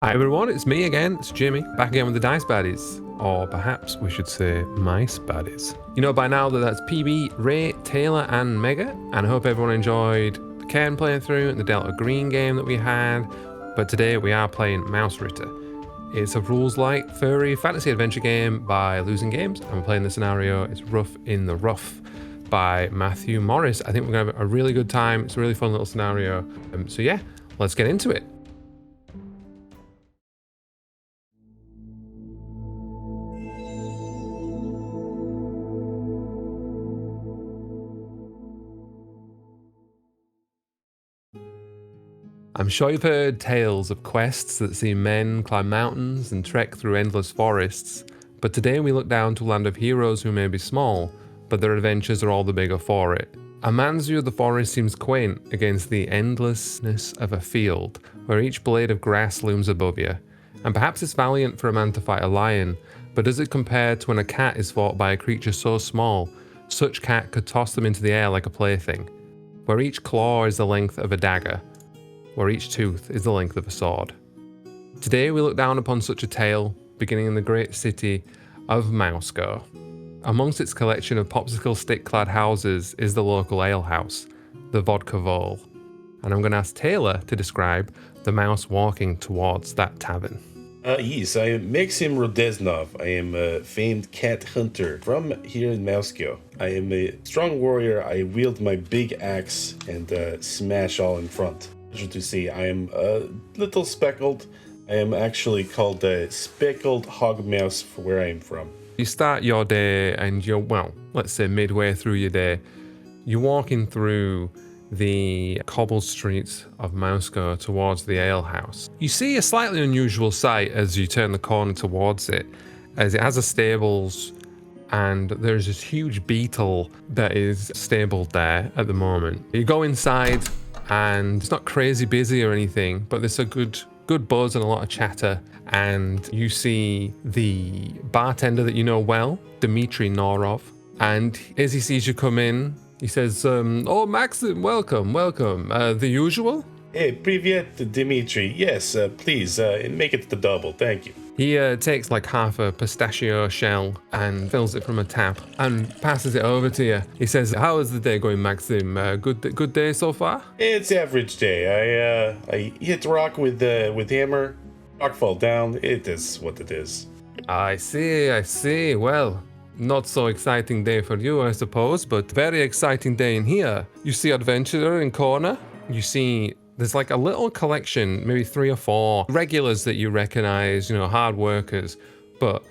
Hi everyone, it's me again, it's Jimmy, back again with the Dice Baddies. Or perhaps we should say Mice Baddies. You know by now that that's PB, Ray, Taylor and Mega, and I hope everyone enjoyed the Cairn playthrough and the Delta Green game that we had, but today we are playing Mausritter. It's a rules-light, furry fantasy adventure game by Losing Games, and we're playing the scenario, it's Rough in the Rough by Matthew Morris. I think we're going to have a really good time, it's a really fun little scenario, so yeah, let's get into it. I'm sure you've heard tales of quests that see men climb mountains and trek through endless forests, but today we look down to a land of heroes who may be small, but their adventures are all the bigger for it. A man's view of the forest seems quaint against the endlessness of a field, where each blade of grass looms above you. And perhaps it's valiant for a man to fight a lion, but does it compare to when a cat is fought by a creature so small, such cat could toss them into the air like a plaything, where each claw is the length of a dagger, where each tooth is the length of a sword. Today we look down upon such a tale, beginning in the great city of Moscow. Amongst its collection of popsicle stick-clad houses is the local alehouse, the Vodka Vole. And I'm going to ask Taylor to describe the mouse walking towards that tavern. Yes, I am Maxim Rodesnov. I am a famed cat hunter from here in Moscow. I am a strong warrior. I wield my big axe and smash all in front. As you see, I am a little speckled. I am actually called a speckled hog mouse for where I am from. You start your day and you're, well, let's say midway through your day, you're walking through the cobbled streets of Moscow towards the alehouse. You see a slightly unusual sight as you turn the corner towards it, as it has a stables and there's this huge beetle that is stabled there at the moment. You go inside and it's not crazy busy or anything, but there's a good buzz and a lot of chatter, and you see the bartender that you know well, Dmitry Norov, and as he sees you come in, he says, oh Maxim, welcome, the usual? Hey, privyet, Dmitry. Yes, please, make it the double, thank you. He takes like half a pistachio shell and fills it from a tap and passes it over to you. He says, how is the day going, Maxim? Good day so far? It's average day. I hit rock with hammer, rock fall down. It is what it is. I see. Well, not so exciting day for you, I suppose, but very exciting day in here. You see adventurer in corner. You see there's like a little collection, maybe 3 or 4 regulars that you recognize, hard workers, but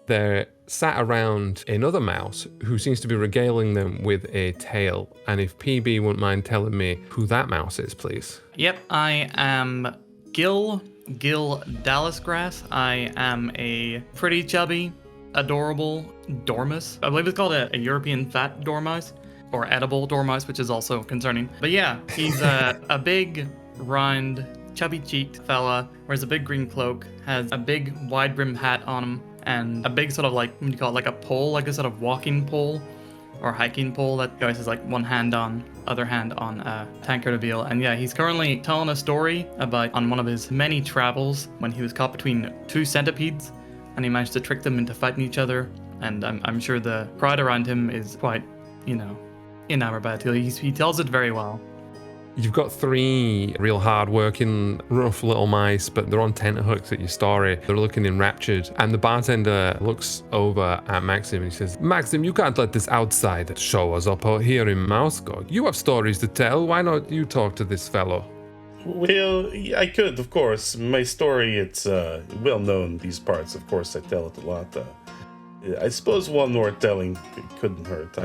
they're sat around another mouse who seems to be regaling them with a tale. And if PB wouldn't mind telling me who that mouse is, please. Yep, I am Gill Dallisgrass. I am a pretty chubby, adorable dormouse. I believe it's called a European fat dormouse. Or edible dormouse, which is also concerning. But yeah, he's a big, round, chubby-cheeked fella, wears a big green cloak, has a big wide-brimmed hat on him, and a big sort of like, what do you call it, like a pole, like a sort of walking pole, or hiking pole that goes is like one hand on, other hand on a tankard of veal. And yeah, he's currently telling a story about on one of his many travels when he was caught between 2 centipedes, and he managed to trick them into fighting each other. And I'm sure the crowd around him is quite, enamored by it. He tells it very well. You've got 3 real hard-working, rough little mice, but they're on tenterhooks at your story. They're looking enraptured, and the bartender looks over at Maxim and he says, Maxim, you can't let this outside show us up out here in Moscow. You have stories to tell. Why not you talk to this fellow? Well, I could, of course. My story, it's well known in these parts. Of course, I tell it a lot. I suppose one more telling couldn't hurt.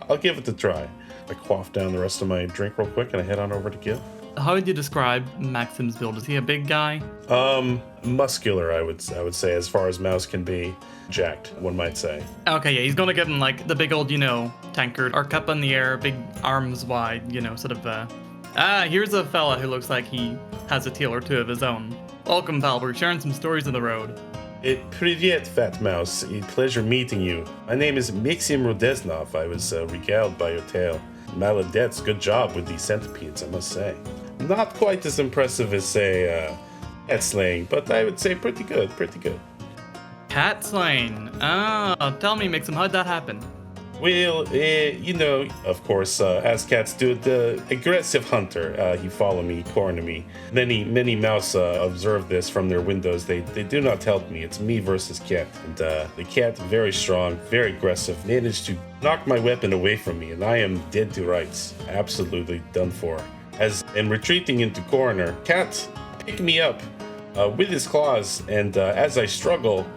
I'll give it a try. I quaff down the rest of my drink real quick and I head on over to Gill. How would you describe Maxim's build? Is he a big guy? Muscular, I would say, as far as mouse can be. Jacked, one might say. Okay, yeah, he's gonna give him like the big old, tankard, or cup in the air, big arms wide, sort of, here's a fella who looks like he has a tale or 2 of his own. Welcome, pal, we're sharing some stories on the road. Privyet, fat mouse. A pleasure meeting you. My name is Maxim Rodesnov. I was regaled by your tale. Maladets, good job with these centipedes, I must say. Not quite as impressive as, say, cat slaying, but I would say pretty good, pretty good. Cat slaying. Oh, tell me, Maxim, how'd that happen? Well, of course, as cats do, the aggressive hunter, he follow me, corner me. Many mouse observe this from their windows. They do not help me. It's me versus cat. And the cat, very strong, very aggressive, managed to knock my weapon away from me, and I am dead to rights. Absolutely done for. As I'm retreating into corner, cat pick me up with his claws, and as I struggle,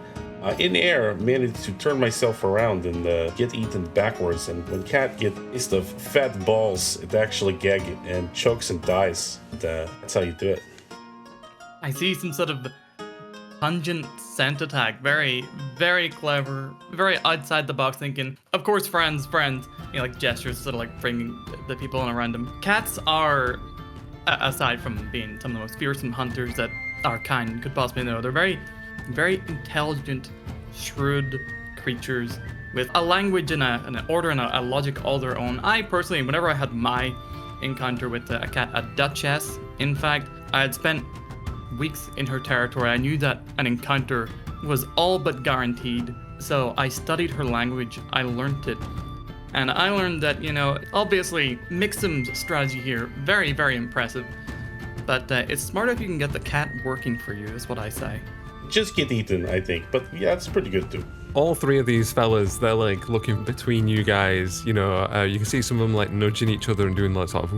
in air, managed to turn myself around and get eaten backwards. And when cat get a taste of fat balls, it actually gag and chokes and dies. And, that's how you do it. I see some sort of pungent scent attack. Very, very clever. Very outside the box thinking. Of course, friends. Like gestures, sort of like bringing the people in a random. Cats are, aside from being some of the most fearsome hunters that our kind could possibly know, they're very intelligent, shrewd creatures with a language and an order and a logic all their own. I personally, whenever I had my encounter with a cat, a duchess, in fact, I had spent weeks in her territory. I knew that an encounter was all but guaranteed, so I studied her language, I learned it. And I learned that, obviously, Maxim's strategy here, very, very impressive. But it's smarter if you can get the cat working for you, is what I say. Just get eaten, I think. But yeah, it's pretty good too. All three of these fellas, they're like looking between you guys, you can see some of them like nudging each other and doing like sort of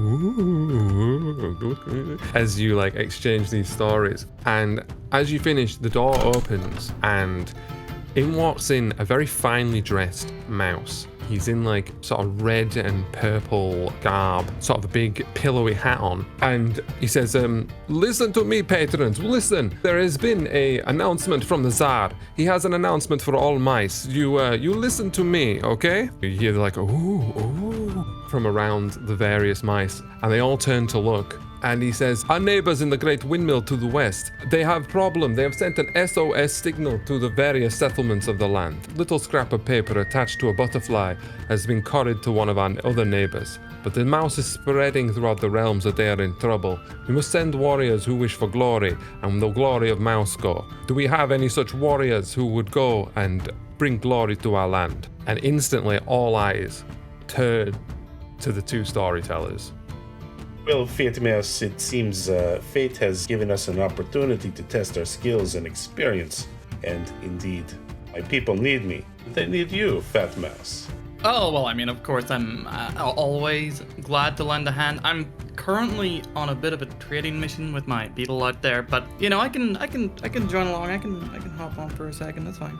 as you like exchange these stories. And as you finish, the door opens and in walks in a very finely dressed mouse. He's in like sort of red and purple garb, sort of a big pillowy hat on. And he says, listen to me, patrons, listen. There has been a announcement from the Tsar. He has an announcement for all mice. You listen to me, okay? You hear like, ooh, from around the various mice. And they all turn to look. And he says, our neighbors in the great windmill to the west, they have problem. They have sent an SOS signal to the various settlements of the land. Little scrap of paper attached to a butterfly has been carried to one of our other neighbors. But the mouse is spreading throughout the realms that they are in trouble. We must send warriors who wish for glory, and the glory of mouse go. Do we have any such warriors who would go and bring glory to our land? And instantly all eyes turn to the two storytellers. Well, Fate Mouse, it seems fate has given us an opportunity to test our skills and experience. And indeed, my people need me. They need you, Fat Mouse. Oh, well, I mean, of course, I'm always glad to lend a hand. I'm currently on a bit of a trading mission with my beetle out there, but, I can join along. I can hop on for a second. That's fine.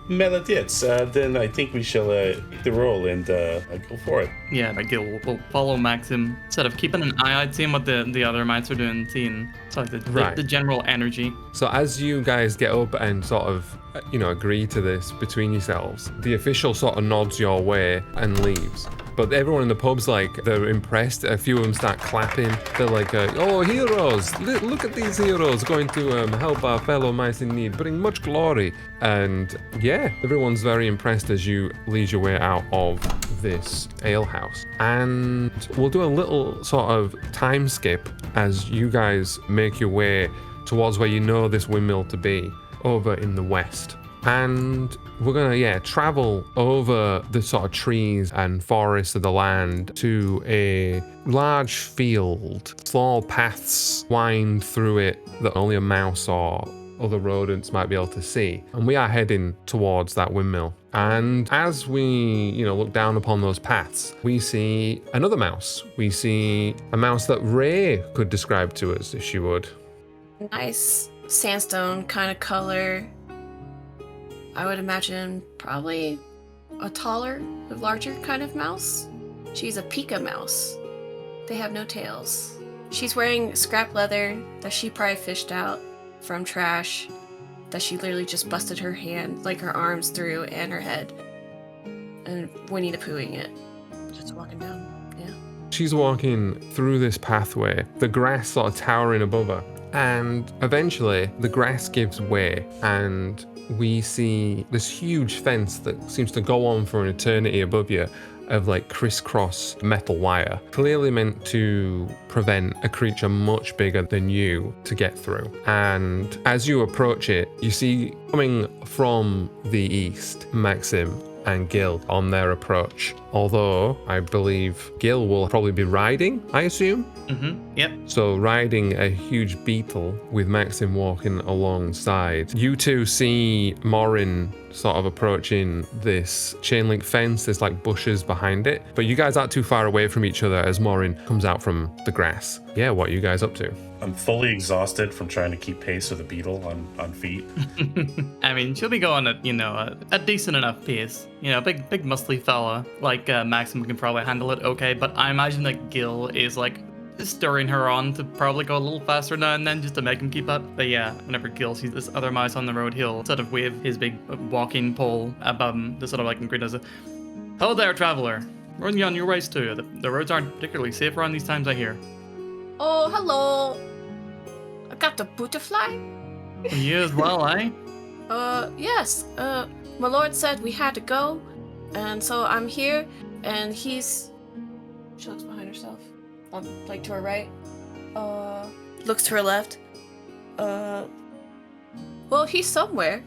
Melodiets, then I think we shall hit the roll and go for it. Yeah, Gill will follow Maxim, instead of keeping an eye out, seeing what the other mites are doing, seeing the general energy. So as you guys get up and sort of, agree to this between yourselves, the official sort of nods your way and leaves. But everyone in the pub's like, they're impressed. A few of them start clapping. They're like, oh, heroes. Look at these heroes going to help our fellow mice in need, bring much glory. And yeah, everyone's very impressed as you lead your way out of this alehouse. And we'll do a little sort of time skip as you guys make your way towards where you know this windmill to be, over in the west. And we're gonna, travel over the sort of trees and forests of the land to a large field. Small paths wind through it that only a mouse or other rodents might be able to see. And we are heading towards that windmill. And as we, look down upon those paths, we see another mouse. We see a mouse that Ray could describe to us, if she would. Nice sandstone kind of color. I would imagine probably a taller, larger kind of mouse. She's a Pika mouse. They have no tails. She's wearing scrap leather that she probably fished out from trash, that she literally just busted her hand, like her arms through and her head, and Winnie the Poohing it. Just walking down, yeah. She's walking through this pathway, the grass sort of towering above her, and eventually the grass gives way and we see this huge fence that seems to go on for an eternity above you, of like crisscross metal wire, clearly meant to prevent a creature much bigger than you to get through. And as you approach it, you see coming from the east, Maxim and Gill on their approach. Although I believe Gill will probably be riding, I assume. Yep. So riding a huge beetle with Maxim walking alongside. You two see Morin sort of approaching this chain link fence. There's like bushes behind it, but you guys aren't too far away from each other as Morin comes out from the grass. Yeah, what are you guys up to? I'm fully exhausted from trying to keep pace with a beetle on feet. I mean, she'll be going at, a decent enough pace. Big muscly fella. Like Maxim can probably handle it okay, but I imagine that Gill is like stirring her on to probably go a little faster now and then just to make him keep up. But yeah, whenever Gill sees this other mouse on the road, he'll sort of wave his big walking pole above him to sort of like greet us. Hello there, traveler. Where are you on your ways to? The roads aren't particularly safe around these times, I hear. Oh, hello. I got the butterfly. You as well, eh? Yes. My lord said we had to go, and so I'm here, and he's... She looks behind herself. Like to her right. Looks to her left. Well, he's somewhere.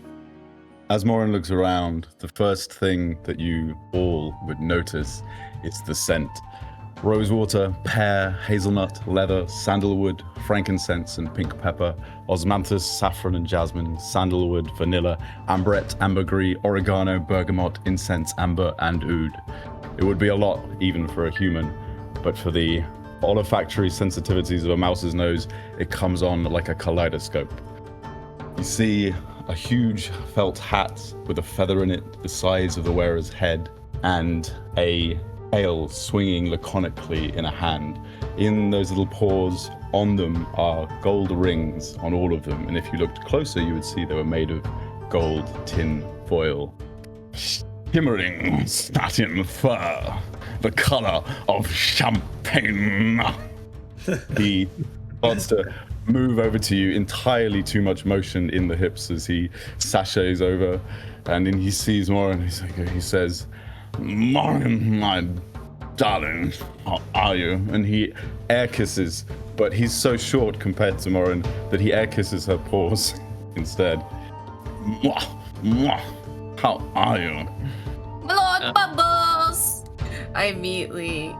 As Morin looks around, the first thing that you all would notice is the scent. Rosewater, pear, hazelnut, leather, sandalwood, frankincense and pink pepper, osmanthus, saffron and jasmine, sandalwood, vanilla, amberette, ambergris, oregano, bergamot, incense, amber, and oud. It would be a lot even for a human, but for the olfactory sensitivities of a mouse's nose, it comes on like a kaleidoscope. You see a huge felt hat with a feather in it the size of the wearer's head, and a tail swinging laconically in a hand. In those little paws, on them are gold rings on all of them, and if you looked closer, you would see they were made of gold tin foil. Shimmering satin fur, the color of champagne. He starts to move over to you, entirely too much motion in the hips as he sachets over, and then he sees Morin. He says, "Morin, my darling, how are you?" And he air kisses, but he's so short compared to Morin that he air kisses her paws instead. "Mwah, mwah, how are you?" My lord, Bubbles! I immediately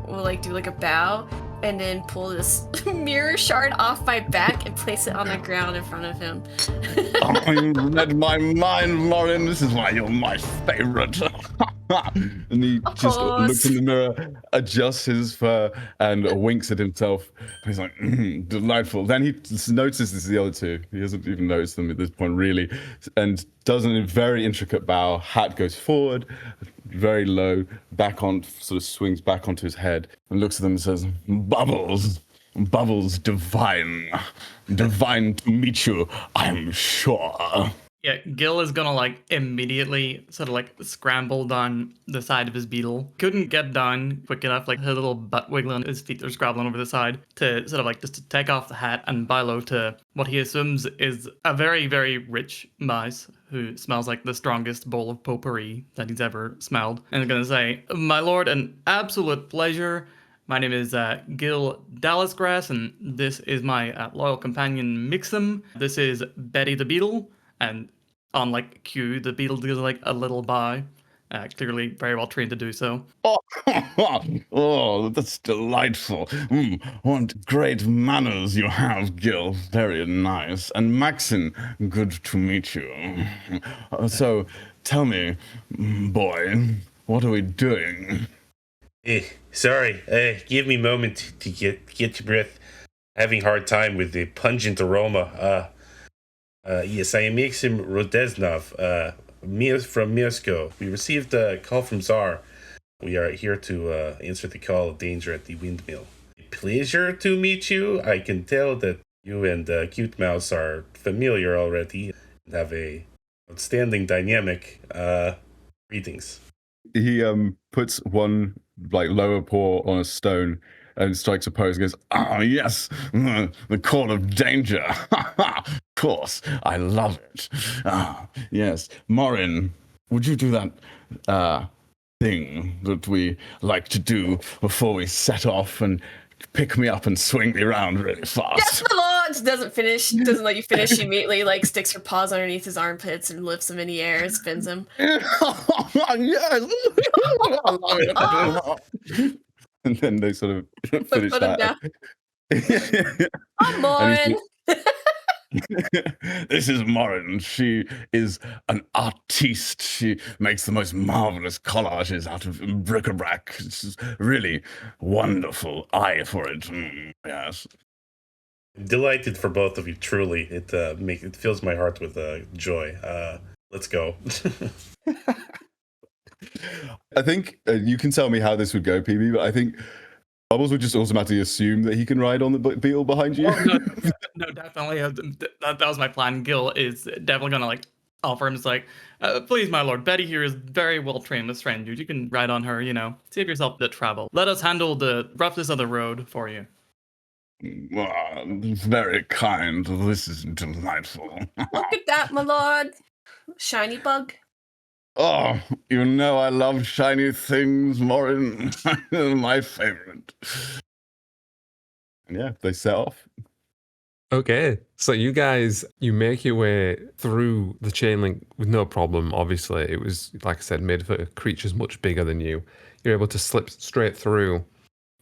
will do a bow and then pull this mirror shard off my back and place it on the ground in front of him. Oh, you read my mind, Morin. This is why you're my favorite. And he just looks in the mirror, adjusts his fur, and winks at himself. He's like, delightful. Then he notices the other two. He hasn't even noticed them at this point, really, and does a very intricate bow. Hat goes forward, very low, back on, sort of swings back onto his head, and looks at them and says, "Bubbles, Bubbles, divine to meet you, I'm sure." Yeah, Gill is gonna immediately sort of scramble down the side of his beetle. Couldn't get down quick enough, his little butt wiggling, his feet are scrabbling over the side to sort of just to take off the hat and bow low to what he assumes is a very, very rich mouse who smells like the strongest bowl of potpourri that he's ever smelled. And he's gonna say, "My lord, an absolute pleasure. My name is Gill Dallisgrass, and this is my loyal companion Maxim. This is Betty the Beetle." And on cue, the beetle does a little bow, clearly very well trained to do so. Oh, that's delightful. What great manners you have, Gill. Very nice. And Maxim, good to meet you. So, tell me, boy, what are we doing? Sorry, give me a moment to get your breath. Having a hard time with the pungent aroma. Yes, I am Maxim Rodesnov, from Moscow. We received a call from Tsar. We are here to answer the call of danger at the windmill. Pleasure to meet you. I can tell that you and Cute Mouse are familiar already and have a outstanding dynamic. Greetings. He puts one lower paw on a stone and strikes a pose and goes, "Ah, yes, the call of danger. Of course, I love it. Ah, yes. Morin, would you do that thing that we like to do before we set off and pick me up and swing me around really Yes, fast. my lord! Doesn't let you finish. She immediately like sticks her paws underneath his armpits and lifts him in the air and spins him. Yes. And then they sort of finish Put him that. I'm Morin. This is Morin. She is an artiste. She makes the most marvelous collages out of bric-a-brac. It's really wonderful eye for it. Yes. Delighted for both of you, truly. It fills my heart with joy. Let's go. I think you can tell me how this would go, PB, but I think Bubbles would just automatically assume that he can ride on the beetle behind you. Oh, no, definitely. That was my plan. Gill is definitely gonna like offer him. It's like, please, my lord, Betty here is very well trained with strangers. You can ride on her. Save yourself the trouble. Let us handle the roughness of the road for you. Very kind. This is delightful. Look at that, my lord. Shiny bug. Oh, you know I love shiny things, Morin. My favorite. And yeah, they set off. Okay, so you guys, you make your way through the chain link with no problem, obviously. It was, like I said, made for creatures much bigger than you. You're able to slip straight through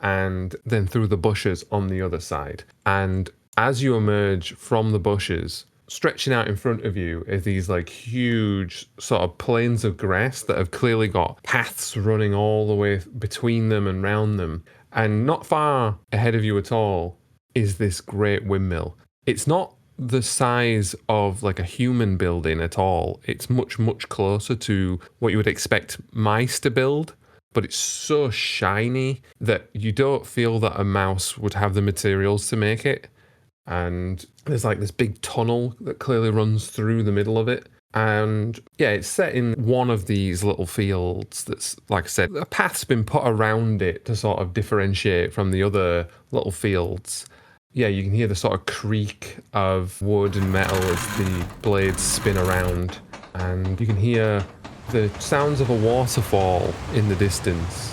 and then through the bushes on the other side. And as you emerge from the bushes, stretching out in front of you are these like huge sort of plains of grass that have clearly got paths running all the way between them and round them. And not far ahead of you at all is this great windmill. It's not the size of like a human building at all. It's much, much closer to what you would expect mice to build, but it's so shiny that you don't feel that a mouse would have the materials to make it. And there's like this big tunnel that clearly runs through the middle of it. And yeah, it's set in one of these little fields that's, like I said, a path's been put around it to sort of differentiate from the other little fields. Yeah, you can hear the sort of creak of wood and metal as the blades spin around. And you can hear the sounds of a waterfall in the distance,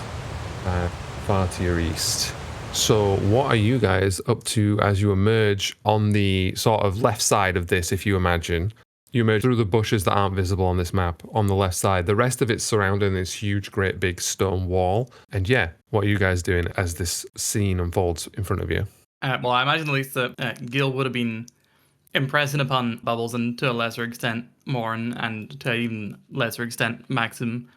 far to your east. So what are you guys up to as you emerge on the sort of left side of this, if you imagine? You emerge through the bushes that aren't visible on this map on the left side. The rest of it's surrounding this huge, great big stone wall. And yeah, what are you guys doing as this scene unfolds in front of you? Well, I imagine at least that Gill would have been impressing upon Bubbles and to a lesser extent Morin and to an even lesser extent Maxim.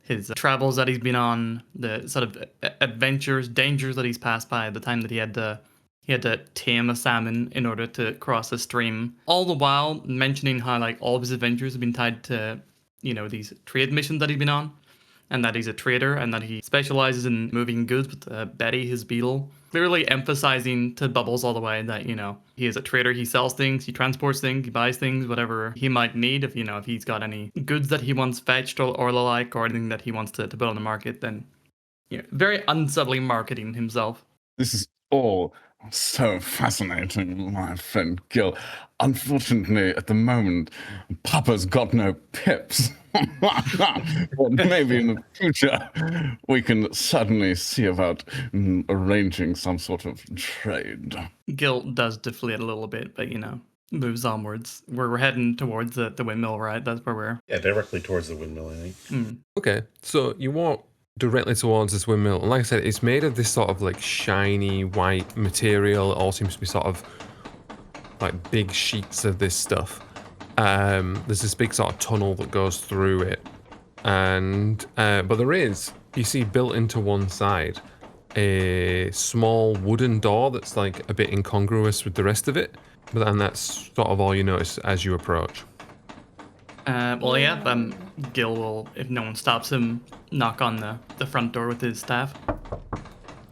His travels that he's been on, the sort of adventures, dangers that he's passed by, the time that he had to tame a salmon in order to cross a stream. All the while mentioning how like all of his adventures have been tied to, these trade missions that he's been on, and that he's a trader and that he specializes in moving goods with Betty, his beetle. Clearly emphasizing to Bubbles all the way that, he is a trader, he sells things, he transports things, he buys things, whatever he might need. If, if he's got any goods that he wants fetched or the like, or anything that he wants to put on the market, then, very unsubtly marketing himself. This is all so fascinating, my friend Gill. Unfortunately, at the moment, Papa's got no pips. But maybe in the future, we can suddenly see about arranging some sort of trade. Gill does deflate a little bit, but, moves onwards. We're heading towards the windmill, right? That's where we're... Yeah, directly towards the windmill, I think. Okay, so you walk directly towards this windmill. And like I said, it's made of this sort of like shiny white material. It all seems to be sort of like big sheets of this stuff. There's this big sort of tunnel that goes through it. And, but you see built into one side, a small wooden door that's like a bit incongruous with the rest of it. But then that's sort of all you notice as you approach. Gill will, if no one stops him, knock on the front door with his staff.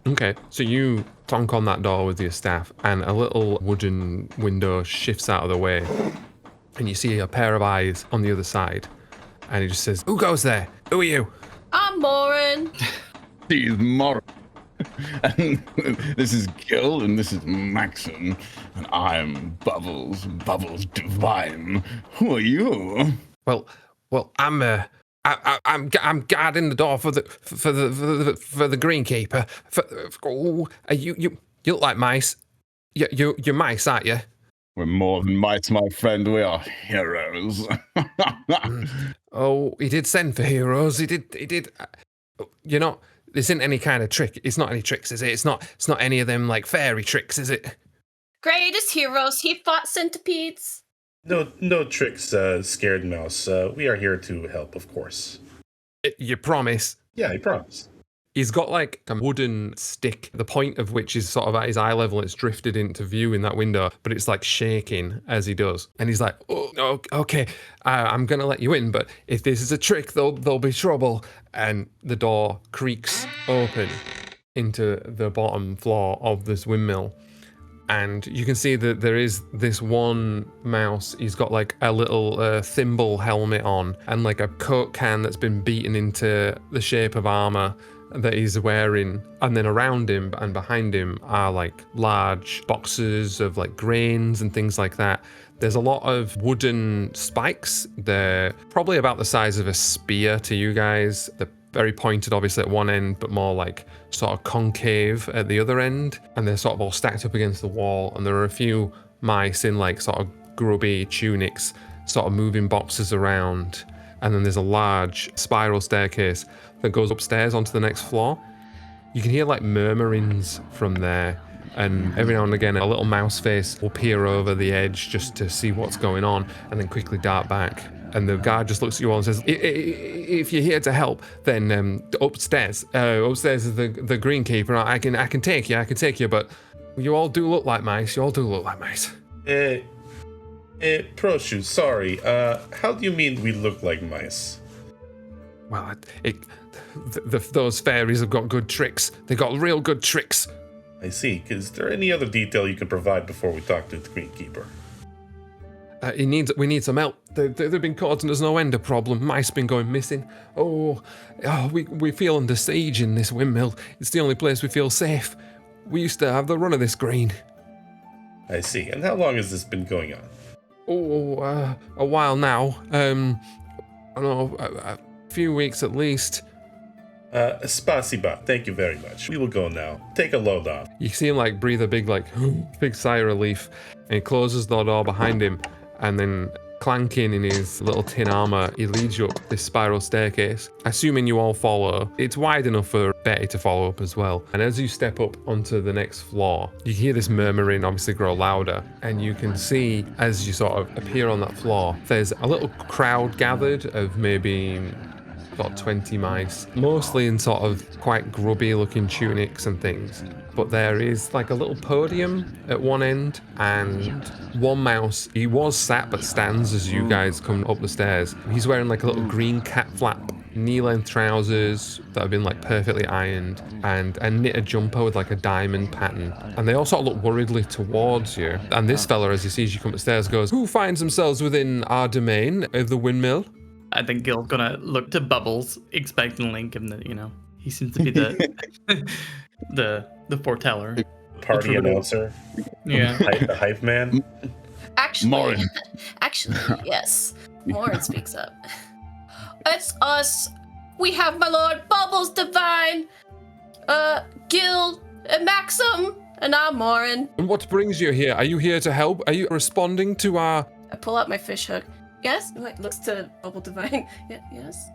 Okay, so you thonk on that door with your staff, and a little wooden window shifts out of the way, and you see a pair of eyes on the other side, and he just says, "Who goes there? Who are you?" I'm Morin. She's Morin. And this is Gill, and this is Maxim, and I'm Bubbles Devine. Who are you? Well, I'm I'm guarding the door for the greenkeeper. You look like mice. You're mice, aren't you? We're more than mice, my friend. We are heroes. Oh, he did send for heroes. He did. You're not. This isn't any kind of trick. It's not any tricks, is it? It's not any of them like fairy tricks, is it? Greatest heroes. He fought centipedes. No tricks, scared mouse. We are here to help, of course. You promise? Yeah, I promise. He's got like a wooden stick, the point of which is sort of at his eye level. It's drifted into view in that window, but it's like shaking as he does. And he's like, oh, okay, I'm going to let you in, but if this is a trick, there'll be trouble. And the door creaks open into the bottom floor of this windmill. And you can see that there is this one mouse. He's got like a little thimble helmet on and like a Coke can that's been beaten into the shape of armor that he's wearing. And then around him and behind him are like large boxes of like grains and things like that. There's a lot of wooden spikes. They're probably about the size of a spear to you guys. They're very pointed, obviously, at one end, but more like sort of concave at the other end. And they're sort of all stacked up against the wall. And there are a few mice in like sort of grubby tunics, sort of moving boxes around. And then there's a large spiral staircase that goes upstairs onto the next floor. You can hear like murmurings from there. And every now and again, a little mouse face will peer over the edge just to see what's going on and then quickly dart back. And the guard just looks at you all and says, if you're here to help, then upstairs. Upstairs is the greenkeeper. I can take you, but you all do look like mice. Proshu, sorry. How do you mean we look like mice? Well, those fairies have got good tricks. They got real good tricks. I see. Is there any other detail you can provide before we talk to the greenkeeper? We need some help. They've been causing us no end of problem. Mice been going missing. We feel under siege in this windmill. It's the only place we feel safe. We used to have the run of this green. I see. And how long has this been going on? A while now. I don't know, a few weeks at least. Spasiba. Thank you very much. We will go now. Take a load off. You see him like breathe a big sigh of relief, and he closes the door behind him, and then clanking in his little tin armor, he leads you up this spiral staircase. Assuming you all follow, it's wide enough for Betty to follow up as well. And as you step up onto the next floor, you hear this murmuring obviously grow louder, and you can see as you sort of appear on that floor, there's a little crowd gathered of maybe about 20 mice, mostly in sort of quite grubby looking tunics and things. But there is like a little podium at one end, and one mouse, he was sat but stands as you guys come up the stairs. He's wearing like a little green cat flap, knee-length trousers that have been like perfectly ironed, and a knitted jumper with like a diamond pattern. And they all sort of look worriedly towards you. And this fella, as he sees you come upstairs, goes, "Who finds themselves within our domain of the windmill?" I think Gill's gonna look to Bubbles expectantly, given that, he seems to be the the foreteller. Party announcer. Yeah. The hype man. Actually, yes. Morin speaks up. It's us. We have my lord Bubbles, Devine, Gill, and Maxim, and I'm Morin. And what brings you here? Are you here to help? Are you responding to our... I pull out my fish hook. Yes? Looks to Bubble Devine. Yeah, yes.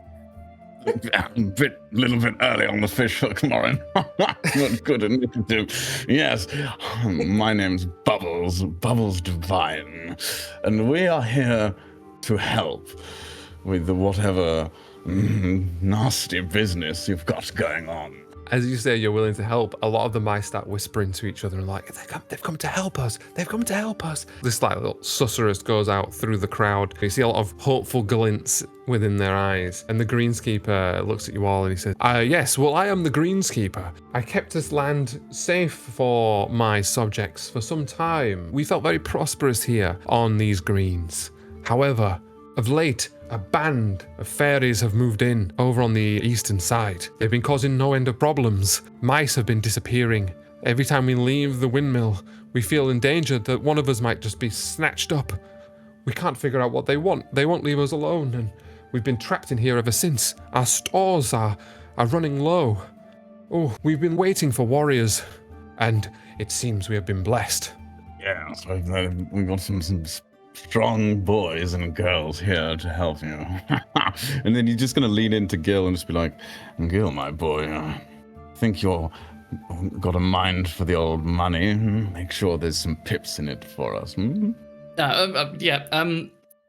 Little bit early on the fish hook, Morin. Not good initiative. Yes, my name's Bubbles Devine, and we are here to help with whatever nasty business you've got going on. As you say you're willing to help, a lot of the mice start whispering to each other and like, they've come to help us. They've come to help us. This like little susurrus goes out through the crowd. You see a lot of hopeful glints within their eyes. And the greenskeeper looks at you all and he says, yes, well, I am the greenskeeper. I kept this land safe for my subjects for some time. We felt very prosperous here on these greens. However, of late, a band of fairies have moved in over on the eastern side. They've been causing no end of problems. Mice have been disappearing. Every time we leave the windmill, we feel in danger that one of us might just be snatched up. We can't figure out what they want. They won't leave us alone, and We've been trapped in here ever since. Our stores are running low. Oh, we've been waiting for warriors, and it seems we have been blessed. Yeah, so we've got some strong boys and girls here to help you. And then you're just going to lean into Gill and just be like, Gill, my boy, I think you're got a mind for the old money. Make sure there's some pips in it for us.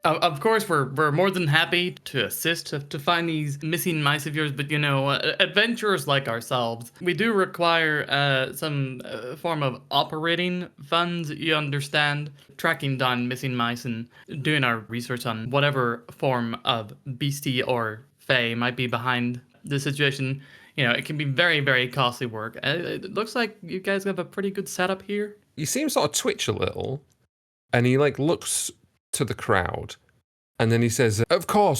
Of course, we're more than happy to assist to find these missing mice of yours, but adventurers like ourselves, we do require some form of operating funds, you understand, tracking down missing mice and doing our research on whatever form of beastie or fae might be behind the situation. It can be very, very costly work. It looks like you guys have a pretty good setup here. You see him sort of twitch a little, and he looks to the crowd, and then he says, of course,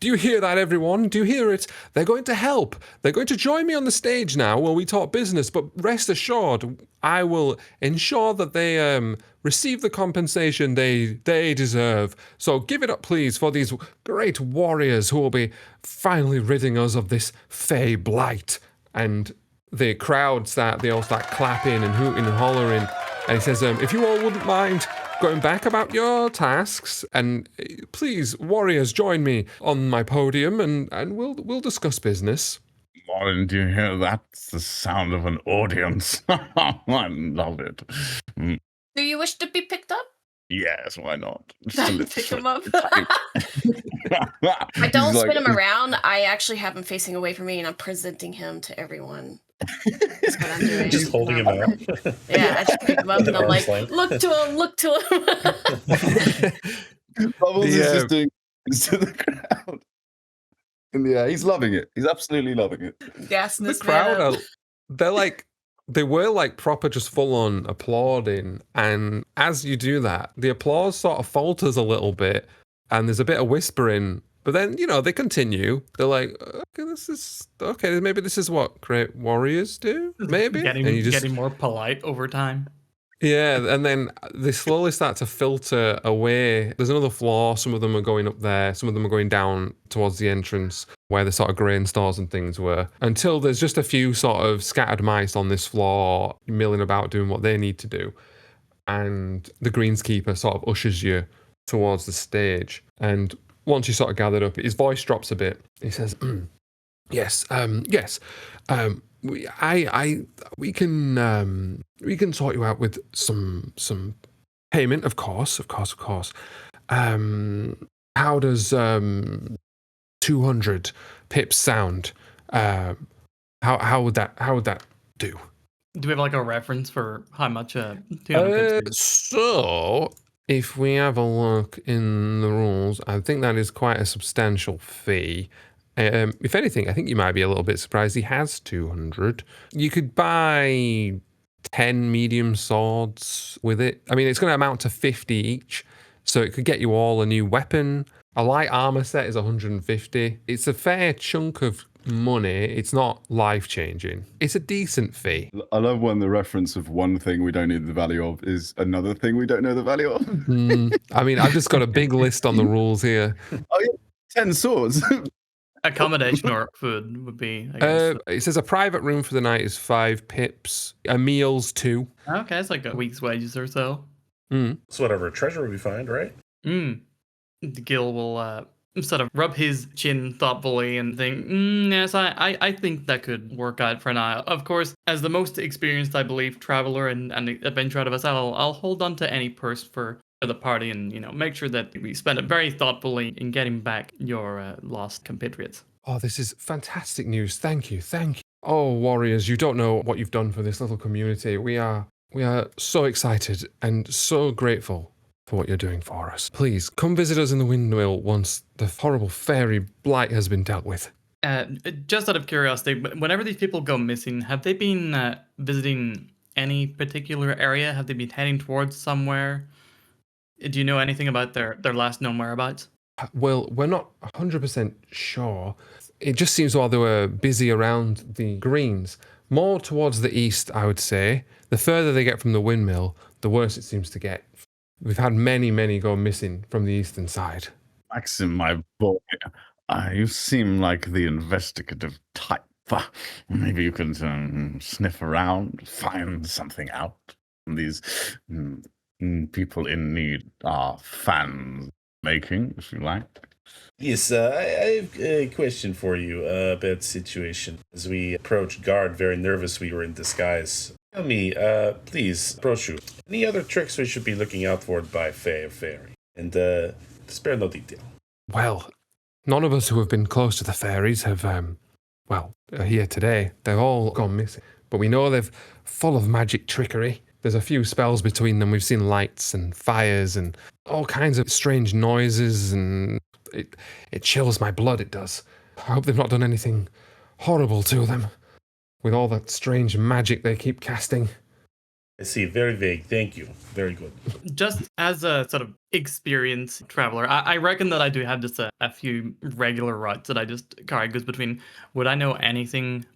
do you hear that, everyone? Do you hear it? They're going to help. They're going to join me on the stage now while we talk business, but rest assured, I will ensure that they receive the compensation they deserve. So give it up, please, for these great warriors who will be finally ridding us of this fey blight. And the crowd they all start clapping and hooting and hollering, and he says, if you all wouldn't mind going back about your tasks, and please, warriors, join me on my podium, and we'll discuss business. Morin, do you hear that? It's the sound of an audience. I love it. Do you wish to be picked up? Yes, why not? Pick him up. I don't spin him around. I actually have him facing away from me, and I'm presenting him to everyone. That's what I'm doing. Just holding him out. Yeah, I just pick him up and I'm like, look to him. Bubbles is just doing this to the crowd. In the air. He's loving it. He's absolutely loving it. Gassing The this crowd, they were proper just full on applauding. And as you do that, the applause sort of falters a little bit and there's a bit of whispering. But then, they continue. They're like, maybe this is what great warriors do, maybe? Getting more polite over time. Yeah, and then they slowly start to filter away. There's another floor. Some of them are going up there. Some of them are going down towards the entrance where the sort of grain stores and things were, until there's just a few sort of scattered mice on this floor milling about doing what they need to do. And the greenskeeper sort of ushers you towards the stage. And once you sort of gathered up, his voice drops a bit. He says, yes, we can sort you out with some payment, of course. How does 200 pips sound? How would that do? Do we have a reference for how much 200 pips is? So if we have a look in the rules, I think that is quite a substantial fee. If anything, I think you might be a little bit surprised he has 200. You could buy 10 medium swords with it. I mean, it's going to amount to 50 each, so it could get you all a new weapon. A light armor set is 150. It's a fair chunk of money. It's not life-changing. It's a decent fee. I love when the reference of one thing we don't know the value of is another thing we don't know the value of. I mean, I've just got a big list on the rules here. Oh, yeah, 10 swords. Accommodation or food would be, I guess. It says a private room for the night is 5 pips. A meal's 2. Okay, it's like a week's wages or so. So whatever treasure we find, right? Gill will sort of rub his chin thoughtfully and think, yes, I think that could work out for now. Of course, as the most experienced, I believe, traveler and adventurer out of us, I'll hold on to any purse for the party and, make sure that we spend it very thoughtfully in getting back your lost compatriots. Oh, this is fantastic news. Thank you. Oh, warriors, you don't know what you've done for this little community. We are so excited and so grateful for what you're doing for us. Please, come visit us in the windmill once the horrible fairy blight has been dealt with. Just out of curiosity, whenever these people go missing, have they been visiting any particular area? Have they been heading towards somewhere? Do you know anything about their last known whereabouts? Well, we're not 100% sure. It just seems while they were busy around the greens, more towards the east, I would say. The further they get from the windmill, the worse it seems to get. We've had many go missing from the eastern side. Maxim, my boy, You seem like the investigative type. Maybe you can sniff around, find something out. These people in need are fans making, if you like. Yes, I have a question for you about the situation. As we approached guard, very nervous we were in disguise. Tell me, please, approach you. Any other tricks we should be looking out for by Fae or Fairy? And spare no detail. Well, none of us who have been close to the fairies have, are here today. They've all gone missing. But we know they're full of magic trickery. There's a few spells between them. We've seen lights and fires and all kinds of strange noises, and it chills my blood, it does. I hope they've not done anything horrible to them with all that strange magic they keep casting. I see, very vague. Thank you. Very good. Just as a sort of experienced traveler, I reckon that I do have just a few regular routes that I just carry goods between. Would I know anything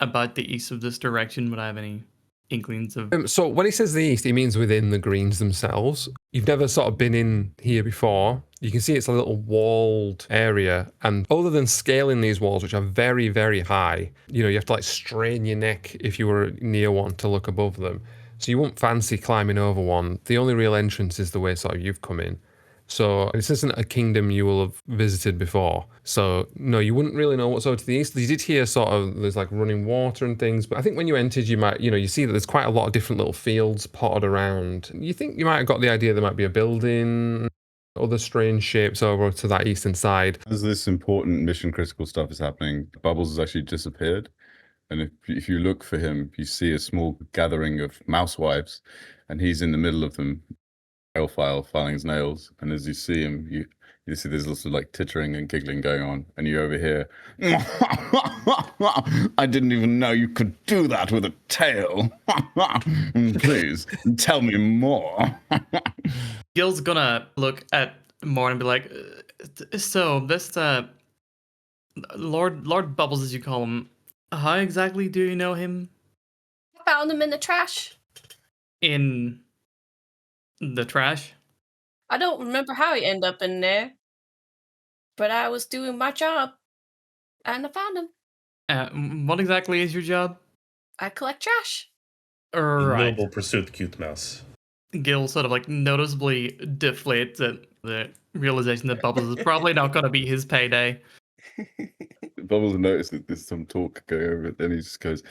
about the east of this direction? Would I have any inklings of... So when he says the east, he means within the greens themselves. You've never sort of been in here before. You can see it's a little walled area, and other than scaling these walls, which are very, very high, you have to like strain your neck if you were near one to look above them. So you won't fancy climbing over one. The only real entrance is the way sort of you've come in. So this isn't a kingdom you will have visited before. So no, you wouldn't really know what's over to the east. You did hear sort of there's like running water and things, but I think when you entered, you might, you see that there's quite a lot of different little fields potted around. You think you might have got the idea there might be a building, other strange shapes over to that eastern side. As this important mission critical stuff is happening, Bubbles has actually disappeared. And if you look for him, you see a small gathering of mousewives, and he's in the middle of them, nail file, filing his nails. And as you see him, you see there's lots of like tittering and giggling going on, and you overhear, I didn't even know you could do that with a tail. Please, tell me more. Gil's gonna look at Morin and be like, so this, Lord Bubbles, as you call him, how exactly do you know him? I found him in the trash. In the trash? I don't remember how he ended up in there, but I was doing my job, and I found him. What exactly is your job? I collect trash. Right. Noble pursuit, cute mouse. Gil sort of like noticeably deflates at the realization that Bubbles is probably not going to be his payday. Bubbles noticed that there's some talk going over it, then he just goes,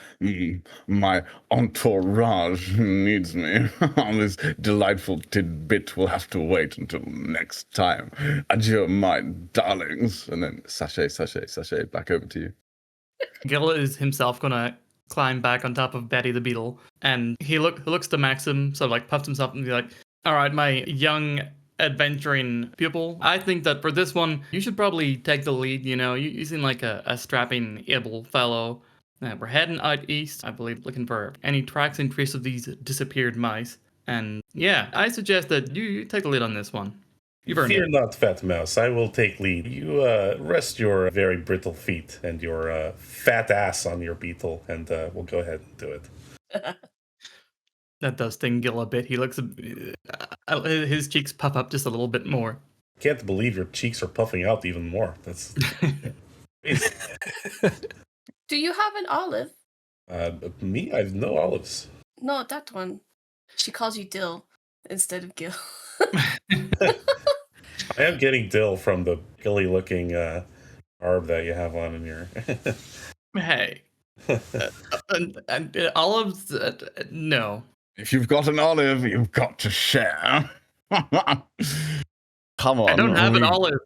my entourage needs me. This delightful tidbit will have to wait until next time. Adieu, my darlings. And then sachet, back over to you. Gill is himself going to climb back on top of Betty the Beetle, and he looks to Maxim, sort of like puffs himself and be like, all right, my young adventuring pupil, I think that for this one, you should probably take the lead. You seem like a strapping, able fellow. We're heading out east, I believe, looking for any tracks and trace of these disappeared mice. And yeah, I suggest that you take the lead on this one. Fear not, fat mouse. I will take lead. You rest your very brittle feet and your fat ass on your beetle, and we'll go ahead and do it. That does sting Gill a bit. He looks, his cheeks puff up just a little bit more. Can't believe your cheeks are puffing out even more. That's Do you have an olive? Me? I have no olives. No, that one. She calls you Dill instead of Gill. I am getting dill from the gilly-looking arb that you have on in your... Hey. Olives? No. If you've got an olive, you've got to share. Come on. I don't have an olive.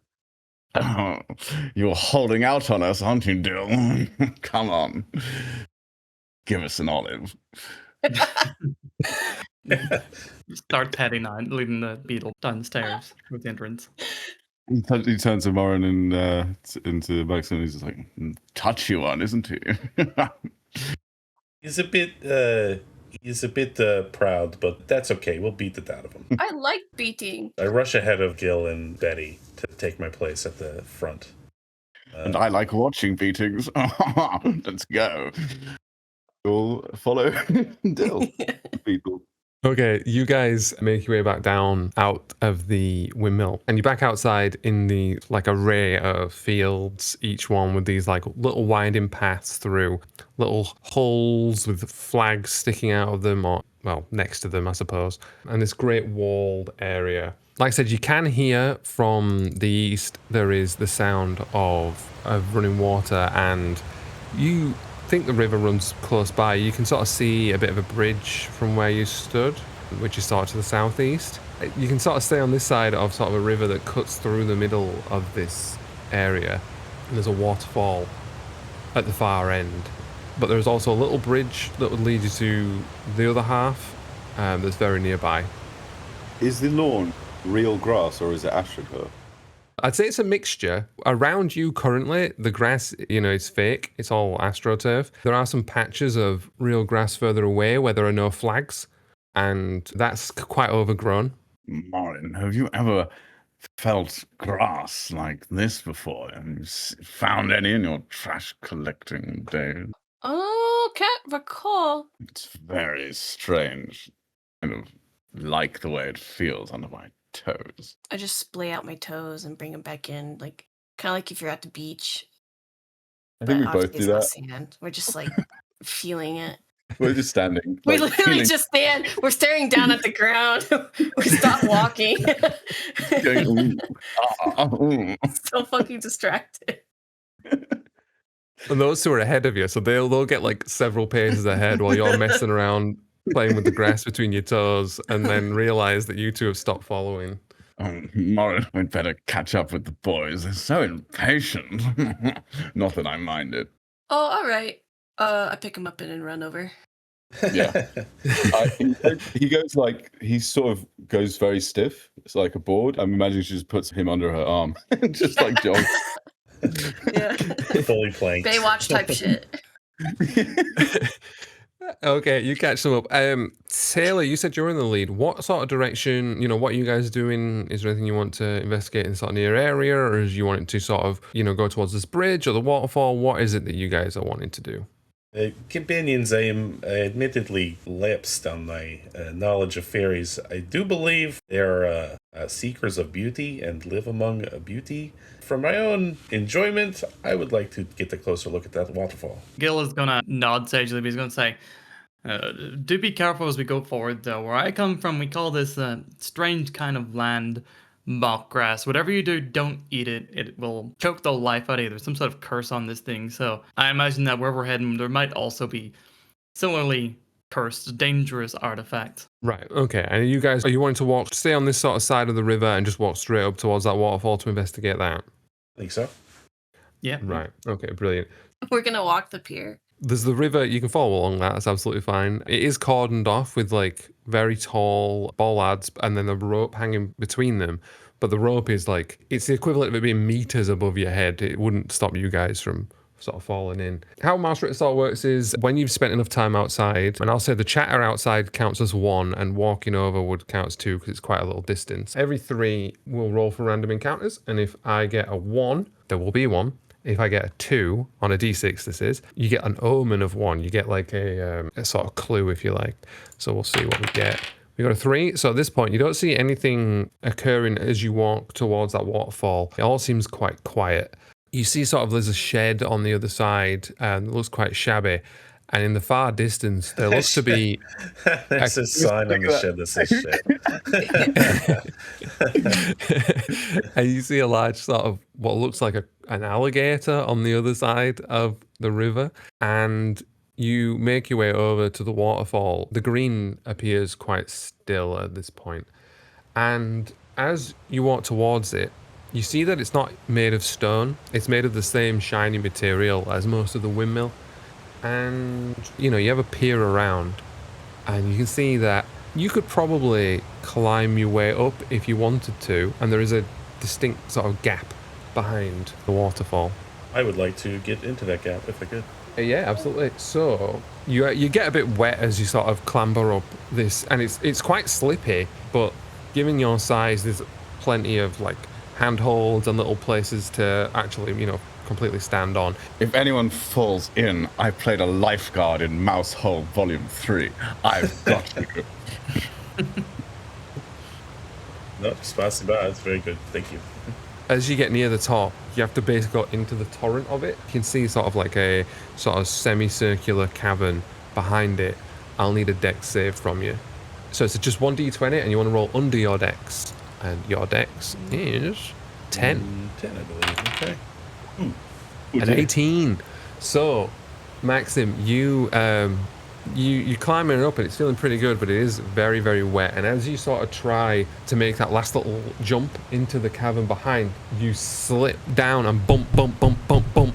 You're holding out on us, aren't you, Dill? Come on. Give us an olive. Start petting on, leading the beetle downstairs with the entrance. He turns to Morin and into Maxim, and he's just like, touchy one, isn't he? He's a bit proud, but that's okay. We'll beat it out of him. I like beating. I rush ahead of Gill and Betty to take my place at the front. And I like watching beatings. Let's go. We'll follow Dill. Beetle. Okay, you guys make your way back down out of the windmill, and you're back outside in the like array of fields, each one with these like little winding paths through, little holes with flags sticking out of them, or well, next to them, I suppose, and this great walled area. Like I said, you can hear from the east, there is the sound of running water, and you think the river runs close by. You can sort of see a bit of a bridge from where you stood, which is sort of to the southeast. You can sort of stay on this side of sort of a river that cuts through the middle of this area. And there's a waterfall at the far end. But there's also a little bridge that would lead you to the other half that's very nearby. Is the lawn real grass or is it astroturf? I'd say it's a mixture. Around you currently, the grass, is fake. It's all astroturf. There are some patches of real grass further away where there are no flags, and that's quite overgrown. Morin, have you ever felt grass like this before? Have you found any in your trash collecting days? Oh, can't recall. It's very strange. Kind of like the way it feels under my toes. I just splay out my toes and bring them back in, like kind of like if you're at the beach. I think we both obviously do that. it's not sand. We're just like feeling it. We're just standing. We like, literally feeling- just stand. We're staring down at the ground. We stop walking. going, So fucking distracted. And those two are ahead of you, so they'll get like several paces ahead while you're messing around, playing with the grass between your toes, and then realize that you two have stopped following. Morin, we'd better catch up with the boys. They're so impatient. Not that I mind it. Oh, all right. I pick him up and run over. Yeah. He sort of goes very stiff. It's like a board. I'm imagining she just puts him under her arm and just like jogs. Yeah. Fully planked. Baywatch type shit. Okay, you catch them up. Taylor, you said you're in the lead. What sort of direction, what are you guys doing? Is there anything you want to investigate in sort of near area, or do you want it to sort of, go towards this bridge or the waterfall? What is it that you guys are wanting to do? Companions, I am admittedly lapsed on my knowledge of fairies. I do believe they are seekers of beauty and live among beauty. For my own enjoyment, I would like to get a closer look at that waterfall. Gill is gonna nod sagely, but he's gonna say, do be careful as we go forward, though. Where I come from, we call this strange kind of land mock grass. Whatever you do, don't eat it. It will choke the life out of you. There's some sort of curse on this thing. So I imagine that where we're heading, there might also be similarly cursed, dangerous artifacts. Right, okay. And are you wanting to stay on this sort of side of the river and just walk straight up towards that waterfall to investigate that? I think so. Yeah. Right, okay, brilliant. We're gonna walk the pier. There's the river, you can follow along that's absolutely fine. It is cordoned off with like very tall bollards and then a rope hanging between them. But the rope is it's the equivalent of it being meters above your head. It wouldn't stop you guys from sort of falling in. How Mausritter sort of works is when you've spent enough time outside, and I'll say the chatter outside counts as 1 and walking over would count as 2 because it's quite a little distance. Every 3 will roll for random encounters, and if I get a 1, there will be 1. If I get a 2 on a d6, this is, you get an omen of 1. You get like a sort of clue, if you like. So we'll see what we get. We got a 3. So at this point, you don't see anything occurring as you walk towards that waterfall. It all seems quite quiet. You see sort of there's a shed on the other side and it looks quite shabby. And in the far distance, there looks to be... There's a sign on the shed that says shit. And you see a large sort of what looks like an alligator on the other side of the river. And you make your way over to the waterfall. The green appears quite still at this point. And as you walk towards it, you see that it's not made of stone. It's made of the same shiny material as most of the windmill. And, you have a peer around and you can see that you could probably climb your way up if you wanted to. And there is a distinct sort of gap behind the waterfall. I would like to get into that gap if I could. Yeah, absolutely. So you get a bit wet as you sort of clamber up this, and it's quite slippy, but given your size, there's plenty of handholds and little places to actually, completely stand on. If anyone falls in, I played a lifeguard in Mouse Hole Volume 3. I've got you. No, spasiba. It's very good. Thank you. As you get near the top, you have to basically go into the torrent of it. You can see sort of like a sort of semicircular cavern behind it. I'll need a dex save from you. So it's just 1d20 and you want to roll under your dex. And your dex is 10. 10, I believe. Okay. An 18. So, Maxim, you climbing up and it's feeling pretty good, but it is very, very wet. And as you sort of try to make that last little jump into the cavern behind, you slip down and bump, bump, bump, bump, bump.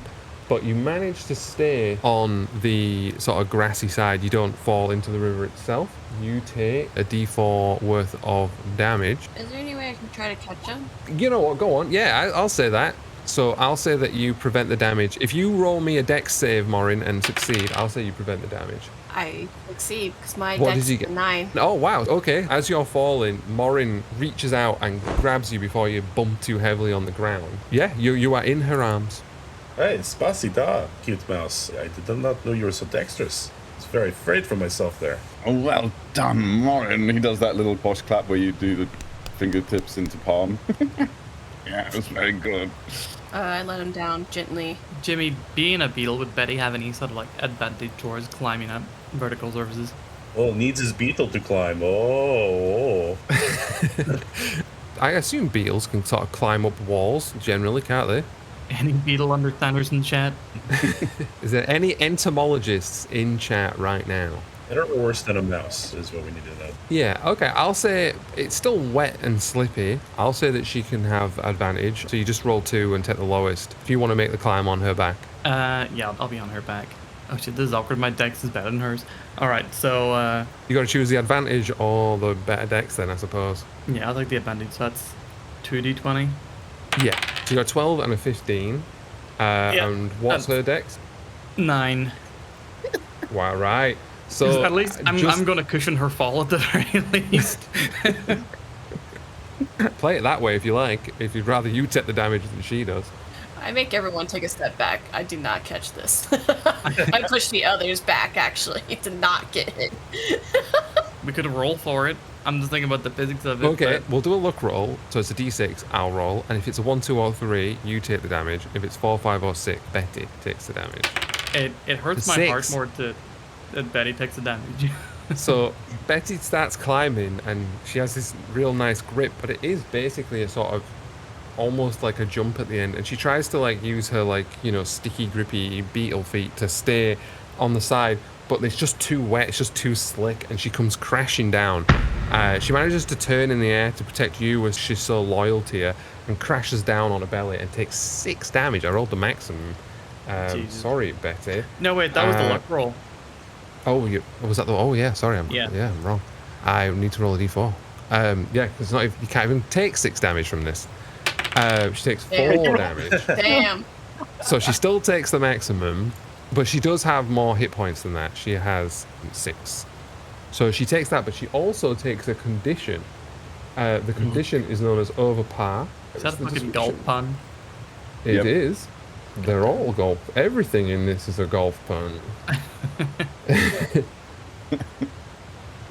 But you manage to stay on the sort of grassy side. You don't fall into the river itself. You take a d4 worth of damage. Is there any way I can try to catch him? You know what? Go on. Yeah, I'll say that. So I'll say that you prevent the damage. If you roll me a dex save, Morin, and succeed, I'll say you prevent the damage. I succeed because my What dex did you is get? a 9. Oh, wow. Okay. As you're falling, Morin reaches out and grabs you before you bump too heavily on the ground. Yeah, you are in her arms. Hey, spasida, cute mouse. I did not know you were so dexterous. I was very afraid for myself there. Oh, well done, Morin. He does that little posh clap where you do the fingertips into palm. Yeah, it was very good. I let him down gently. Jimmy, being a beetle, would Betty have any sort of like advantage towards climbing up vertical surfaces? Oh, needs his beetle to climb. Oh. I assume beetles can sort of climb up walls generally, can't they? Any beetle understanders in chat? Is there any entomologists in chat right now? Better or worse than a mouse is what we need to know. Yeah, okay, I'll say it's still wet and slippy. I'll say that she can have advantage. So you just roll 2 and take the lowest if you want to make the climb on her back. Yeah, I'll be on her back. Oh shit, this is awkward. My dex is better than hers. Alright, so, You got to choose the advantage or the better dex then, I suppose. yeah, I'll take the advantage. So that's 2d20. Yeah, so you got 12 and a 15. And what's her dex? 9. Wow, right. So At least I'm going to cushion her fall at the very least. play it that way if you like. If you'd rather you take the damage than she does. I make everyone take a step back. I do not catch this. I push the others back, actually, to not get hit. We could roll for it. I'm just thinking about the physics of it. Okay, but- we'll do a luck roll. So it's a d6, I'll roll. And if it's a 1, 2, or 3, you take the damage. If it's 4, 5, or 6, Betty takes the damage. It hurts my 6. heart more that Betty takes the damage. So Betty starts climbing and she has this real nice grip, but it is basically a sort of almost like a jump at the end. And she tries to like use her like, you know, sticky, grippy beetle feet to stay on the side, but it's just too wet, it's just too slick, and she comes crashing down. She manages to turn in the air to protect you as she's so loyal to you, and crashes down on her belly and takes 6 damage. I rolled the maximum. Jesus. Sorry, Betty. No, wait, that was the luck roll. Oh, was that the? Oh, yeah. Sorry, I'm wrong. I need to roll a d4. Yeah, because you can't even take 6 damage from this. She takes 4 damage. Damn. So she still takes the maximum, but she does have more hit points than that. She has 6. So she takes that, but she also takes a condition. The condition is known as over par. Is that a fucking golf pun? It is. They're all golf. Everything in this is a golf pun. Good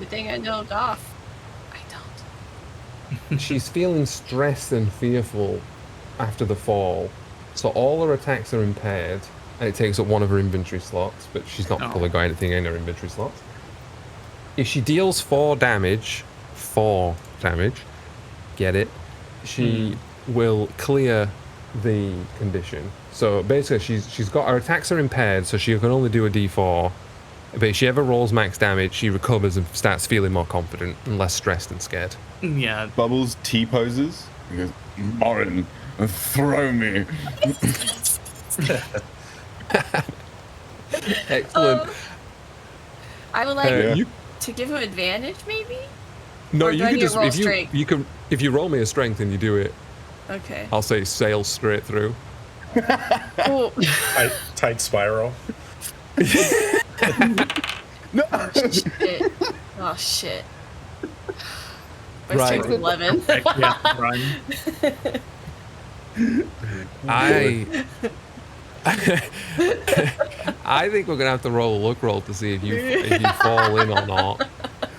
thing I know off. I don't. She's feeling stressed and fearful after the fall. So all her attacks are impaired, and it takes up one of her inventory slots, but she's not fully got anything in her inventory slots. If she deals 4 damage, get it, she will clear the condition. So basically she's got her attacks are impaired, so she can only do a d4. But if she ever rolls max damage, she recovers and starts feeling more confident and less stressed and scared. Yeah. Bubbles T-poses. He goes, Morin, throw me. Excellent. I would like You- to give him advantage, maybe? No, Or you do I can need to just roll if strength? if you roll me a strength and you do it, Okay. I'll say sail straight through. Cool. Tight spiral. No. Shit. Oh, shit. My Right. strength is 11. Yeah, run. I think we're gonna have to roll a luck roll to see if you fall in or not.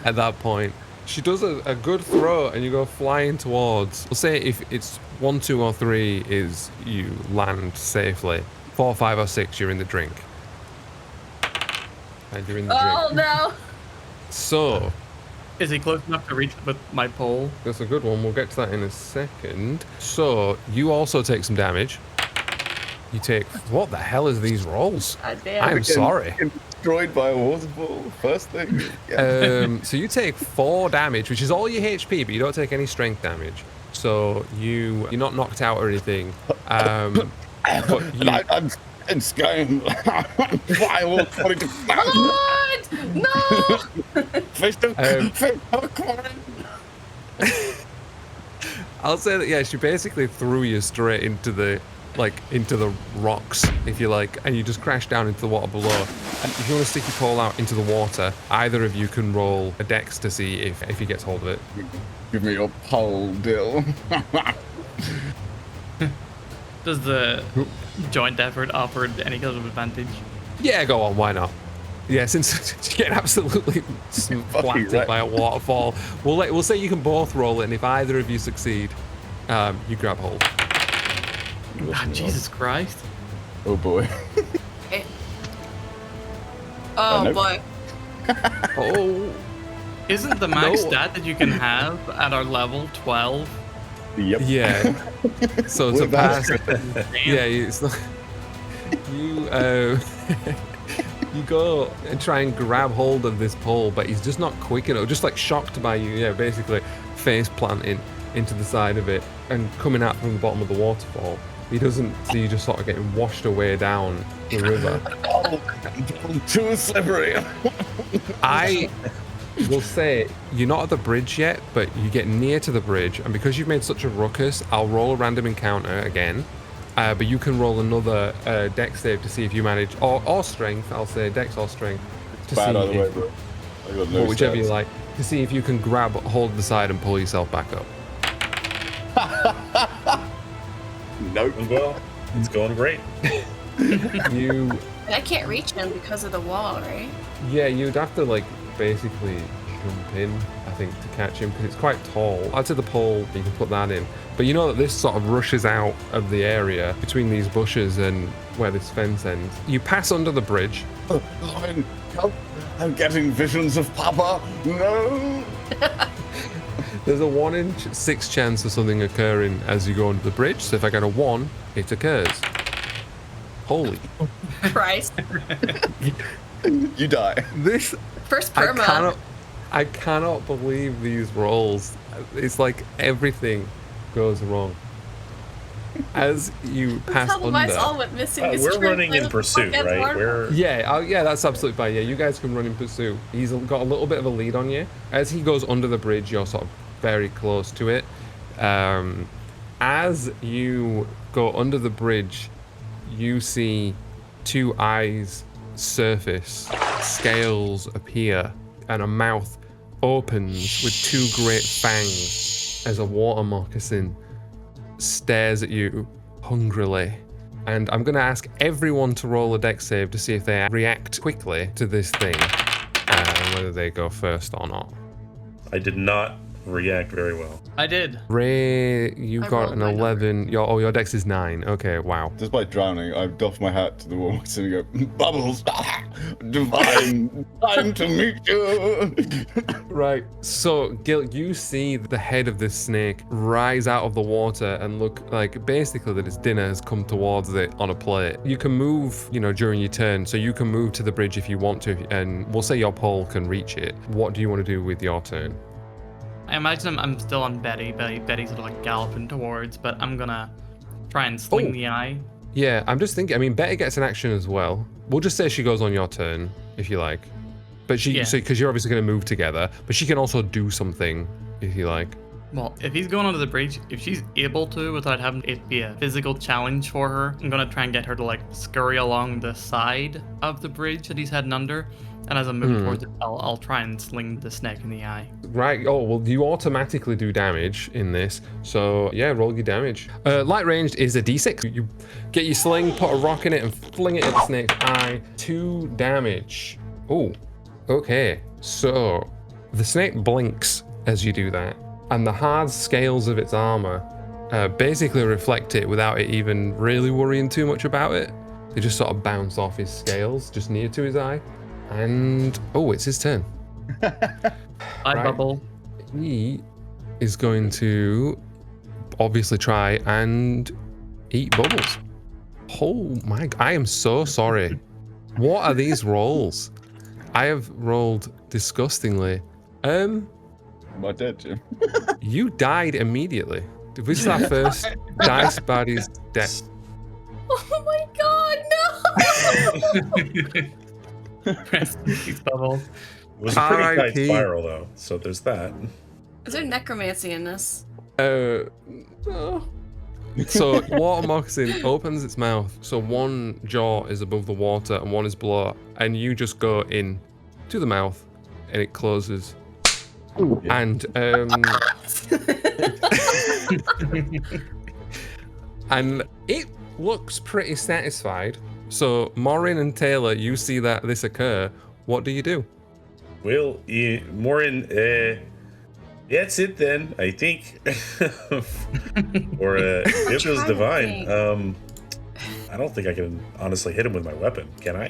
At that point, She does a good throw and you go flying towards. We'll say if it's 1, 2, or 3 is you land safely. 4, 5, or 6, you're in the drink. And you're in the drink. Oh no! So, Is he close enough to reach with my pole? that's a good one. We'll get to that in a second. So, you also take some damage. You take... What the hell is these rolls? God damn. I'm sorry. Destroyed by a waterfall. First thing. Yeah. So you take 4 damage, which is all your HP, but you don't take any strength damage. So you're not knocked out or anything. But you, I'm scared. Why will What? No! I'll say that, yeah, she basically threw you straight into the rocks, if you like, and you just crash down into the water below. And if you want to stick your pole out into the water, either of you can roll a dex to see if he gets hold of it. Give me your pole, Dill. Does the joint effort offer any kind of advantage? Yeah, go on, why not? Yeah, since you get absolutely splattered by a waterfall, we'll say you can both roll it, and if either of you succeed, you grab hold. Jesus Christ. Oh boy. Okay. Oh no. boy. Oh, Isn't the max No. stat that you can have at our level 12? Yep. yeah. So to We're back. pass, yeah, it's not, you you go and try and grab hold of this pole, but he's just not quick enough. Just like shocked by you, yeah, basically face planting into the side of it and coming out from the bottom of the waterfall. He doesn't see you, just sort of getting washed away down the river. Oh, too slippery. I will say you're not at the bridge yet, but you get near to the bridge, and because you've made such a ruckus, I'll roll a random encounter again. But you can roll another dex save to see if you manage, or strength. I'll say dex or strength. To Bad see either way, if, bro. I got no or whichever you stats. like, to see if you can grab hold of the side and pull yourself back up. Nope. Well, it's going great. You, I can't reach him because of the wall, right? yeah, you'd have to like basically jump in, I think, to catch him because it's quite tall. I'd say the pole, you can put that in. But you know that this sort of rushes out of the area between these bushes and where this fence ends. You pass under the bridge. Lauren, help. I'm getting visions of Papa. No. There's a 1 in 6 chance of something occurring as you go under the bridge. So if I get a 1, it occurs. Holy. Christ. You die. This, First perma. I cannot believe these rolls. It's like everything goes wrong. As you pass How mice all under. went missing. This We're trip. running Where in the pursuit, fuck is right? Mark? Yeah, that's absolutely fine. Yeah, you guys can run in pursuit. He's got a little bit of a lead on you. As he goes under the bridge, you're sort of very close to it. As you go under the bridge, you see 2 eyes surface, scales appear, and a mouth opens with 2 great fangs as a water moccasin stares at you hungrily. And I'm going to ask everyone to roll a dex save to see if they react quickly to this thing, and whether they go first or not. I did not react very well. I did. Ray, you I got rolled an my 11. Your dex is 9. Okay, wow. Despite drowning, I doff my hat to the wall and go, Bubbles, Devine, time to meet you. Right. So, Gill, you see the head of this snake rise out of the water and look like basically that its dinner has come towards it on a plate. You can move, during your turn, so you can move to the bridge if you want to, and we'll say your pole can reach it. What do you want to do with your turn? I imagine I'm still on Betty. Betty's sort of like galloping towards, but I'm gonna try and sling Oh. the eye. Yeah, I'm just thinking, Betty gets an action as well. We'll just say she goes on your turn, if you like. But Yeah. because you're obviously going to move together, but she can also do something, if you like. Well, if he's going under the bridge, if she's able to without having it be a physical challenge for her, I'm gonna try and get her to like scurry along the side of the bridge that he's heading under. And as I'm moving towards it, I'll try and sling the snake in the eye. Right, oh, well, you automatically do damage in this. So, yeah, roll your damage. Light ranged is a d6. You get your sling, put a rock in it, and fling it at the snake's eye. 2 damage. Oh, okay. So, the snake blinks as you do that. And the hard scales of its armor basically reflect it without it even really worrying too much about it. They just sort of bounce off his scales just near to his eye. And, oh, it's his turn. Eye bubble. He is going to obviously try and eat bubbles. Oh my, I am so sorry. What are these rolls? I have rolled disgustingly. Am I dead, Jim? You died immediately. This is our first Dice Baddies death. Oh my god, no! Rest in peace, bubbles. It was a pretty tight R.I.P. spiral, though, so there's that. Is there necromancy in this? No. So water moccasin opens its mouth, so one jaw is above the water and one is below, and you just go in to the mouth and it closes. Ooh, yeah. And and it looks pretty satisfied. So Morin and Taylor, you see that this occur. What do you do? Well, Morin, that's it then, I think. Or it was Devine. I don't think I can honestly hit him with my weapon. Can I?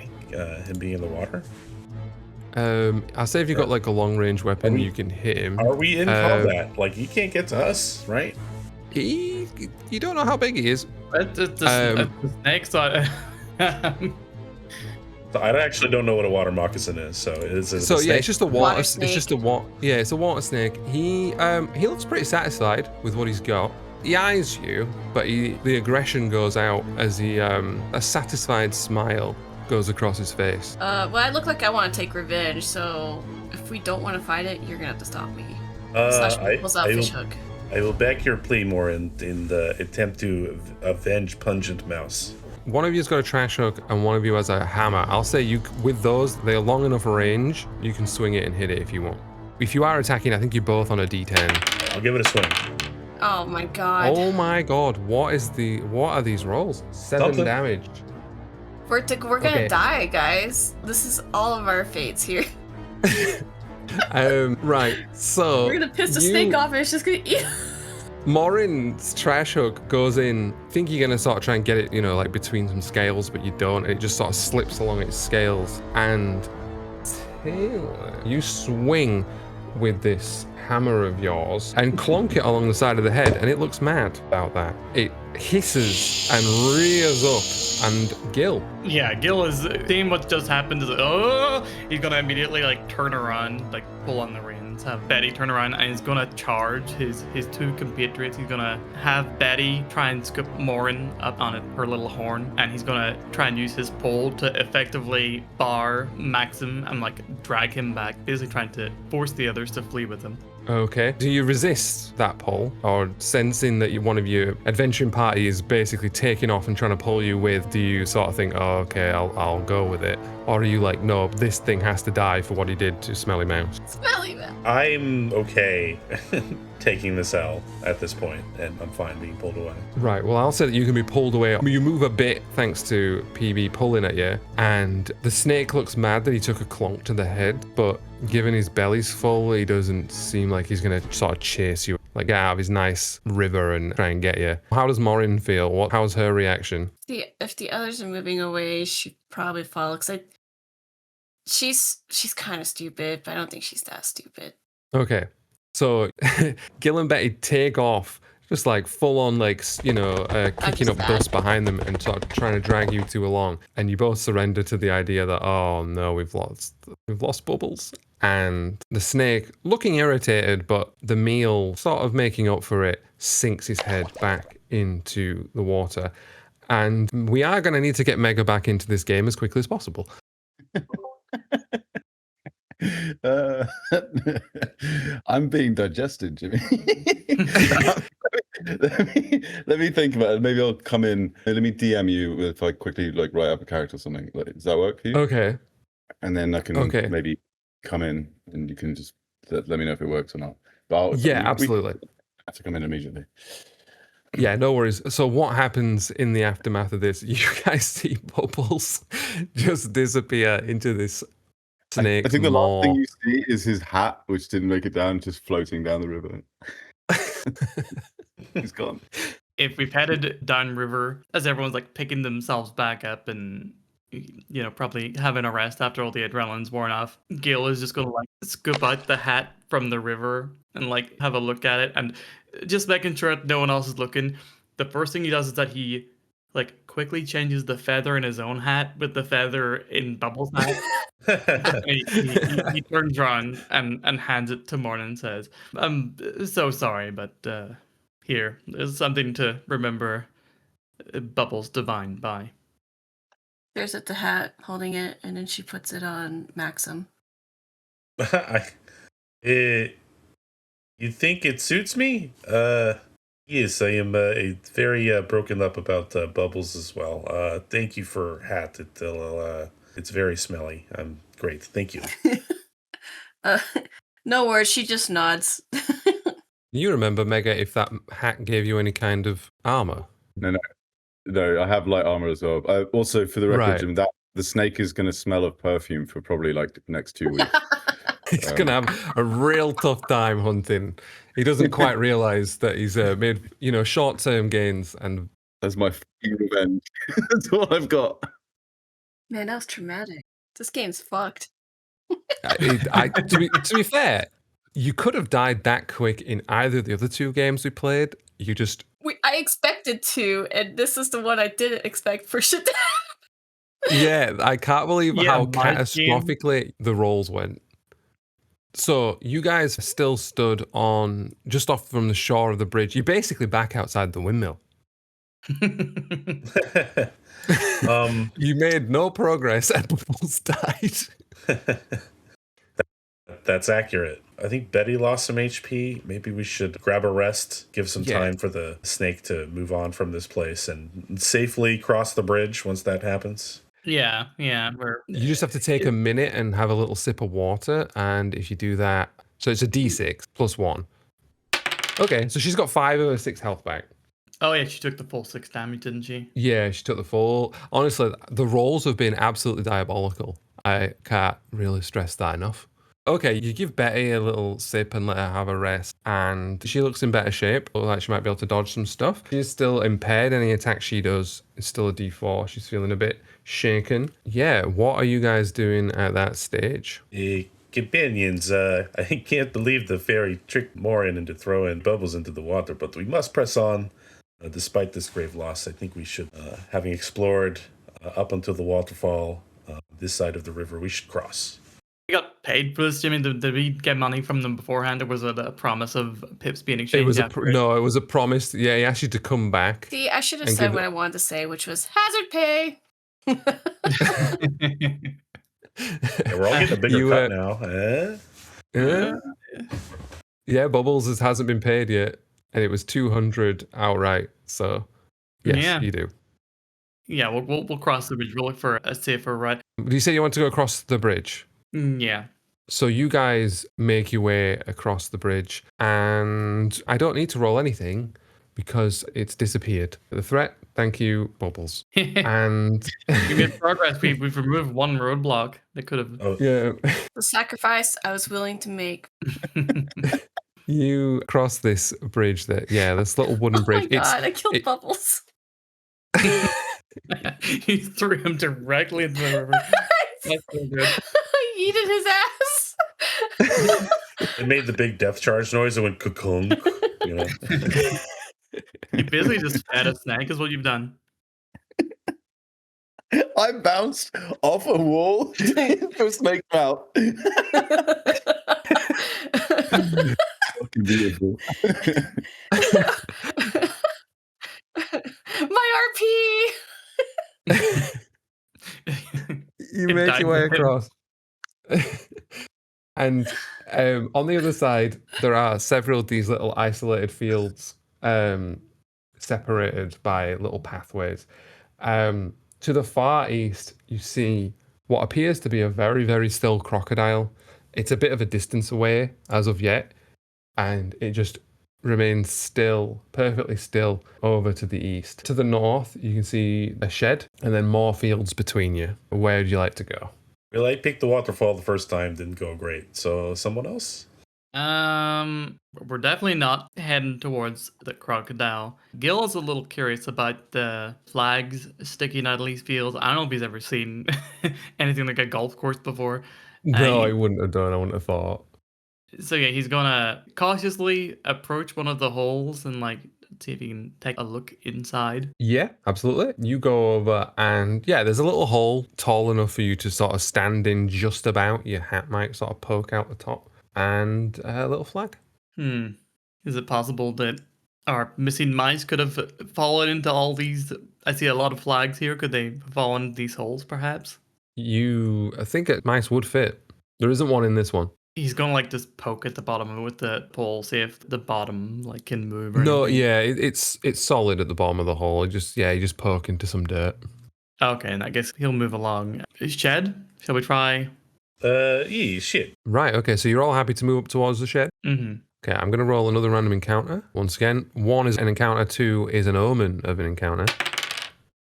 Him being in the water? I'll say if you've got like a long range weapon, you can hit him. Are we in combat? Like, he can't get to us, right? You don't know how big he is. It's a snake, so So I actually don't know what a water moccasin is. So it's a So yeah, snake? it's just a water. Water It's just a snake. water. Yeah, it's a water snake. He looks pretty satisfied with what he's got. He eyes you, but the aggression goes out as he a satisfied smile goes across his face. Well, I look like I want to take revenge, so if we don't want to fight it, you're gonna have to stop me. Slash pulls out fish hook. I will back your plea more in the attempt to avenge Pungent Mouse. One of you's got a trash hook and one of you has a hammer. I'll say you with those, they're long enough range, you can swing it and hit it if you want. If you are attacking, I think you're both on a D10. I'll give it a swing. Oh my god. Oh my god, what are these rolls? 7 Something. damage. We're gonna Okay. die, guys. This is all of our fates here. Right, so We're gonna piss the snake off and it's just gonna eat. Morin's trash hook goes in. Think you're gonna sort of try and get it, like between some scales, but you don't. And it just sort of slips along its scales. And Taylor, you swing with this hammer of yours and clonk it along the side of the head, and it looks mad about that. It hisses and rears up, and Gill. yeah, Gill is seeing what just happened. Is he's gonna immediately turn around, pull on the reins, have Betty turn around, and he's gonna charge his two compatriots. He's gonna have Betty try and scoop Morin up on her little horn, and he's gonna try and use his pole to effectively bar Maxim and drag him back, basically trying to force the others to flee with him. Okay. Do you resist that pull, or sensing that one of your adventuring party is basically taking off and trying to pull you with? Do you sort of think, oh, okay, I'll go with it, or are you like, no, this thing has to die for what he did to Smelly Mouse? Smelly man. I'm okay taking this L at this point, and I'm fine being pulled away. Right. Well, I'll say that you can be pulled away. You move a bit thanks to PB pulling at you, and the snake looks mad that he took a clonk to the head, but given his belly's full, he doesn't seem like he's gonna sort of chase you, get out of his nice river and try and get you. How does Morin feel? How's her reaction? If the others are moving away, she'd probably follow. Cause she's kind of stupid, but I don't think she's that stupid. Okay. So Gill and Betty take off, just full on, kicking up dust behind them and sort of trying to drag you two along. And you both surrender to the idea that, oh no, we've lost Bubbles. And the snake, looking irritated, but the meal sort of making up for it, sinks his head back into the water. And we are going to need to get Mega back into this game as quickly as possible. I'm being digested, Jimmy. let me think about it. Maybe I'll come in. Let me DM you if I quickly write up a character or something. Does that work for you? Okay. And then I can maybe come in and you can just let me know if it works or not. But absolutely. We have to come in immediately. Yeah, no worries. So what happens in the aftermath of this? You guys see Bubbles just disappear into this snake. I think the last thing more. you see is his hat, which didn't make it down, just floating down the river. He's gone. If we've headed downriver, as everyone's like picking themselves back up and probably having a rest after all the adrenaline's worn off, Gill is just gonna like scoop out the hat from the river and like have a look at it and just making sure that no one else is looking. The first thing he does is that he like quickly changes the feather in his own hat with the feather in Bubbles' hat. he turns around and hands it to Morin and says, "I'm so sorry, but here is something to remember Bubbles Devine by." There's at the hat, holding it, and then she puts it on Maxim. You think it suits me? Yes, I am very broken up about Bubbles as well. Thank you for hat. It's very smelly. I'm great. Thank you. No words. She just nods. You remember, Mega, if that hat gave you any kind of armor? No, I have light armor as well. Also, for the record, Right. Jim, that the snake is going to smell of perfume for probably like the next 2 weeks. He's going to have a real tough time hunting. He doesn't quite realize that he's made, short-term gains. And That's my fucking revenge. That's all I've got. Man, that was traumatic. This game's fucked. to be fair, you could have died that quick in either of the other two games we played. You just... I expected to, and this is the one I didn't expect for shit to happen. Yeah, I can't believe how my catastrophically the rolls went. So you guys still stood on just off from the shore of the bridge. You're basically back outside the windmill. You made no progress and Bubbles died. That's accurate. I think Betty lost some HP. Maybe we should grab a rest, give some time for the snake to move on from this place and safely cross the bridge once that happens. Yeah. You just have to take a minute and have a little sip of water. And if you do that, so it's a D6 plus 1. Okay, so she's got 5 of her 6 health back. Oh yeah, she took the full 6 damage, didn't she? Yeah, she took the full. Honestly, the rolls have been absolutely diabolical. I can't really stress that enough. Okay, you give Betty a little sip and let her have a rest, and she looks in better shape. Looks like she might be able to dodge some stuff. She's still impaired. Any attack she does is still a D4. She's feeling a bit shaken. Yeah, what are you guys doing at that stage? Companions, I can't believe the fairy tricked Morin into throwing Bubbles into the water, but we must press on. Despite this grave loss, I think we should, having explored up until the waterfall, this side of the river, we should cross. We got paid for this, Jimmy. Did we get money from them beforehand, or was it a promise of pips being exchanged? It was after no, it was a promise. Yeah, he asked you to come back. See, I should have said what I wanted to say, which was hazard pay. Yeah, we're all getting a bigger cut now. Yeah, Bubbles hasn't been paid yet, and it was 200 outright. So, yes, you do. Yeah, we'll cross the bridge. We'll look for a safer route. Do you say you want to go across the bridge? Yeah. So you guys make your way across the bridge, and I don't need to roll anything because it's disappeared. The threat, thank you, Bubbles. And we made progress. We've removed one roadblock that could have. Oh. Yeah. The sacrifice I was willing to make. You cross this bridge this little wooden bridge. Oh my god, I killed Bubbles. You threw him directly into the river. That's so good. I yeeted his ass. It made the big death charge noise and went cocoon. You basically just fed a snake, is what you've done. I bounced off a wall into a snake's mouth. Fucking beautiful. My RP. You make your way across. And on the other side, there are several of these little isolated fields separated by little pathways. To the far east, you see what appears to be a very, very still crocodile. It's a bit of a distance away as of yet, and it just remains still, perfectly still, over to the east. To the north, you can see a shed and then more fields between you. Where would you like to go? Well, I picked the waterfall the first time, didn't go great. So someone else? We're definitely not heading towards the crocodile. Gill is a little curious about the flags sticking out of these fields. I don't know if he's ever seen anything like a golf course before. No, I wouldn't have done. I wouldn't have thought. So yeah, he's gonna cautiously approach one of the holes and like see if he can take a look inside. Yeah, absolutely. You go over and yeah, there's a little hole tall enough for you to sort of stand in just about. Your hat might sort of poke out the top. And a little flag. Is it possible that our missing mice could have fallen into all these? I see a lot of flags here. Could they have fallen into these holes, perhaps? I think mice would fit. There isn't one in this one. He's gonna like just poke at the bottom of it with the pole, see if the bottom like can move. Or No, anything. yeah, it's solid at the bottom of the hole. You just poke into some dirt. Okay, and I guess he'll move along. Shed? Shall we try? Shit. Right, okay, so you're all happy to move up towards the shed? Mm-hmm. Okay, I'm going to roll another random encounter. Once again, 1 is an encounter, 2 is an omen of an encounter.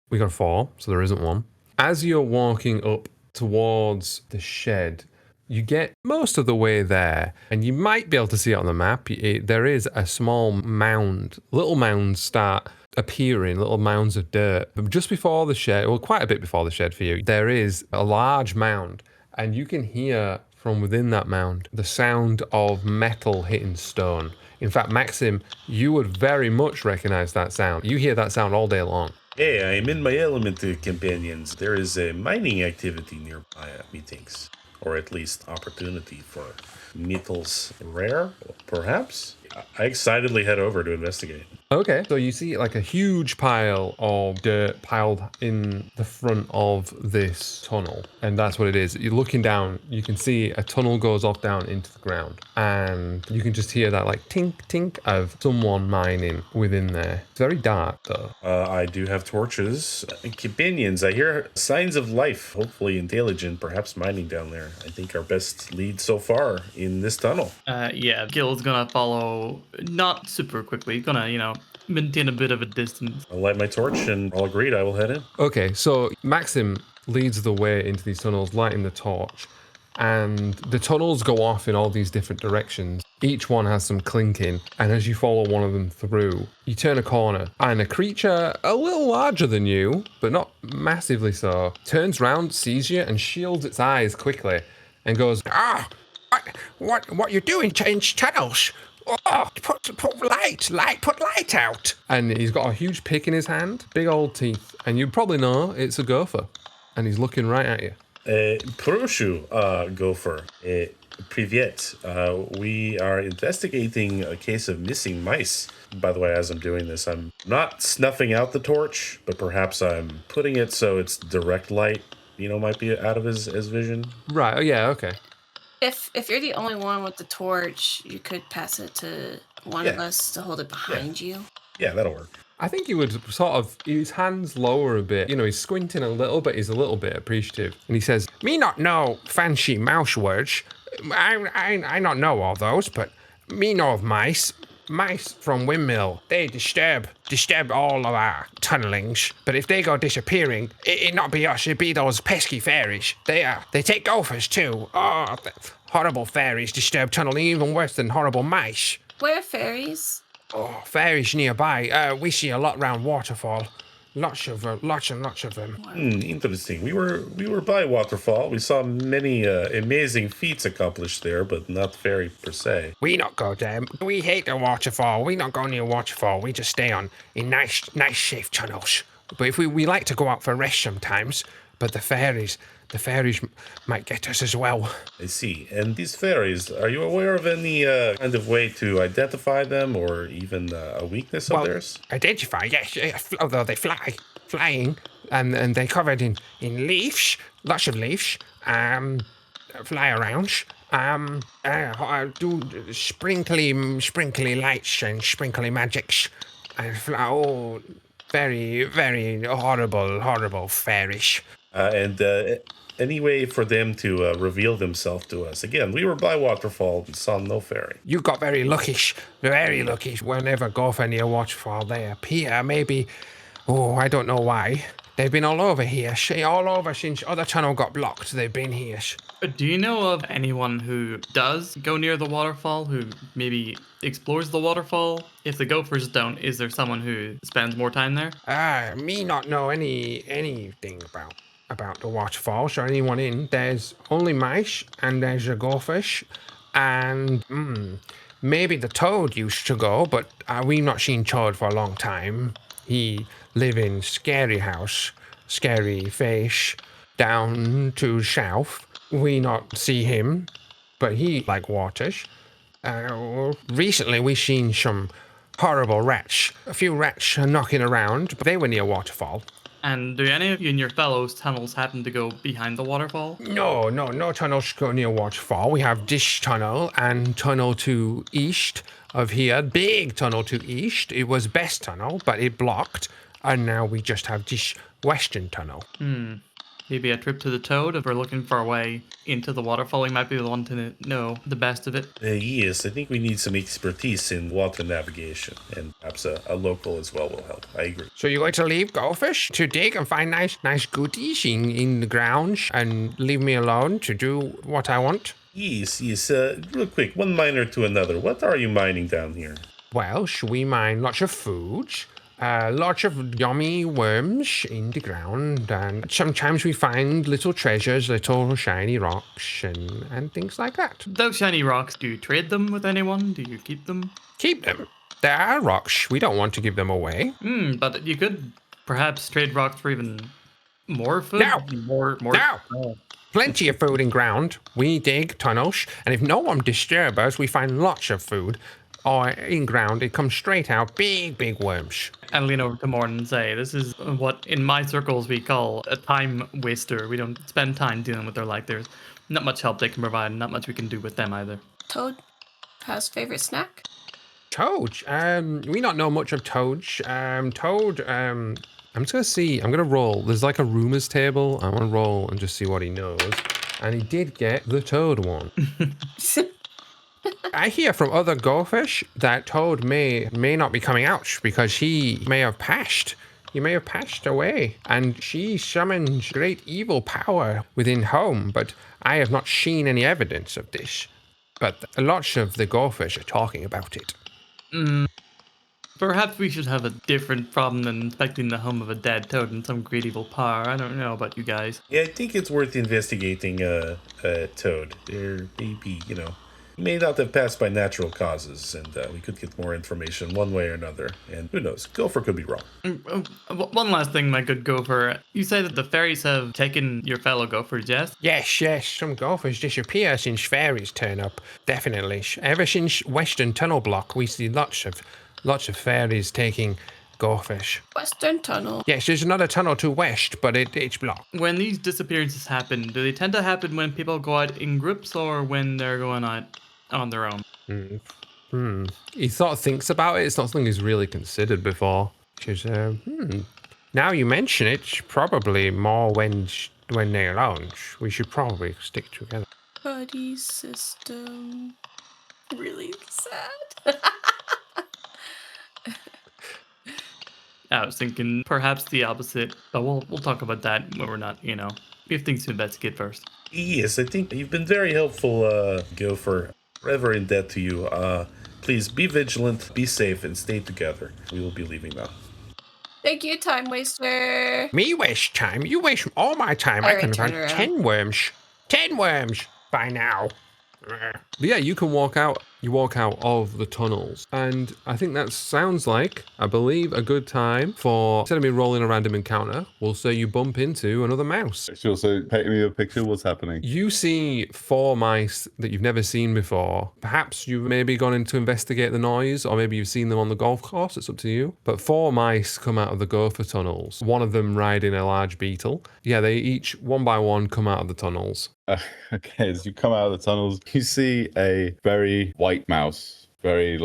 We got a 4, so there isn't one. As you're walking up towards the shed, you get most of the way there, and you might be able to see it on the map. There is a small mound. Little mounds start appearing, little mounds of dirt. But just before the shed, well, quite a bit before the shed for you, there is a large mound. And you can hear from within that mound the sound of metal hitting stone. In fact, Maxim, you would very much recognize that sound. You hear that sound all day long. Hey, I'm in my element, companions. There is a mining activity nearby, methinks. Or at least opportunity for metals rare, perhaps? I excitedly head over to investigate. Okay, so you see like a huge pile of dirt piled in the front of this tunnel, and that's what it is. You're looking down, you can see a tunnel goes off down into the ground, and you can just hear that like tink tink of someone mining within there. It's very dark though. I do have torches. Companions, I hear signs of life, hopefully intelligent, perhaps mining down there. I think our best lead so far in this tunnel. Yeah, Gil's gonna follow, not super quickly, gonna, maintain a bit of a distance. I'll light my torch and all agreed I will head in. Okay, so Maxim leads the way into these tunnels, lighting the torch, and the tunnels go off in all these different directions. Each one has some clinking, and as you follow one of them through, you turn a corner, and a creature a little larger than you, but not massively so, turns round, sees you, and shields its eyes quickly, and goes, what you doing? Change tunnels? Oh, put light out. And he's got a huge pick in his hand, big old teeth, and you probably know it's a gopher, and he's looking right at you. Proshu, gopher. Privyet. We are investigating a case of missing mice. By the way, as I'm doing this, I'm not snuffing out the torch, but perhaps I'm putting it so it's direct light, might be out of his vision. Right, oh yeah, okay. If you're the only one with the torch, you could pass it to one of us to hold it behind you. Yeah, that'll work. I think he would sort of, his hands lower a bit. He's squinting a little, but he's a little bit appreciative. And he says, me not know fancy mouse words. I not know all those, but me know of mice. Mice from Windmill, they disturb all of our tunnelings. But if they go disappearing, it not be us, it be those pesky fairies. They take gophers too. Oh, horrible fairies disturb tunneling even worse than horrible mice. Where are fairies? Oh, fairies nearby. We see a lot round Waterfall. Lots and lots of them. Interesting. We were by Waterfall. We saw many amazing feats accomplished there, but not fairy per se. We not go there. We hate the Waterfall. We not go near Waterfall. We just stay in nice safe tunnels. But if we like to go out for rest sometimes. But the fairies might get us as well. I see. And these fairies, are you aware of any kind of way to identify them or even a weakness of theirs? Identify, yes. Although they flying, and they're covered in leaves, lots of leaves, fly around, do sprinkly lights and sprinkly magics, and fly, very, very horrible fairies. Any way for them to reveal themselves to us? Again, we were by Waterfall and saw no fairy. You got very lucky. Whenever go for near Waterfall, they appear. Maybe, I don't know why. They've been all over here. All over since other tunnel got blocked. They've been here. Do you know of anyone who does go near the waterfall, who maybe explores the waterfall? If the gophers don't, is there someone who spends more time there? Me not know anything about the waterfalls or anyone in. There's only mice and there's a goldfish and maybe the toad used to go, but we've not seen Toad for a long time. He live in scary house, scary fish, down to south. We not see him, but he like waters. Recently we seen some horrible rats. A few rats knocking around, but they were near waterfall. And do any of you in your fellows' tunnels happen to go behind the waterfall? No tunnels go near waterfall. We have this tunnel and tunnel to east of here. Big tunnel to east. It was best tunnel, but it blocked. And now we just have this western tunnel. Maybe a trip to the Toad. If we're looking for a way into the waterfall, we might be the one to know the best of it. Yes, I think we need some expertise in water navigation, and perhaps a local as well will help. I agree. So you're going to leave Goldfish to dig and find nice goodies in the grounds and leave me alone to do what I want? Yes. Real quick, one miner to another. What are you mining down here? Well, should we mine lots of foods? Lots of yummy worms in the ground, and sometimes we find little treasures, little shiny rocks, and things like that. Those shiny rocks, do you trade them with anyone? Do you keep them? Keep them. They are rocks. We don't want to give them away. But you could perhaps trade rocks for even more food? No! More. No! Oh. Plenty of food in ground. We dig tunnels, and if no one disturbs us, we find lots of food. Or in ground, it comes straight out, big worms. And lean over to Morin and say, this is what in my circles we call a time waster. We don't spend time dealing with their like. There's not much help they can provide, and not much we can do with them either. Toad has favorite snack? Toad. We not know much of Toad. Toad, I'm just gonna see. I'm gonna roll. There's like a rumors table. I want to roll and just see what he knows. And he did get the Toad one. I hear from other goldfish that Toad may not be coming out because he may have passed. He may have passed away, and she summons great evil power within home, but I have not seen any evidence of this. But lots of the goldfish are talking about it. Perhaps we should have a different problem than inspecting the home of a dead toad and some great evil power. I don't know about you guys. Yeah, I think it's worth investigating Toad. There may be, he may not have passed by natural causes, and we could get more information one way or another. And who knows, Gopher could be wrong. One last thing, my good Gopher. You say that the fairies have taken your fellow gophers, yes? Yes. Some gophers disappear since fairies turn up. Definitely. Ever since Western Tunnel Block, we see lots of fairies taking goldfish. Western Tunnel. Yes, there's another tunnel to west, but it's blocked. When these disappearances happen, do they tend to happen when people go out in groups or when they're going out on their own? He sort of thinks about it. It's not something he's really considered before. Because, now you mention it, probably more when they're alone. We should probably stick together. Buddy system. Really sad. I was thinking perhaps the opposite, but we'll talk about that when we're not, we have things to investigate first. Yes, I think you've been very helpful, Gopher. Forever in debt to you. Please be vigilant, be safe, and stay together. We will be leaving now. Thank you, time waster. Me waste time? You waste all my time. I can turn find around. 10 worms. 10 worms by now. But yeah, you can walk out. You walk out of the tunnels, and I think that sounds like, I believe, a good time for, instead of me rolling a random encounter, we'll say you bump into another mouse. Sure, so paint me a picture. What's happening? You see 4 mice that you've never seen before. Perhaps you've maybe gone in to investigate the noise, or maybe you've seen them on the golf course. It's up to you. But 4 mice come out of the gopher tunnels. One of them riding a large beetle. Yeah, they each, one by one, come out of the tunnels. Okay, as you come out of the tunnels, you see a very white mouse. Very,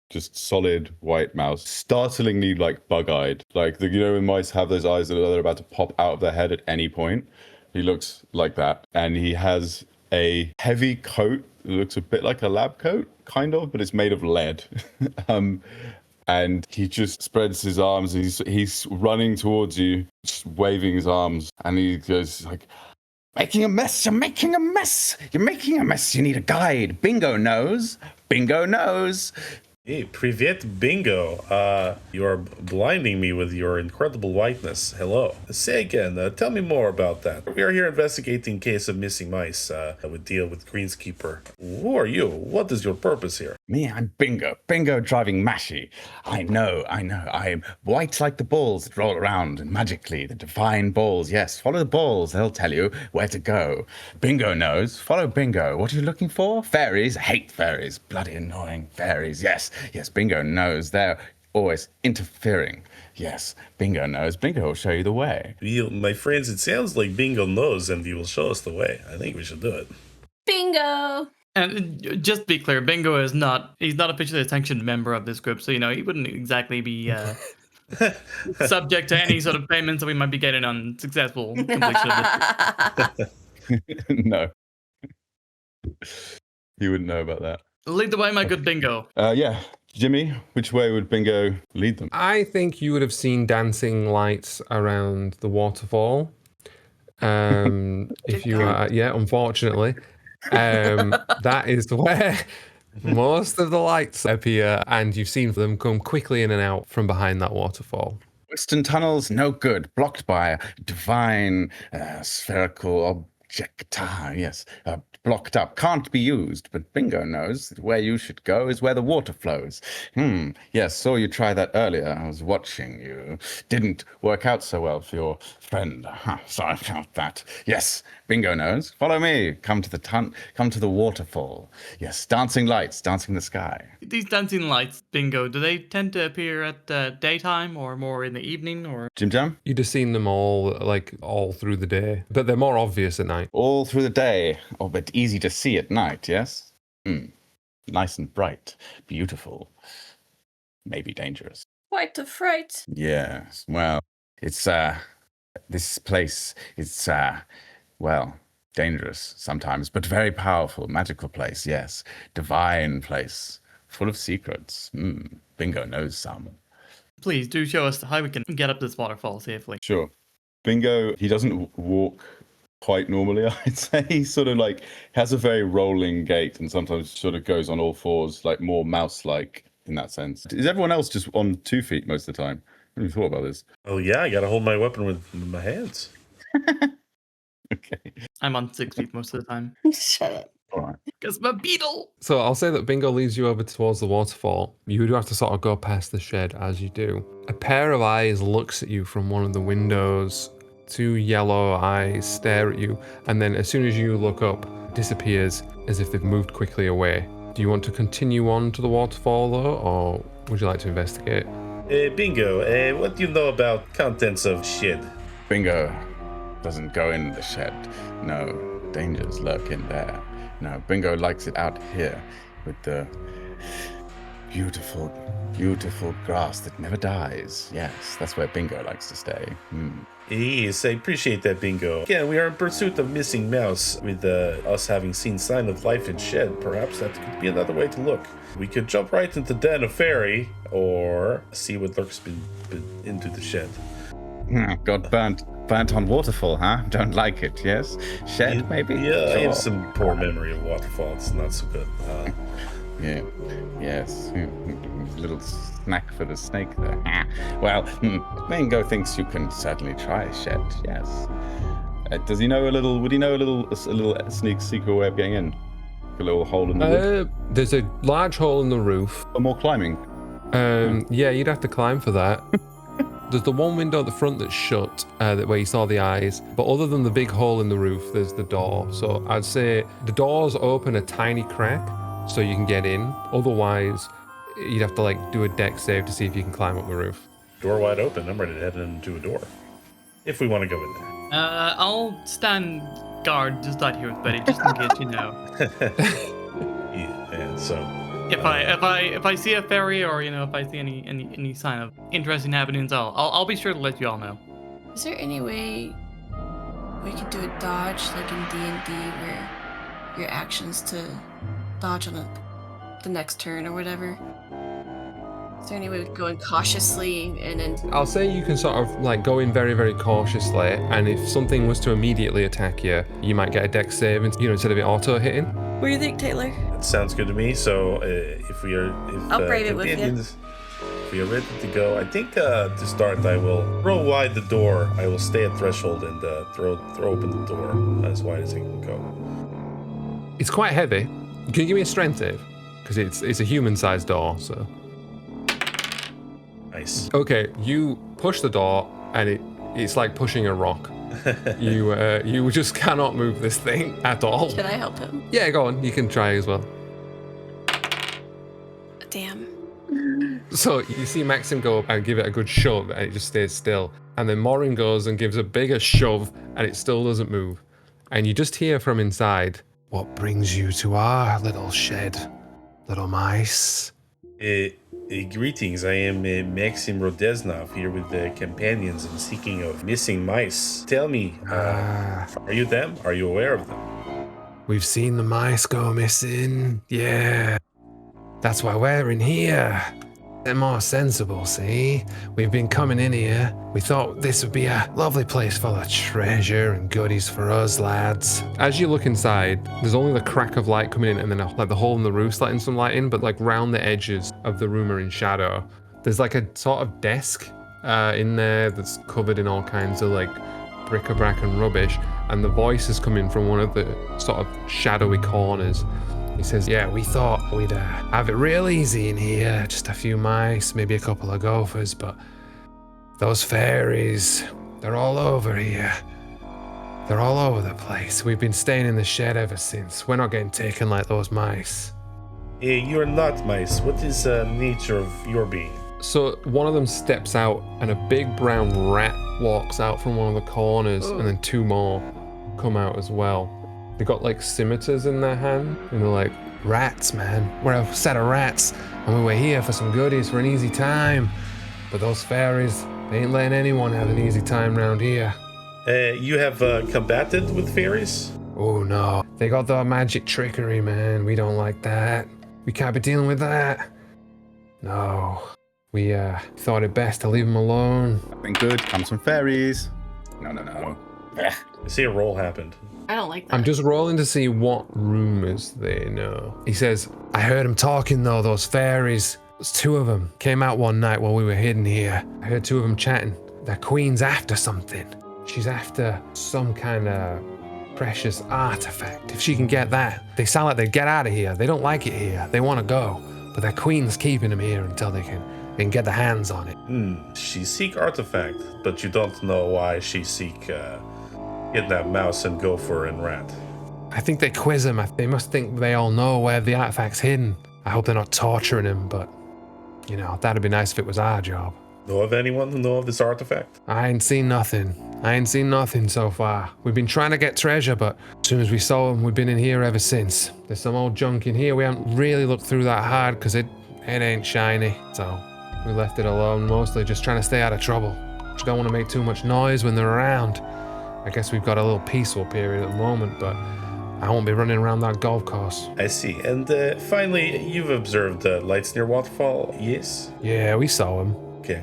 just solid white mouse. Startlingly, bug-eyed. When mice have those eyes that are about to pop out of their head at any point. He looks like that. And he has a heavy coat. It looks a bit like a lab coat, kind of, but it's made of lead. And he just spreads his arms. He's running towards you, just waving his arms. And he goes like, making a mess. You're making a mess. You're making a mess. You need a guide. Bingo knows. Bingo knows. Hey, Privet Bingo. You are blinding me with your incredible whiteness. Hello. Say again, tell me more about that. We are here investigating case of missing mice. We deal with Greenskeeper. Who are you? What is your purpose here? Me, I'm Bingo. Bingo driving Mashie. I know. I am white like the balls that roll around, and magically, the divine balls. Yes, follow the balls. They'll tell you where to go. Bingo knows. Follow Bingo. What are you looking for? Fairies? I hate fairies. Bloody annoying fairies. Yes, Bingo knows. They're always interfering. Yes, Bingo knows. Bingo will show you the way. My friends, it sounds like Bingo knows and he will show us the way. I think we should do it. Bingo! And just to be clear, Bingo is he's not officially a sanctioned member of this group, so, he wouldn't exactly be subject to any sort of payments that we might be getting on successful completion of this. No. You wouldn't know about that. Lead the way, my good Bingo. Yeah. Jimmy, which way would Bingo lead them? I think you would have seen dancing lights around the waterfall. If you are, unfortunately. That is where most of the lights appear, and you've seen them come quickly in and out from behind that waterfall. Western tunnels, no good. Blocked by a divine spherical object. Yes, blocked up. Can't be used, but Bingo knows that where you should go is where the water flows. Yes, saw you try that earlier. I was watching you. Didn't work out so well for your friend. Sorry about that. Yes, Bingo knows. Follow me. Come to the waterfall. Yes, dancing lights, dancing the sky. These dancing lights, Bingo, do they tend to appear at daytime or more in the evening? Or Jim Jam? You'd have seen them all through the day, but they're more obvious at night. All through the day, but easy to see at night, yes? Nice and bright, beautiful, maybe dangerous. Quite a fright. Yes, well, it's, this place is, dangerous sometimes, but very powerful, magical place, yes. Divine place, full of secrets. Bingo knows some. Please do show us how we can get up this waterfall safely. Sure. Bingo, he doesn't walk quite normally, I'd say. He sort of has a very rolling gait and sometimes sort of goes on all fours, more mouse-like in that sense. Is everyone else just on 2 feet most of the time? I haven't thought about this. Oh yeah, I gotta hold my weapon with my hands. Okay. I'm on 6 feet most of the time. Shut up. All right. Because I'm a beetle! So I'll say that Bingo leads you over towards the waterfall. You do have to sort of go past the shed as you do. A pair of eyes looks at you from one of the windows. 2 yellow eyes stare at you, and then as soon as you look up, disappears as if they've moved quickly away. Do you want to continue on to the waterfall though, or would you like to investigate? Bingo, what do you know about contents of shed? Bingo doesn't go in the shed. No, dangers lurk in there. No, Bingo likes it out here with the beautiful, beautiful grass that never dies. Yes, that's where Bingo likes to stay. Yes, I appreciate that, Bingo. Again, we are in pursuit of missing mouse, with us having seen sign of life in shed. Perhaps that could be another way to look. We could jump right into Den of Fairy, or see what lurks into the shed. Got burnt on waterfall, huh? Don't like it, yes? Shed, maybe? Yeah, Sure. I have some poor memory of waterfall. It's not so good. Yeah, yes. Little snack for the snake there. Well, Bingo thinks you can certainly try shed, yes. Does he know would he know a little secret way of getting in? A little hole in the roof? There's a large hole in the roof. Or more climbing? Yeah, you'd have to climb for that. There's the one window at the front that's shut, where you saw the eyes. But other than the big hole in the roof, there's the door. So I'd say the doors open a tiny crack, so you can get in. Otherwise, you'd have to do a deck save to see if you can climb up the roof. Door wide open. I'm ready to head into a door. If we want to go in there. I'll stand guard just out here with Betty, just in case you know. Yeah, and so If I see a fairy or if I see any sign of interesting happenings, I'll be sure to let you all know. Is there any way we could do a dodge like in D&D where your actions to dodge on the next turn or whatever? Is there any way we could go in cautiously and then... I'll say you can sort of like go in very, very cautiously, and if something was to immediately attack you, you might get a dex save, instead of it auto hitting. What do you think, Taylor? That sounds good to me. So I'll brave it with you. If we are ready to go, I think to start I will throw wide the door. I will stay at threshold and throw open the door as wide as I can go. It's quite heavy. Can you give me a strength save? Because it's a human-sized door, so. Nice. Okay, you push the door, and it's like pushing a rock. You just cannot move this thing at all. Can I help him? Yeah, go on. You can try as well. Damn. So you see Maxim go up and give it a good shove, and it just stays still. And then Morin goes and gives a bigger shove, and it still doesn't move. And you just hear from inside, "What brings you to our little shed, little mice?" Greetings, I am Maxim Rodesnov here with the companions and seeking of missing mice. Tell me, are you them? Are you aware of them? We've seen the mice go missing. Yeah. That's why we're in here. They're more sensible, see? We've been coming in here. We thought this would be a lovely place full of treasure and goodies for us lads. As you look inside, there's only the crack of light coming in and then like the hole in the roof letting some light in, but like round the edges of the room are in shadow. There's like a sort of desk in there that's covered in all kinds of like bric-a-brac and rubbish, and the voice is coming from one of the sort of shadowy corners. He says, "Yeah, we thought we'd have it real easy in here. Just a few mice, maybe a couple of gophers, but those fairies, they're all over here. They're all over the place. We've been staying in the shed ever since. We're not getting taken like those mice." You are not mice. What is the nature of your being? So one of them steps out, and a big brown rat walks out from one of the corners, and then two more come out as well. They got like scimitars in their hand, and they're like, "Rats, man. We're a set of rats, and we were here for some goodies for an easy time. But those fairies, they ain't letting anyone have an easy time round here." You have combated with fairies? Oh no, they got the magic trickery, man. We don't like that. We can't be dealing with that. No, we thought it best to leave them alone. Nothing good comes from fairies. No. I see a roll happened. I don't like that. I'm just rolling to see what rumors they know. He says, "I heard them talking though, those fairies. There's two of them. Came out one night while we were hidden here. I heard two of them chatting. Their queen's after something. She's after some kind of precious artifact. If she can get that, they sound like they'd get out of here. They don't like it here. They want to go. But their queen's keeping them here until they can get their hands on it." She seek artifact, but you don't know why she seek kidnap mouse and gopher and rat. I think they quiz him. They must think they all know where the artifact's hidden. I hope they're not torturing him, but, that'd be nice if it was our job. Know of anyone who know of this artifact? I ain't seen nothing so far. We've been trying to get treasure, but as soon as we saw them, we've been in here ever since. There's some old junk in here. We haven't really looked through that hard because it ain't shiny. So we left it alone, mostly just trying to stay out of trouble. Just don't want to make too much noise when they're around. I guess we've got a little peaceful period at the moment, but I won't be running around that golf course. I see. And finally, you've observed lights near waterfall, yes? Yeah, we saw him. Okay.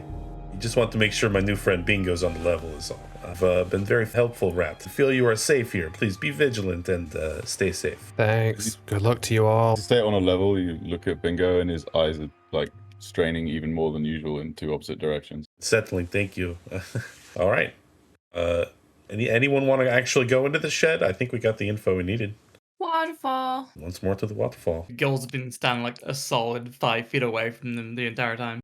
You just want to make sure my new friend Bingo's on the level is all. I've been very helpful, Rat. I feel you are safe here. Please be vigilant and stay safe. Thanks. Good luck to you all. To stay on a level, you look at Bingo and his eyes are like straining even more than usual in two opposite directions. Settling, thank you. All right. Anyone want to actually go into the shed? I think we got the info we needed. Waterfall. Once more to the waterfall. Gill's been standing like a solid 5 feet away from them the entire time.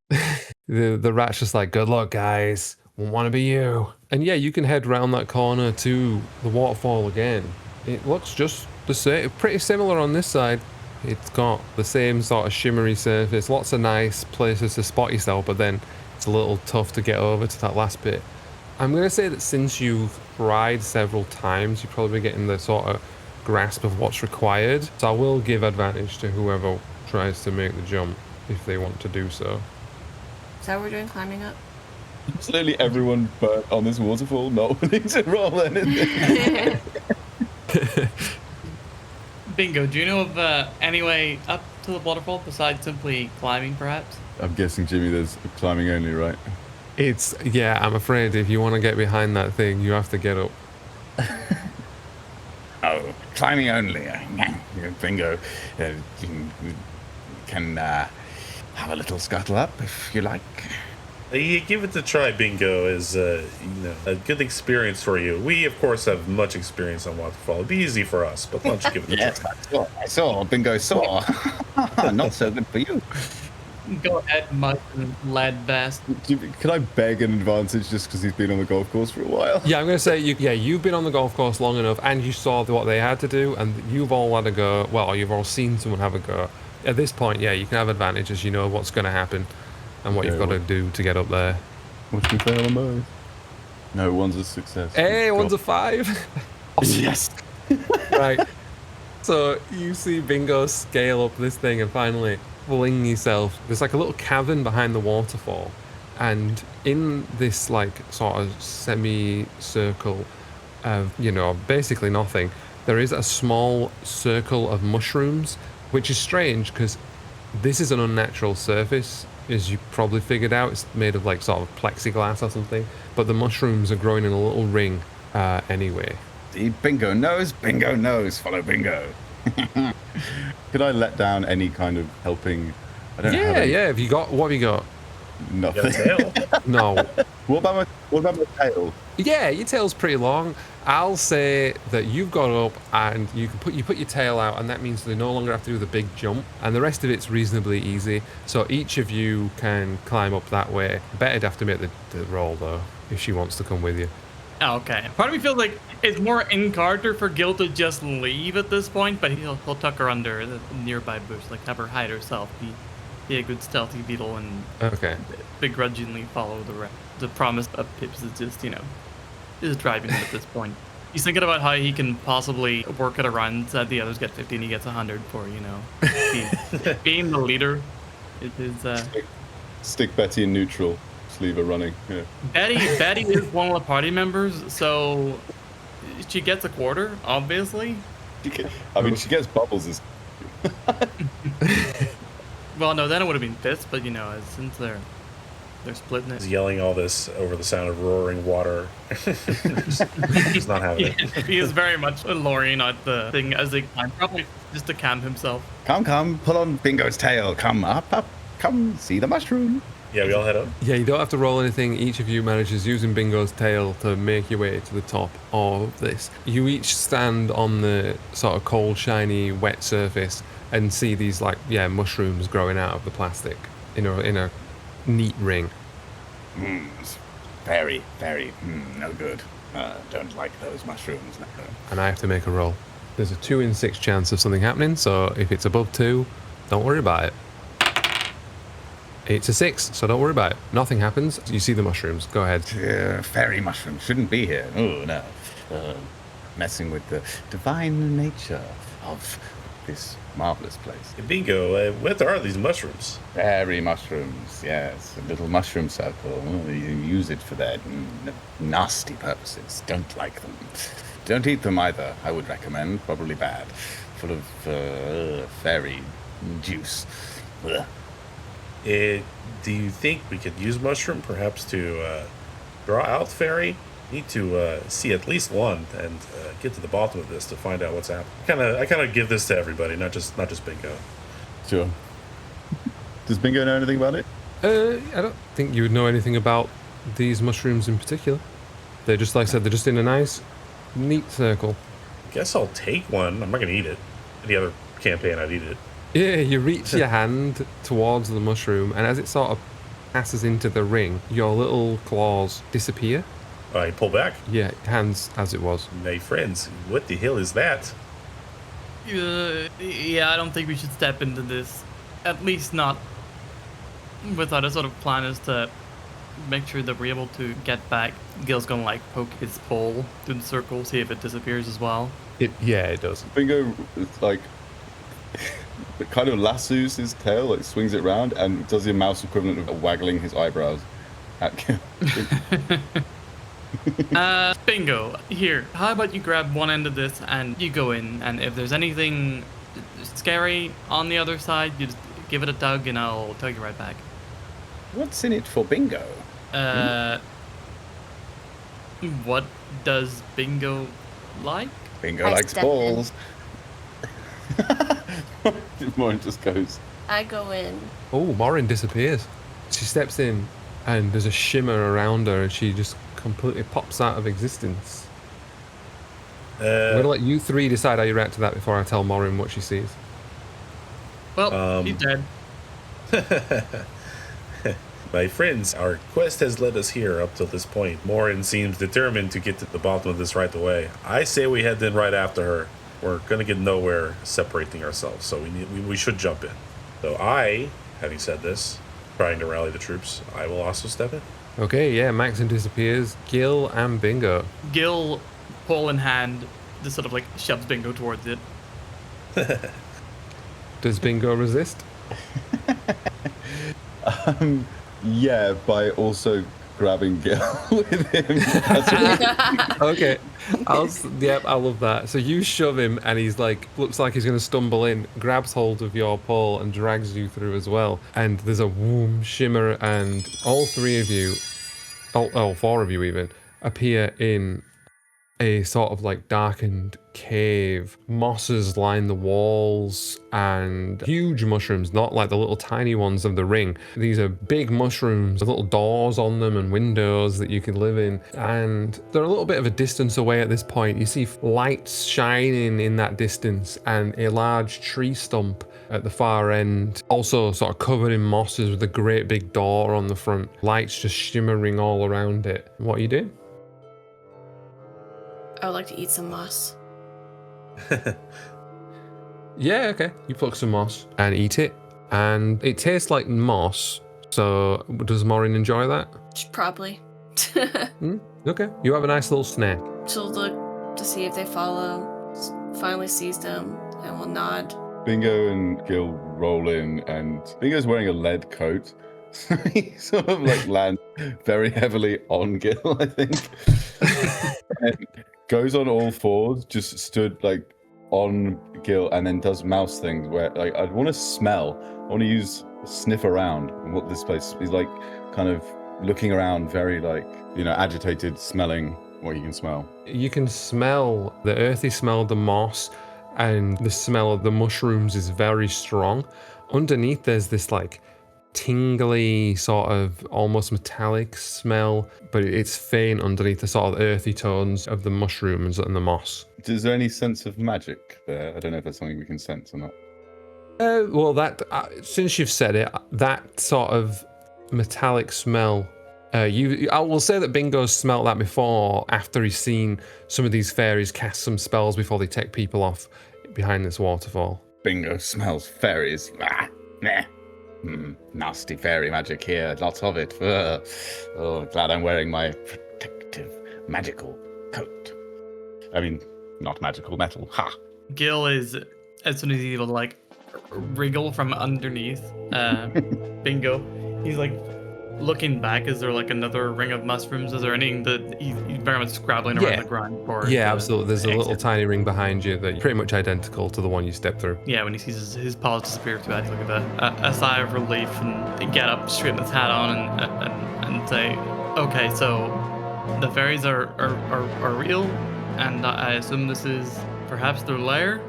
The rat's just like, "Good luck, guys. Won't want to be you." And yeah, you can head round that corner to the waterfall again. It looks just the same, pretty similar on this side. It's got the same sort of shimmery surface, lots of nice places to spot yourself, but then it's a little tough to get over to that last bit. I'm going to say that since you've tried several times, you're probably getting the sort of grasp of what's required. So I will give advantage to whoever tries to make the jump if they want to do so. Is that what we're doing, climbing up? Absolutely everyone but on this waterfall not willing to roll anything. Bingo, do you know of any way up to the waterfall besides simply climbing, perhaps? I'm guessing, Jimmy, there's climbing only, right? Yeah, I'm afraid if you want to get behind that thing, you have to get up. Oh, climbing only. Bingo. You can have a little scuttle up if you like. Give it a try, Bingo, is a good experience for you. We, of course, have much experience on waterfall. It'd be easy for us, but why don't you give it a Yes, try? I saw. Bingo saw. Not so good for you. Go ahead, Mike, lad best. Can I beg an advantage just because he's been on the golf course for a while? Yeah, I'm going to say, you've been on the golf course long enough and you saw what they had to do and you've all had a go. Well, you've all seen someone have a go. At this point, yeah, you can have advantage as you know what's going to happen and what you've got to do to get up there. Watch me fail on those. No, one's a success. Hey, one's a 5. Yes. Right. So you see Bingo scale up this thing and finally fling yourself. There's like a little cavern behind the waterfall, and in this like sort of semi-circle of basically nothing, there is a small circle of mushrooms, which is strange because this is an unnatural surface, as you probably figured out. It's made of like sort of plexiglass or something, but the mushrooms are growing in a little ring anyway. Bingo knows, follow Bingo. Could I let down any kind of helping? I don't know. Yeah. What have you got? Nothing. Tail. No. What about my tail? Yeah, your tail's pretty long. I'll say that you've got up and you put your tail out, and that means they no longer have to do the big jump, and the rest of it's reasonably easy. So each of you can climb up that way. Betty'd have to make the roll though if she wants to come with you. Okay. Part of me feels like it's more in character for Gill to just leave at this point, but he'll tuck her under the nearby bush, like have her hide herself, be a good stealthy beetle, and Okay. begrudgingly follow the promise of Pips is just, is driving him at this point. He's thinking about how he can possibly work it around that the others get 50 and he gets 100 for, being the leader. It is, Stick Betty in neutral. Just leave her running. Yeah. Baddy is one of the party members, so she gets a quarter, obviously. She gets bubbles as. Well, no, then it would have been fits, but since they're splitting it. He's yelling all this over the sound of roaring water. Just not having it. He is very much luring out the thing as they climb, probably just to calm himself. Come, pull on Bingo's tail. Come up, come see the mushroom. Yeah, we all head up. Yeah, you don't have to roll anything. Each of you manages using Bingo's tail to make your way to the top of this. You each stand on the sort of cold, shiny, wet surface and see these mushrooms growing out of the plastic in a neat ring. Very, very no good. Don't like those mushrooms. No. And I have to make a roll. There's a 2 in 6 chance of something happening, so if it's above 2, don't worry about it. It's a 6, so don't worry about it. Nothing happens. You see the mushrooms. Go ahead. Fairy mushrooms shouldn't be here. Oh, no. Messing with the divine nature of this marvelous place. Bingo, what are these mushrooms? Fairy mushrooms, yes. A little mushroom circle. You use it for their nasty purposes. Don't like them. Don't eat them either, I would recommend. Probably bad. Full of fairy juice. Ugh. Do you think we could use mushroom perhaps to draw out fairy? Need to see at least one and get to the bottom of this to find out what's happening. I kind of give this to everybody, not just Bingo. Sure. Does Bingo know anything about it? I don't think you would know anything about these mushrooms in particular. They're just, like I said, they're just in a nice, neat circle. Guess I'll take one. I'm not gonna eat it. Any other campaign, I'd eat it. Yeah, you reach your hand towards the mushroom, and as it sort of passes into the ring, your little claws disappear. I pull back. Yeah, hands as it was. My friends, what the hell is that? Yeah, I don't think we should step into this. At least not without a sort of plan is to make sure that we're able to get back. Gil's gonna poke his pole through the circle, see if it disappears as well. It does. Bingo, it kind of lassos his tail, swings it round, and does the mouse equivalent of waggling his eyebrows at Gill. Bingo, here, how about you grab one end of this and you go in, and if there's anything scary on the other side, you just give it a tug and I'll tug you right back. What's in it for bingo? What does Bingo like? Bingo I likes step in. balls. Morin just goes. I go in. Oh, Morin disappears. She steps in, and there's a shimmer around her, and she just completely pops out of existence. I'm going to let you three decide how you react to that before I tell Morin what she sees. Well, he's dead. My friends, our quest has led us here up till this point. Morin seems determined to get to the bottom of this right away. I say we head in right after her. We're gonna get nowhere separating ourselves, so we should jump in. So I, having said this, trying to rally the troops, I will also step in. Okay, yeah, Maxim disappears. Gill and Bingo. Gill, pole in hand, just sort of like shoves Bingo towards it. Does Bingo resist? Yeah, by also grabbing Gill with him. Okay, I love that. So you shove him, and he's like, looks like he's going to stumble in, grabs hold of your pole and drags you through as well. And there's a whoom, shimmer, and all three of you, all four of you even, appear in a sort of like darkened cave. Mosses line the walls and huge mushrooms, not like the little tiny ones of the ring. These are big mushrooms with little doors on them and windows that you can live in. And they're a little bit of a distance away at this point. You see lights shining in that distance and a large tree stump at the far end, also sort of covered in mosses with a great big door on the front. Lights just shimmering all around it. What are you doing? I would like to eat some moss. Yeah, okay. You pluck some moss and eat it, and it tastes like moss. So does Morin enjoy that? Probably. Okay. You have a nice little snack. She'll look to see if they follow. Finally sees them and will nod. Bingo and Gill roll in, and Bingo's wearing a lead coat. So he sort of like lands very heavily on Gill, I think. And goes on all fours, just stood like on Gill, and then does mouse things where like I'd want to smell. I want to sniff around what this place is like, kind of looking around, very like, agitated, smelling what you can smell. You can smell the earthy smell of the moss, and the smell of the mushrooms is very strong. Underneath there's this like tingly sort of almost metallic smell, but it's faint underneath the sort of earthy tones of the mushrooms and the moss. Is there any sense of magic there? I don't know if that's something we can sense or not. Well, that since you've said it, that sort of metallic smell, I will say that Bingo's smelt that before after he's seen some of these fairies cast some spells before they take people off behind this waterfall. Bingo smells fairies. Meh. Nasty fairy magic here, lots of it. Oh, glad I'm wearing my protective magical coat. I mean, not magical metal. Ha! Gill is, as soon as he's able to like wriggle from underneath Bingo, he's like looking back. Is there like another ring of mushrooms? Is there anything that he's very much scrabbling around the ground for? Yeah, absolutely. There's a little tiny ring behind you that's pretty much identical to the one you stepped through. Yeah, when he sees his paws disappear too bad, he look at a sigh of relief and get up, straighten his hat on, and say, "Okay, so the fairies are real, and I assume this is perhaps their lair."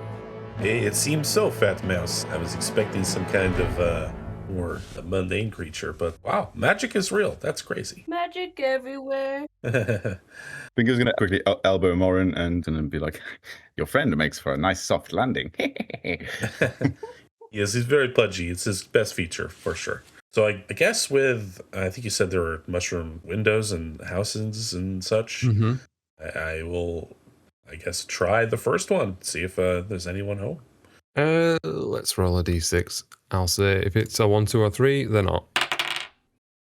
It seems so, Fat Mouse. I was expecting some kind of more mundane creature, but wow, magic is real. That's crazy. Magic everywhere. Bingo's gonna quickly elbow Morin and then be like, "Your friend makes for a nice soft landing." Yes, he's very pudgy. It's his best feature for sure. So I guess I think you said there were mushroom windows and houses and such. Mm-hmm. I will, I guess, try the first one. See if there's anyone home. Let's roll a d6. I'll say if it's a 1, 2, or 3, they're not.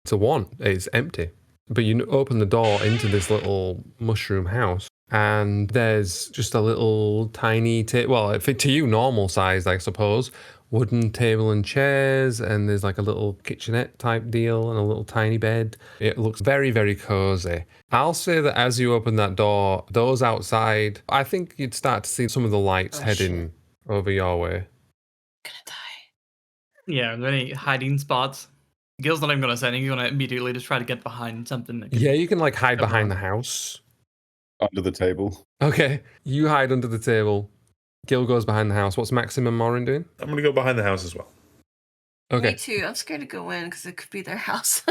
It's a 1. It's empty. But you open the door into this little mushroom house, and there's just a little tiny well, to you, normal size, I suppose, wooden table and chairs, and there's like a little kitchenette type deal and a little tiny bed. It looks very, very cozy. I'll say that as you open that door, those outside, I think you'd start to see some of the lights heading over your way. Gonna die. Yeah, are there any hiding spots? Gil's not even gonna say anything. He's gonna immediately just try to get behind something. That Yeah, you can like hide Come behind on. the house. Under the table. Okay, you hide under the table. Gill goes behind the house. What's Maxim and Morin doing? I'm gonna go behind the house as well. Okay. Me too. I'm scared to go in because it could be their house.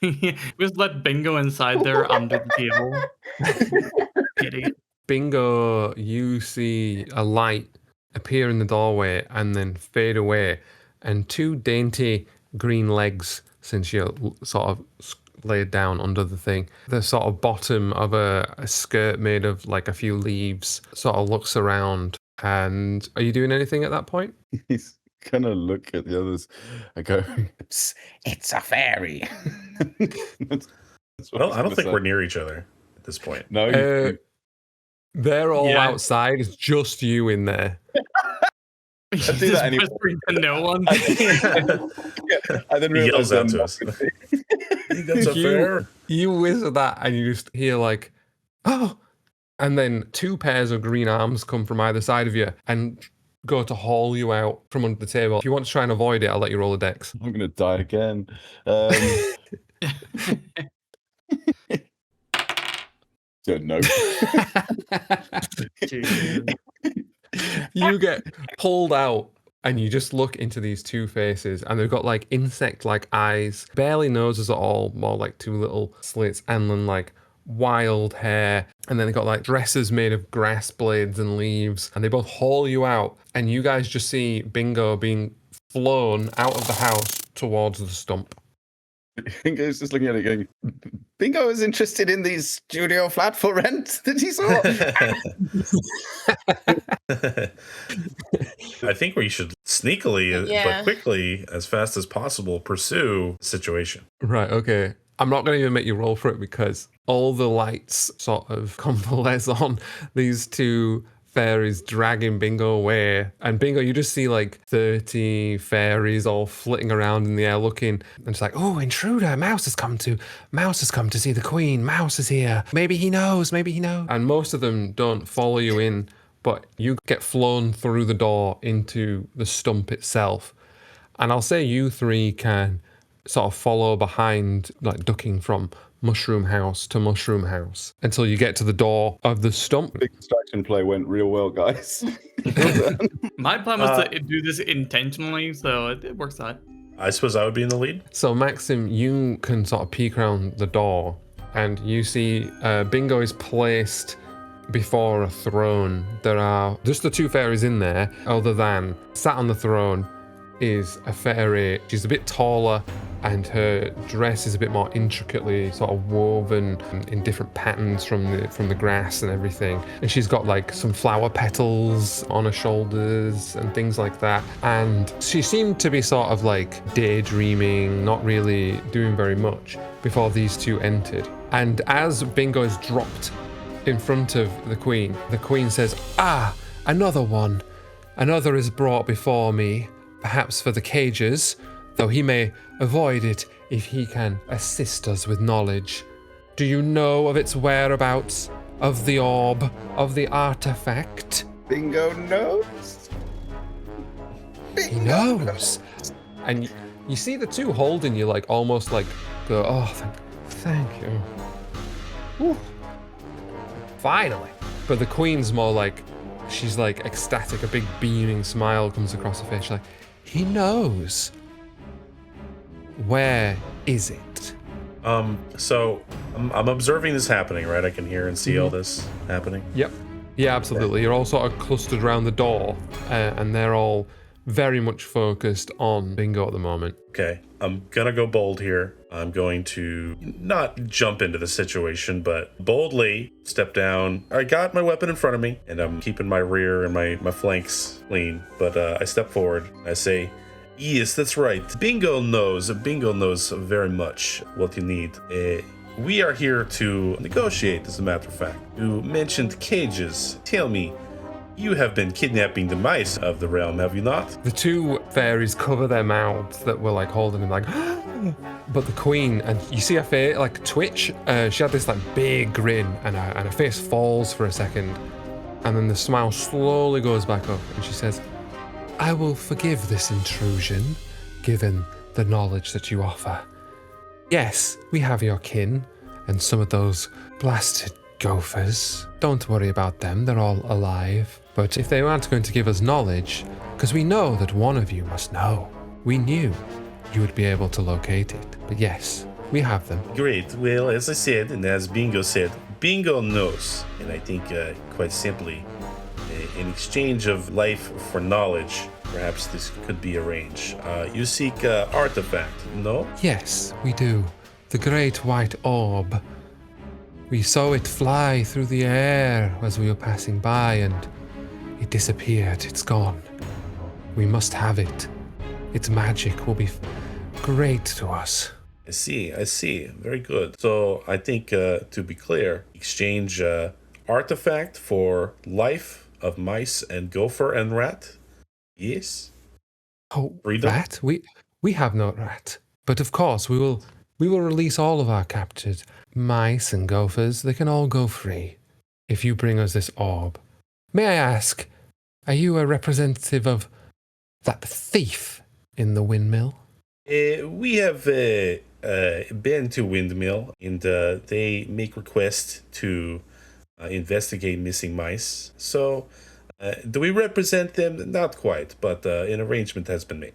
Just let Bingo inside there under the table. Idiot. Bingo, you see a light appear in the doorway and then fade away, and two dainty green legs, since you're sort of laid down under the thing. The sort of bottom of a skirt made of like a few leaves sort of looks around. And are you doing anything at that point? He's gonna look at the others and go, it's a fairy. That's what Well, he's I don't gonna think say. we're near each other at this point. No, They're all Yeah. outside. It's just you in there. He's do that just anymore. whispering to no one. I didn't He yells realize out to us. That's a fair. You whisper that and you just hear like, oh, and then two pairs of green arms come from either side of you and go to haul you out from under the table. If you want to try and avoid it, I'll let you roll a dex. I'm gonna die again. No. You get pulled out and you just look into these two faces and they've got like insect-like eyes, barely noses at all, more like two little slits, and then like wild hair, and then they've got like dresses made of grass blades and leaves, and they both haul you out, and you guys just see Bingo being flown out of the house towards the stump. Bingo's just looking at it going, Bingo is interested in these studio flat for rent that he saw. I think we should sneakily, Yeah. but quickly, as fast as possible, pursue the situation. Right, okay. I'm not going to even make you roll for it because all the lights sort of convalesce on these two fairies dragging Bingo away. And Bingo, you just see like 30 fairies all flitting around in the air looking. And it's like, oh, intruder, Mouse has come to see the queen. Mouse is here. Maybe he knows. And most of them don't follow you in, but you get flown through the door into the stump itself. And I'll say you three can sort of follow behind, like ducking from mushroom house to mushroom house until you get to the door of the stump. Big distraction play went real well, guys. My plan was to do this intentionally, so it works out. I suppose I would be in the lead. So Maxim, you can sort of peek around the door and you see Bingo is placed before a throne. There are just the two fairies in there, other than sat on the throne is a fairy. She's a bit taller and her dress is a bit more intricately sort of woven in different patterns from the grass and everything. And she's got like some flower petals on her shoulders and things like that. And she seemed to be sort of like daydreaming, not really doing very much before these two entered. And as Bingo is dropped in front of the queen says, "Ah, another one. Another is brought before me, perhaps for the cages, though he may avoid it if he can assist us with knowledge. Do you know of its whereabouts, of the orb, of the artifact?" Bingo knows. He knows. And you see the two holding you, like almost like go, "Oh, thank you. Whew. Finally." But the queen's more like, she's like ecstatic, a big beaming smile comes across her face. She's like, "He knows. Where is it?" So I'm observing this happening, right? I can hear and see all this happening. Yep. Yeah, absolutely. You're all sort of clustered around the door, and they're all very much focused on Bingo at the moment. Okay, I'm gonna go bold here. I'm going to not jump into the situation, but boldly step down. I got my weapon in front of me, and I'm keeping my rear and my flanks clean. But I step forward. I say, "Yes, that's right. Bingo knows very much what you need. We are here to negotiate, as a matter of fact. You mentioned cages. Tell me, you have been kidnapping the mice of the realm, have you not?" The two fairies cover their mouths that were like holding him, like, but the queen, and you see her face like twitch. She had this like big grin, and her face falls for a second, and then the smile slowly goes back up, and she says, "I will forgive this intrusion, given the knowledge that you offer. Yes, we have your kin, and some of those blasted gophers. Don't worry about them, they're all alive. But if they aren't going to give us knowledge, because we know that one of you must know, we knew you would be able to locate it. But yes, we have them. Great. Well, as I said, and as Bingo said, Bingo knows. And I think, quite simply, in exchange of life for knowledge, perhaps this could be arranged. You seek artifact, no? Yes, we do. The great white orb. We saw it fly through the air as we were passing by, and it disappeared. It's gone. We must have it. Its magic will be great to us. I see. Very good. So I think, to be clear, exchange artifact for life of mice and gopher and rat? Yes? Oh, Freedom? rat? We have no rat. But of course, we will release all of our captured mice and gophers. They can all go free if you bring us this orb. May I ask, are you a representative of that thief in the windmill? We have been to Windmill, and they make requests to investigate missing mice. So, do we represent them? Not quite, but an arrangement has been made.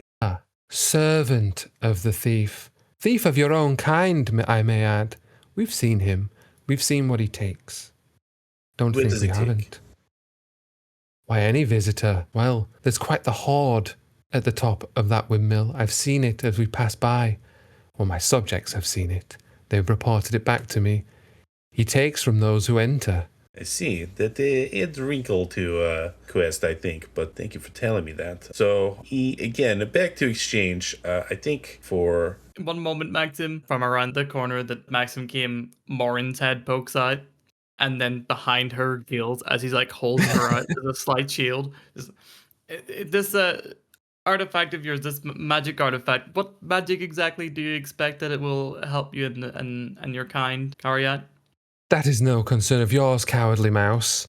Servant of the thief. Thief of your own kind, I may add. We've seen him. We've seen what he takes. Don't What think does we he take? haven't. Why, any visitor. Well, there's quite the horde at the top of that windmill. I've seen it as we pass by. Well, my subjects have seen it. They've reported it back to me. He takes from those who enter. I see. That adds a wrinkle to quest, I think, but thank you for telling me that. So, again, back to exchange. I think for... One moment, Maxim, from around the corner that Maxim came, Morin's head pokes out, and then behind her, Gill's, as he's like holding her out as a slight shield. This artifact of yours, this magic artifact, what magic exactly do you expect that it will help you and your kind carry out? That is no concern of yours, cowardly mouse.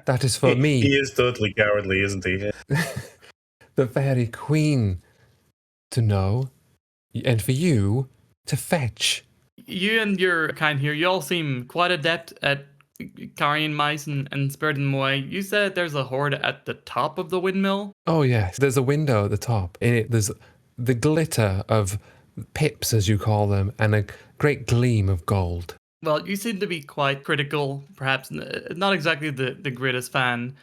That is for me. He is totally cowardly, isn't he? The fairy queen to know, and for you to fetch. You and your kind here, you all seem quite adept at carrying mice and spiriting them away. You said there's a horde at the top of the windmill? Oh yes, there's a window at the top. In it, there's the glitter of pips, as you call them, and a great gleam of gold. Well, you seem to be quite critical, perhaps not exactly the greatest fan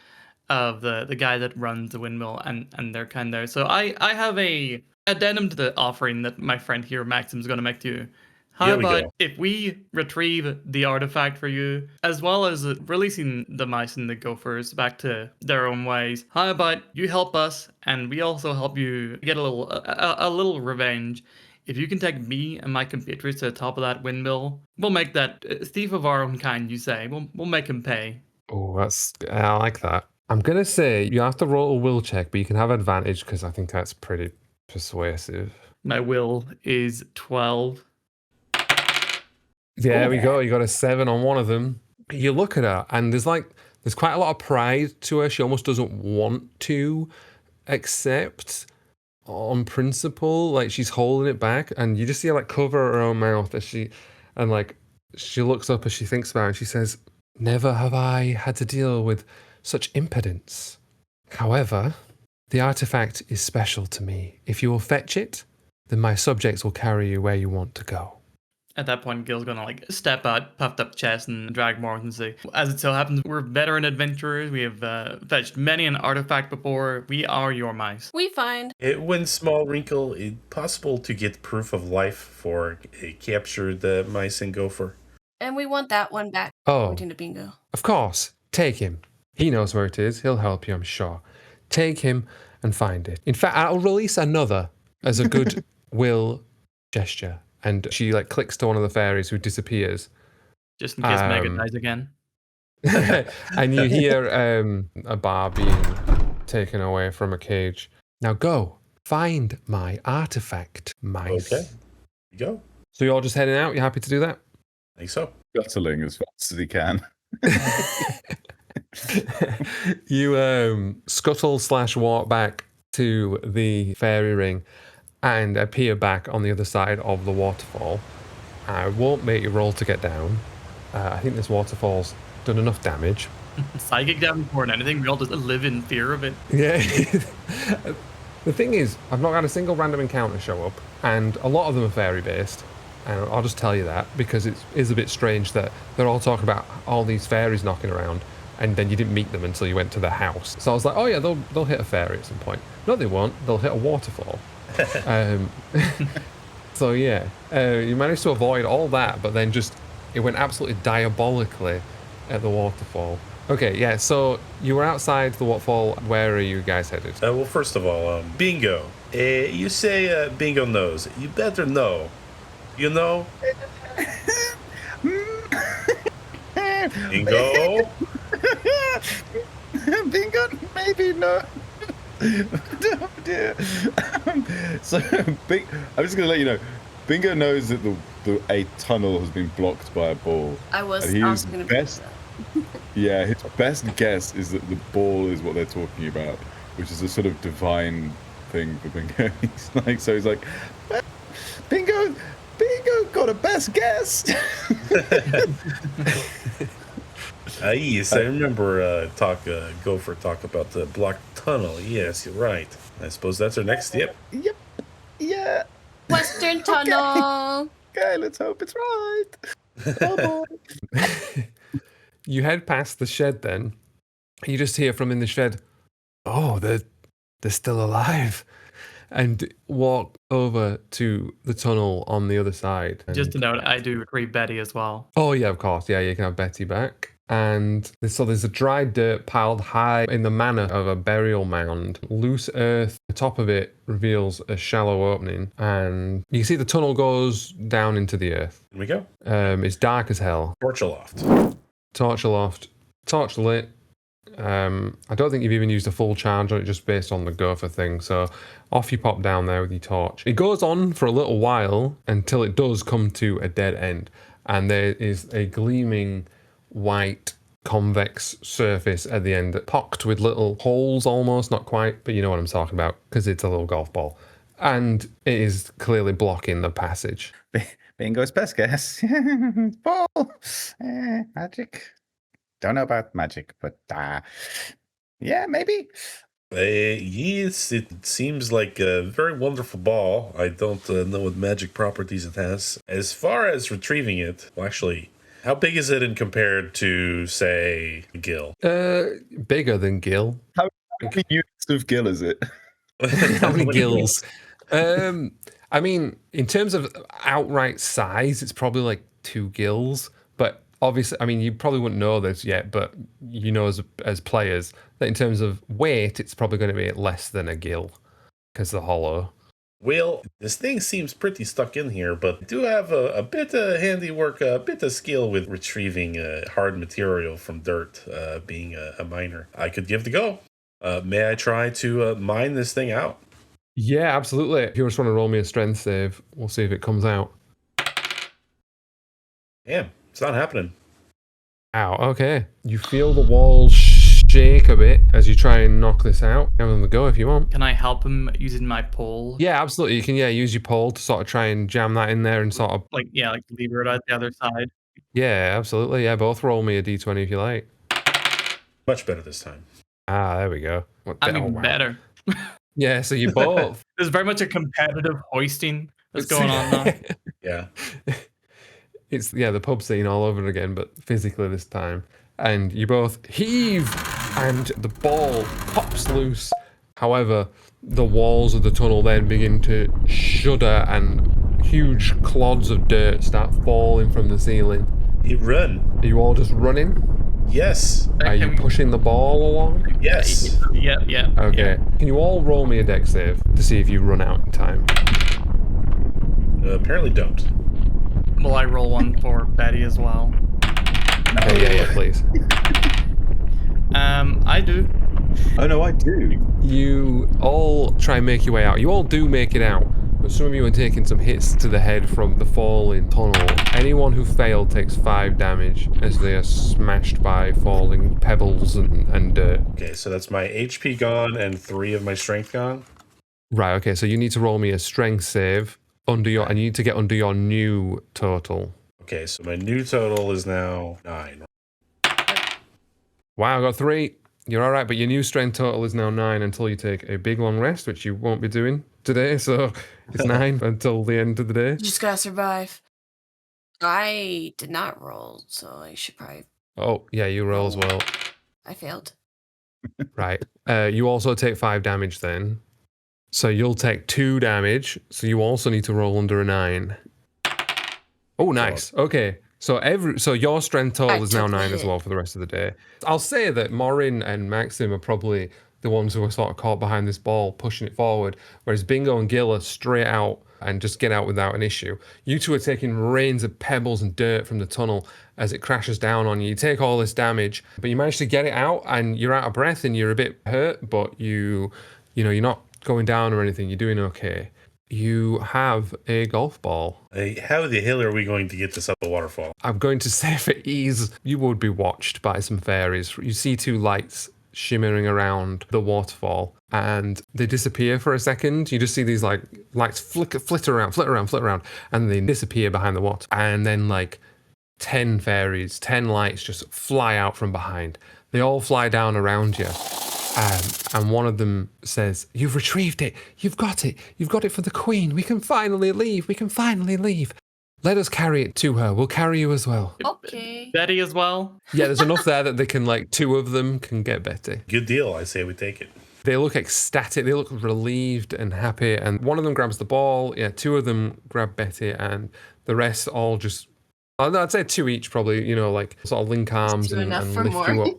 of the guy that runs the windmill and their kind there. So I have a addendum to the offering that my friend here, Maxim, is going to make to you. How Here we about go. if we retrieve the artifact for you, as well as releasing the mice and the gophers back to their own ways? How about you help us, and we also help you get a little revenge? If you can take me and my compatriots to the top of that windmill, we'll make that thief of our own kind, you say. We'll make him pay. Oh, I like that. I'm gonna say you have to roll a will check, but you can have advantage because I think that's pretty persuasive. My will is 12. There we go. You got a 7 on one of them. You look at her, and there's quite a lot of pride to her. She almost doesn't want to accept on principle. Like, she's holding it back, and you just see her like cover her own mouth as she looks up as she thinks about it, and she says, "Never have I had to deal with such impudence. However, the artifact is special to me. If you will fetch it, then my subjects will carry you where you want to go." At that point, Gil's gonna step out, puffed up chest, and drag Morin and say, "As it so happens, we're veteran adventurers. We have fetched many an artifact before. We are your mice." We find. One small wrinkle, is possible to get proof of life for a captured mice and gopher. And we want that one back. Oh, Pointing to Bingo. of course. Take him. He knows where it is. He'll help you, I'm sure. Take him and find it. In fact, I'll release another as a good will gesture. And she clicks to one of the fairies who disappears. Just in case Mega dies again. And you hear a bar being taken away from a cage. Now go, find my artifact, mice. Okay. You go. So you're all just heading out? You happy to do that? I think so. Scuttling as fast as he can. You scuttle/walk back to the fairy ring. and appear back on the other side of the waterfall. I won't make you roll to get down. I think this waterfall's done enough damage. Psychic damage more than anything. We all just live in fear of it. Yeah. The thing is, I've not had a single random encounter show up, and a lot of them are fairy-based. And I'll just tell you that, because it is a bit strange that they're all talking about all these fairies knocking around, and then you didn't meet them until you went to the house. So I was like, oh yeah, they'll hit a fairy at some point. No, they won't. They'll hit a waterfall. So yeah, you managed to avoid all that, but then it went absolutely diabolically at the waterfall. Okay, yeah, so you were outside the waterfall. Where are you guys headed? Well, first of all, Bingo. You say Bingo knows. You better know. You know? Bingo? Bingo, maybe no. Oh dear. So, I'm just gonna let you know. Bingo knows that a tunnel has been blocked by a ball. I was And also going to best, yeah, his best guess is that the ball is what they're talking about, which is a sort of divine thing for Bingo. He's like, Bingo got a best guess. Yes, I remember Gopher talk about the blocked tunnel. Yes, you're right. I suppose that's our next step. Yep. Yeah. Western Tunnel. Okay, let's hope it's right. Oh boy. You head past the shed then. You just hear from in the shed, oh, they're still alive. And walk over to the tunnel on the other side. Just to note, I do retrieve Betty as well. Oh yeah, of course. Yeah, you can have Betty back. And so there's a dry dirt piled high in the manner of a burial mound. Loose earth, the top of it reveals a shallow opening. And you can see the tunnel goes down into the earth. Here we go. It's dark as hell. Torch aloft. Torch aloft. Torch lit. I don't think you've even used a full charge on it, just based on the gopher thing. So off you pop down there with your torch. It goes on for a little while until it does come to a dead end. And there is a gleaming white convex surface at the end, pocked with little holes almost, not quite, but you know what I'm talking about, because it's a little golf ball. And it is clearly blocking the passage. Bingo's best guess. Ball. Magic. Don't know about magic, but yeah, maybe. Yes, it seems like a very wonderful ball. I don't know what magic properties it has. As far as retrieving it, well, actually, how big is it in compared to, say, Gill? Bigger than Gill. How many units of Gill is it? How many gills? I mean, in terms of outright size, it's probably like 2 gills. But obviously, I mean, you probably wouldn't know this yet, but you know as players that in terms of weight, it's probably going to be less than a gill because they're hollow. Well, this thing seems pretty stuck in here, but I do have a bit of handiwork, a bit of skill with retrieving hard material from dirt, being a miner. I could give it a go. May I try to mine this thing out? Yeah, absolutely. If you just want to roll me a strength save, we'll see if it comes out. Damn, it's not happening. Ow, okay. You feel the walls shake a bit as you try and knock this out. Have them go if you want. Can I help him using my pole? Yeah, absolutely. You can, use your pole to sort of try and jam that in there and sort of... Like lever it at the other side. Yeah, absolutely. Yeah, both roll me a d20 if you like. Much better this time. Ah, there we go. Better. Yeah, so you both... There's very much a competitive hoisting that's going on now. Yeah. It's, the pub scene all over again, but physically this time. And you both heave, and the ball pops loose. However, the walls of the tunnel then begin to shudder, and huge clods of dirt start falling from the ceiling. You run. Are you all just running? Yes. Are you pushing the ball along? Yes. Yeah. Okay. Yeah. Can you all roll me a dex save to see if you run out in time? Apparently don't. Will I roll one for Betty as well? No. Yeah, please. I do. Oh no, I do. You all try and make your way out. You all do make it out, but some of you are taking some hits to the head from the falling tunnel. Anyone who failed takes 5 damage as they are smashed by falling pebbles and dirt. Okay, so that's my HP gone and 3 of my strength gone. Right, okay, so you need to roll me a strength save and you need to get under your new total. Okay, so my new total is now 9. Wow, I got 3. You're all right, but your new strength total is now 9 until you take a big long rest, which you won't be doing today, so it's 9 until the end of the day. You just gotta survive. I did not roll, so I should probably... Oh, yeah, you roll as well. I failed. Right. You also take 5 damage then. So you'll take 2 damage, so you also need to roll under a 9. Oh, nice. Okay. So your strength total is now 9 as well for the rest of the day. I'll say that Morin and Maxim are probably the ones who are sort of caught behind this ball, pushing it forward, whereas Bingo and Gill are straight out and just get out without an issue. You two are taking rains of pebbles and dirt from the tunnel as it crashes down on you. You take all this damage, but you manage to get it out and you're out of breath and you're a bit hurt, but you're not going down or anything. You're doing okay. You have a golf ball. How the hell are we going to get this up the waterfall? I'm going to say for ease, you would be watched by some fairies. You see 2 lights shimmering around the waterfall and they disappear for a second. You just see these lights flitter around, and they disappear behind the water. And then 10 fairies, 10 lights just fly out from behind. They all fly down around you. And one of them says, "You've retrieved it. You've got it. You've got it for the Queen. We can finally leave. Let us carry it to her. We'll carry you as well." Okay. Betty as well? Yeah, there's enough there that they can, 2 of them can get Betty. Good deal. I say we take it. They look ecstatic. They look relieved and happy. And one of them grabs the ball. Yeah, 2 of them grab Betty. And the rest all just... I'd say 2 each probably, sort of link arms and lift you up.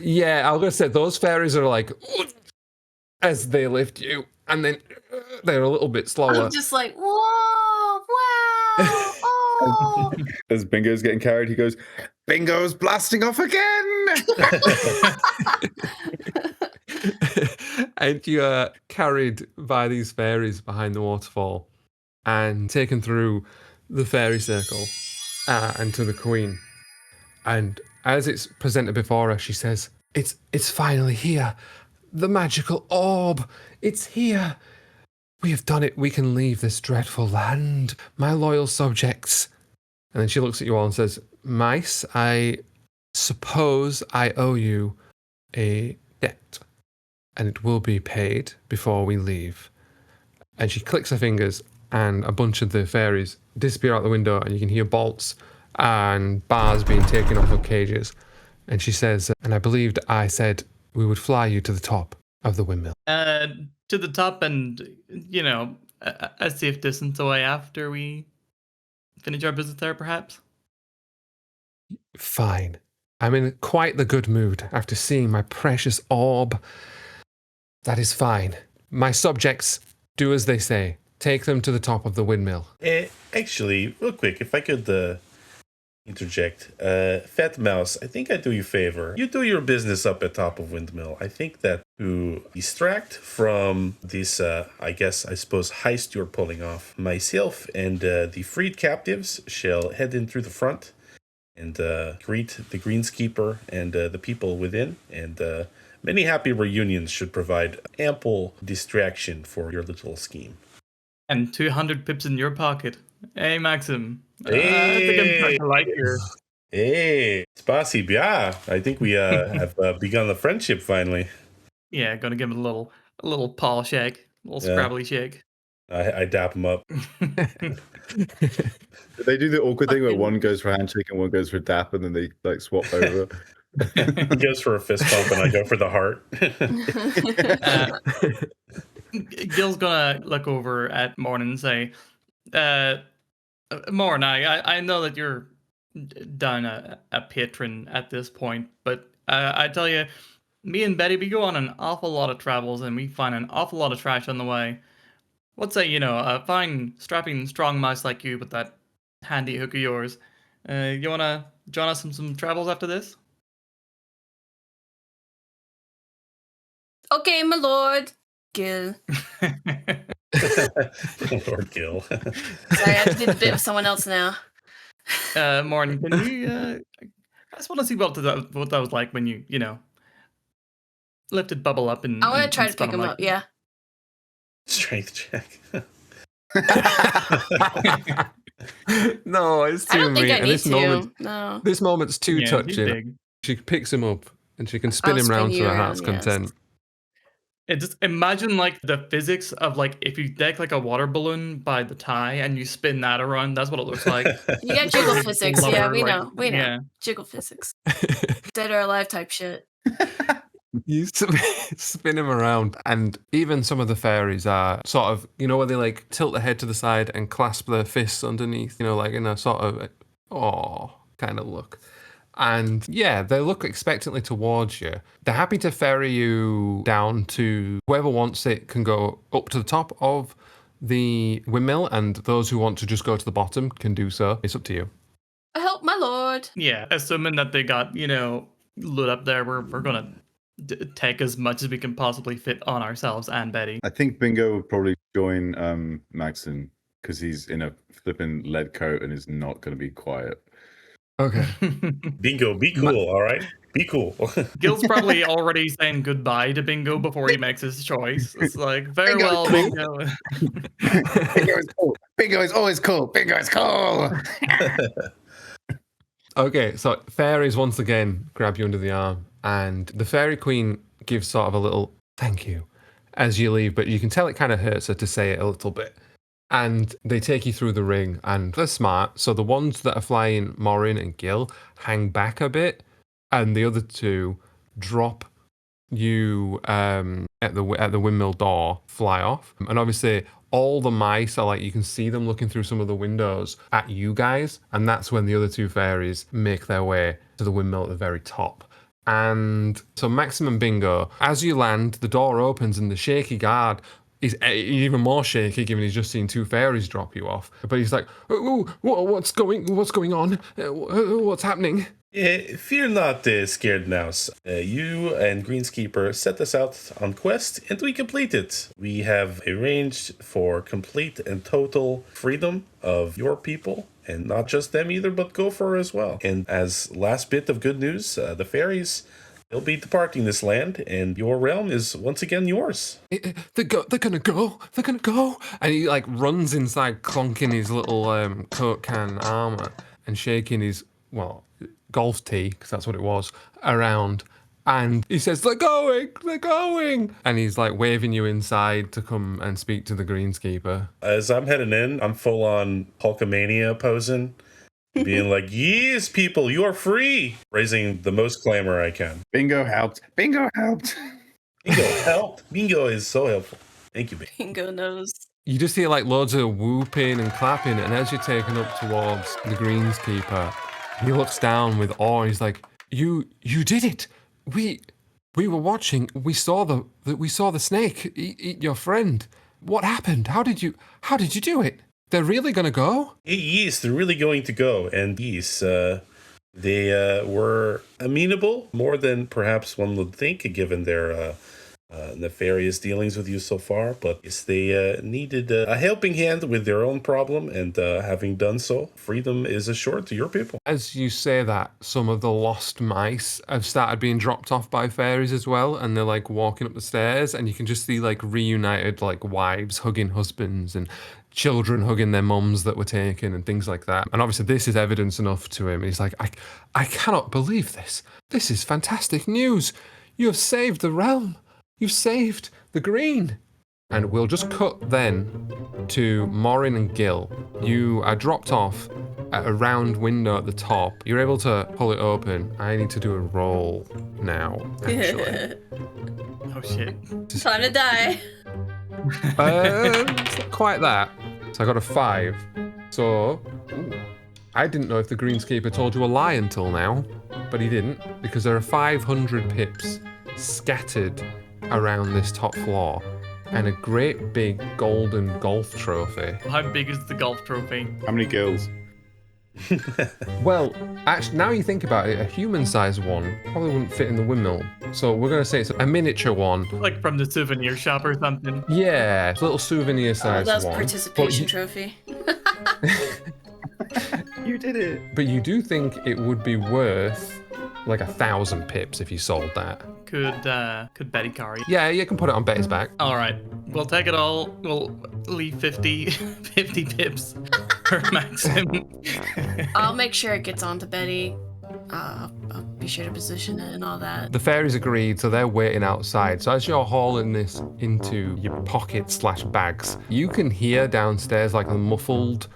Yeah, I was going to say, those fairies are as they lift you, and then they're a little bit slower. I'm just like, whoa, wow, oh. As Bingo's getting carried, he goes, "Bingo's blasting off again!" And you are carried by these fairies behind the waterfall and taken through the fairy circle and to the Queen. And as it's presented before her, she says, It's finally here. The magical orb. It's here. We have done it. We can leave this dreadful land. My loyal subjects." And then she looks at you all and says, "Mice, I suppose I owe you a debt. And it will be paid before we leave." And she clicks her fingers and a bunch of the fairies disappear out the window and you can hear bolts and bars being taken off of cages. And she says, "And I believed I said we would fly you to the top of the windmill." To the top and, a safe distance away after we finish our visit there, perhaps? Fine. I'm in quite the good mood after seeing my precious orb. That is fine. My subjects, do as they say. Take them to the top of the windmill. Actually, real quick, if I could interject. Fat Mouse, I think I do you a favor. You do your business up at top of Windmill. I think that to distract from this, I suppose, heist you're pulling off, myself and the freed captives shall head in through the front and greet the greenskeeper and the people within. And many happy reunions should provide ample distraction for your little scheme. And 200 pips in your pocket. Hey, Maxim. Hey. I think I'm starting to like your... Hey, spasibo. Yeah, I think we have begun the friendship finally. Yeah, gonna give him a little paw shake, a little scrabbly shake. I dap him up. They do the awkward thing where one goes for a handshake and one goes for a dap, and then they swap over. He goes for a fist bump and I go for the heart. Gill's gonna look over at Morin and say, Morin, I know that you're done a patron at this point, but I tell you, me and Betty, we go on an awful lot of travels and we find an awful lot of trash on the way. Let's say, a fine, strapping, strong mouse like you with that handy hook of yours. You wanna join us in some travels after this? Okay, my lord. Gill. Lord Gill. Sorry, I have to do the bit with someone else now. Morin, can you... I just want to see what that was like when you lifted Bubble up and... I want to try to spun pick him like up, yeah. Strength check. No, it's I too don't think mean. I And need this to. moment, No. this moment's too Yeah, he's touching. big. She picks him up and she can spin I'll him spin round to you her heart's around, yes. content. It just imagine like the physics of like if you deck like a water balloon by the tie and you spin that around. That's what it looks like. You got jiggle physics. Love Yeah, her, we like, know. We know. yeah. Jiggle physics. Dead or alive type shit. You spin him around, and even some of the fairies are sort of, you know, where they like tilt their head to the side and clasp their fists underneath, you know, like in a sort of, kind of look. And yeah, they look expectantly towards you. They're happy to ferry you down to whoever wants it can go up to the top of the windmill, and those who want to just go to the bottom can do so. It's up to you. Help, my lord. Yeah, assuming that they got, lit up there, we're gonna take as much as we can possibly fit on ourselves and Betty. I think Bingo would probably join Maxim because he's in a flipping lead coat and is not going to be quiet. Okay. Bingo, be cool, all right? Be cool. Gil's probably already saying goodbye to Bingo before he makes his choice. It's like, very Bingo. well, Bingo. Bingo is cool. Bingo is always cool. Bingo is cool. Okay, so fairies once again grab you under the arm, and the fairy queen gives sort of a little thank you as you leave, but you can tell it kind of hurts her to say it a little bit. And they take you through the ring, and they're smart. So the ones that are flying Morin and Gill hang back a bit, and the other two drop you at the windmill door, fly off. And obviously all the mice are like, you can see them looking through some of the windows at you guys, and that's when the other two fairies make their way to the windmill at the very top. And so Maxim and Bingo, as you land, the door opens and the shaky guard is even more shaky, given he's just seen two fairies drop you off. But he's like, "Oh, what's going on? What's happening?" Fear not, Scared Mouse. You and Greenskeeper set us out on quest, and we complete it. We have arranged for complete and total freedom of your people, and not just them either, but Gopher as well. And as last bit of good news, the fairies, they'll be departing this land, and your realm is once again yours. They're gonna go. And he like runs inside, clunking his little coat can armor and shaking his golf tee, because that's what it was, around. And he says, they're going. And he's like waving you inside to come and speak to the greenskeeper. As I'm heading in, I'm full on Hulkamania posing, being like, yes, people, you are free. Raising the most clamor I can. Bingo helped. Bingo helped. Bingo helped. Bingo is so helpful. Thank you, Bingo. Bingo knows. You just hear like loads of whooping and clapping, and as you're taken up towards the greenskeeper, he looks down with awe. He's like, "You did it! We were watching. We saw the snake eat your friend. What happened? How did you do it? They're really gonna go?" Yes, they're really going to go, and yes, they were amenable more than perhaps one would think, given their nefarious dealings with you so far. But yes, they needed a helping hand with their own problem, and having done so, freedom is assured to your people. As you say that, some of the lost mice have started being dropped off by fairies as well, and they're like walking up the stairs, and you can just see like reunited like wives hugging husbands and children hugging their mums that were taken and things like that. And obviously this is evidence enough to him. He's like, I cannot believe this. This is fantastic news. You have saved the realm. You've saved the green. And we'll just cut then to Morin and Gill. You are dropped off at a round window at the top. You're able to pull it open. I need to do a roll now, actually. Oh shit. Time to die. It's not quite that. So I got a 5. So, I didn't know if the greenskeeper told you a lie until now, but he didn't, because there are 500 pips scattered around this top floor, and a great big golden golf trophy. How big is the golf trophy? How many girls? Well, actually, now you think about it, a human-sized one probably wouldn't fit in the windmill. So we're going to say it's a miniature one. Like from the souvenir shop or something? Yeah, it's a little souvenir-sized That's one. participation trophy. You did it. But you do think it would be worth like 1,000 pips if you sold that. Could Betty carry? Yeah, you can put it on Betty's back. All right, we'll take it all. We'll leave 50 pips for Maxim. I'll make sure it gets onto Betty. I'll be sure to position it and all that. The fairies agreed, so they're waiting outside. So as you're hauling this into your pockets/bags, you can hear downstairs like a muffled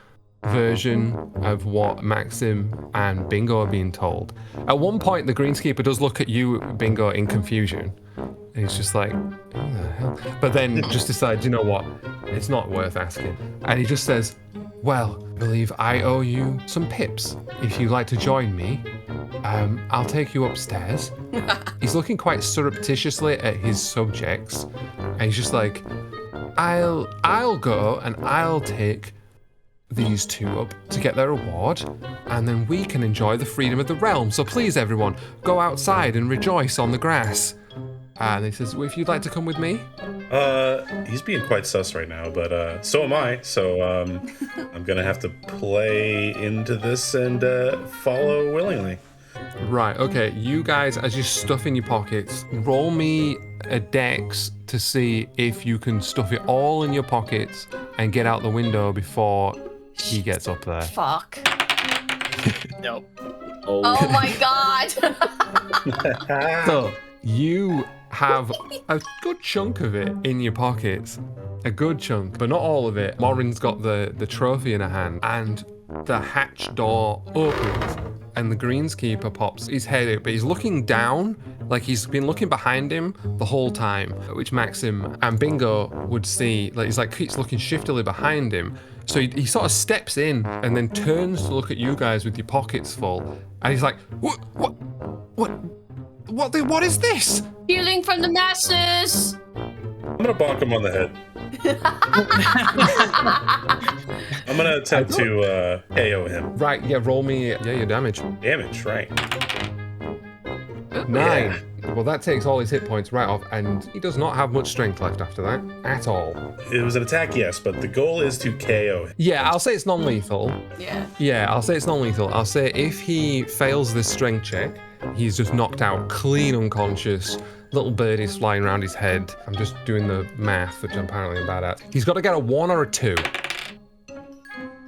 version of what Maxim and Bingo are being told. At one point, the greenskeeper does look at you, Bingo, in confusion. And he's just like, who the hell? But then just decides, you know what? It's not worth asking. And he just says, well, I believe I owe you some pips. If you'd like to join me, I'll take you upstairs. He's looking quite surreptitiously at his subjects. And he's just like, I'll go and I'll take these two up to get their reward, and then we can enjoy the freedom of the realm. So please, everyone, go outside and rejoice on the grass. And he says, well, if you'd like to come with me. He's being quite sus right now, but so am I. So I'm gonna have to play into this and follow willingly. Right, okay, you guys, as you stuff in your pockets, roll me a dex to see if you can stuff it all in your pockets and get out the window before he gets up there. Fuck. Nope. Oh my god. So, you have a good chunk of it in your pockets. A good chunk, but not all of it. Morin's got the trophy in her hand, and the hatch door opens, and the greenskeeper pops his head out, but he's looking down, like he's been looking behind him the whole time, which Maxim and Bingo would see. Like he's keeps looking shiftily behind him. So he sort of steps in and then turns to look at you guys with your pockets full, and he's like, what is this? Healing from the masses. I'm gonna bonk him on the head. I'm gonna attempt to KO him. Right, yeah, roll me, your damage. Damage, right? 9. Yeah. Well, that takes all his hit points right off, and he does not have much strength left after that, at all. It was an attack, yes, but the goal is to KO him. Yeah, I'll say it's non-lethal. Yeah. Yeah, I'll say it's non-lethal. I'll say if he fails this strength check, he's just knocked out, clean unconscious, little birdies flying around his head. I'm just doing the math, which I'm apparently bad at. He's got to get a 1 or a 2.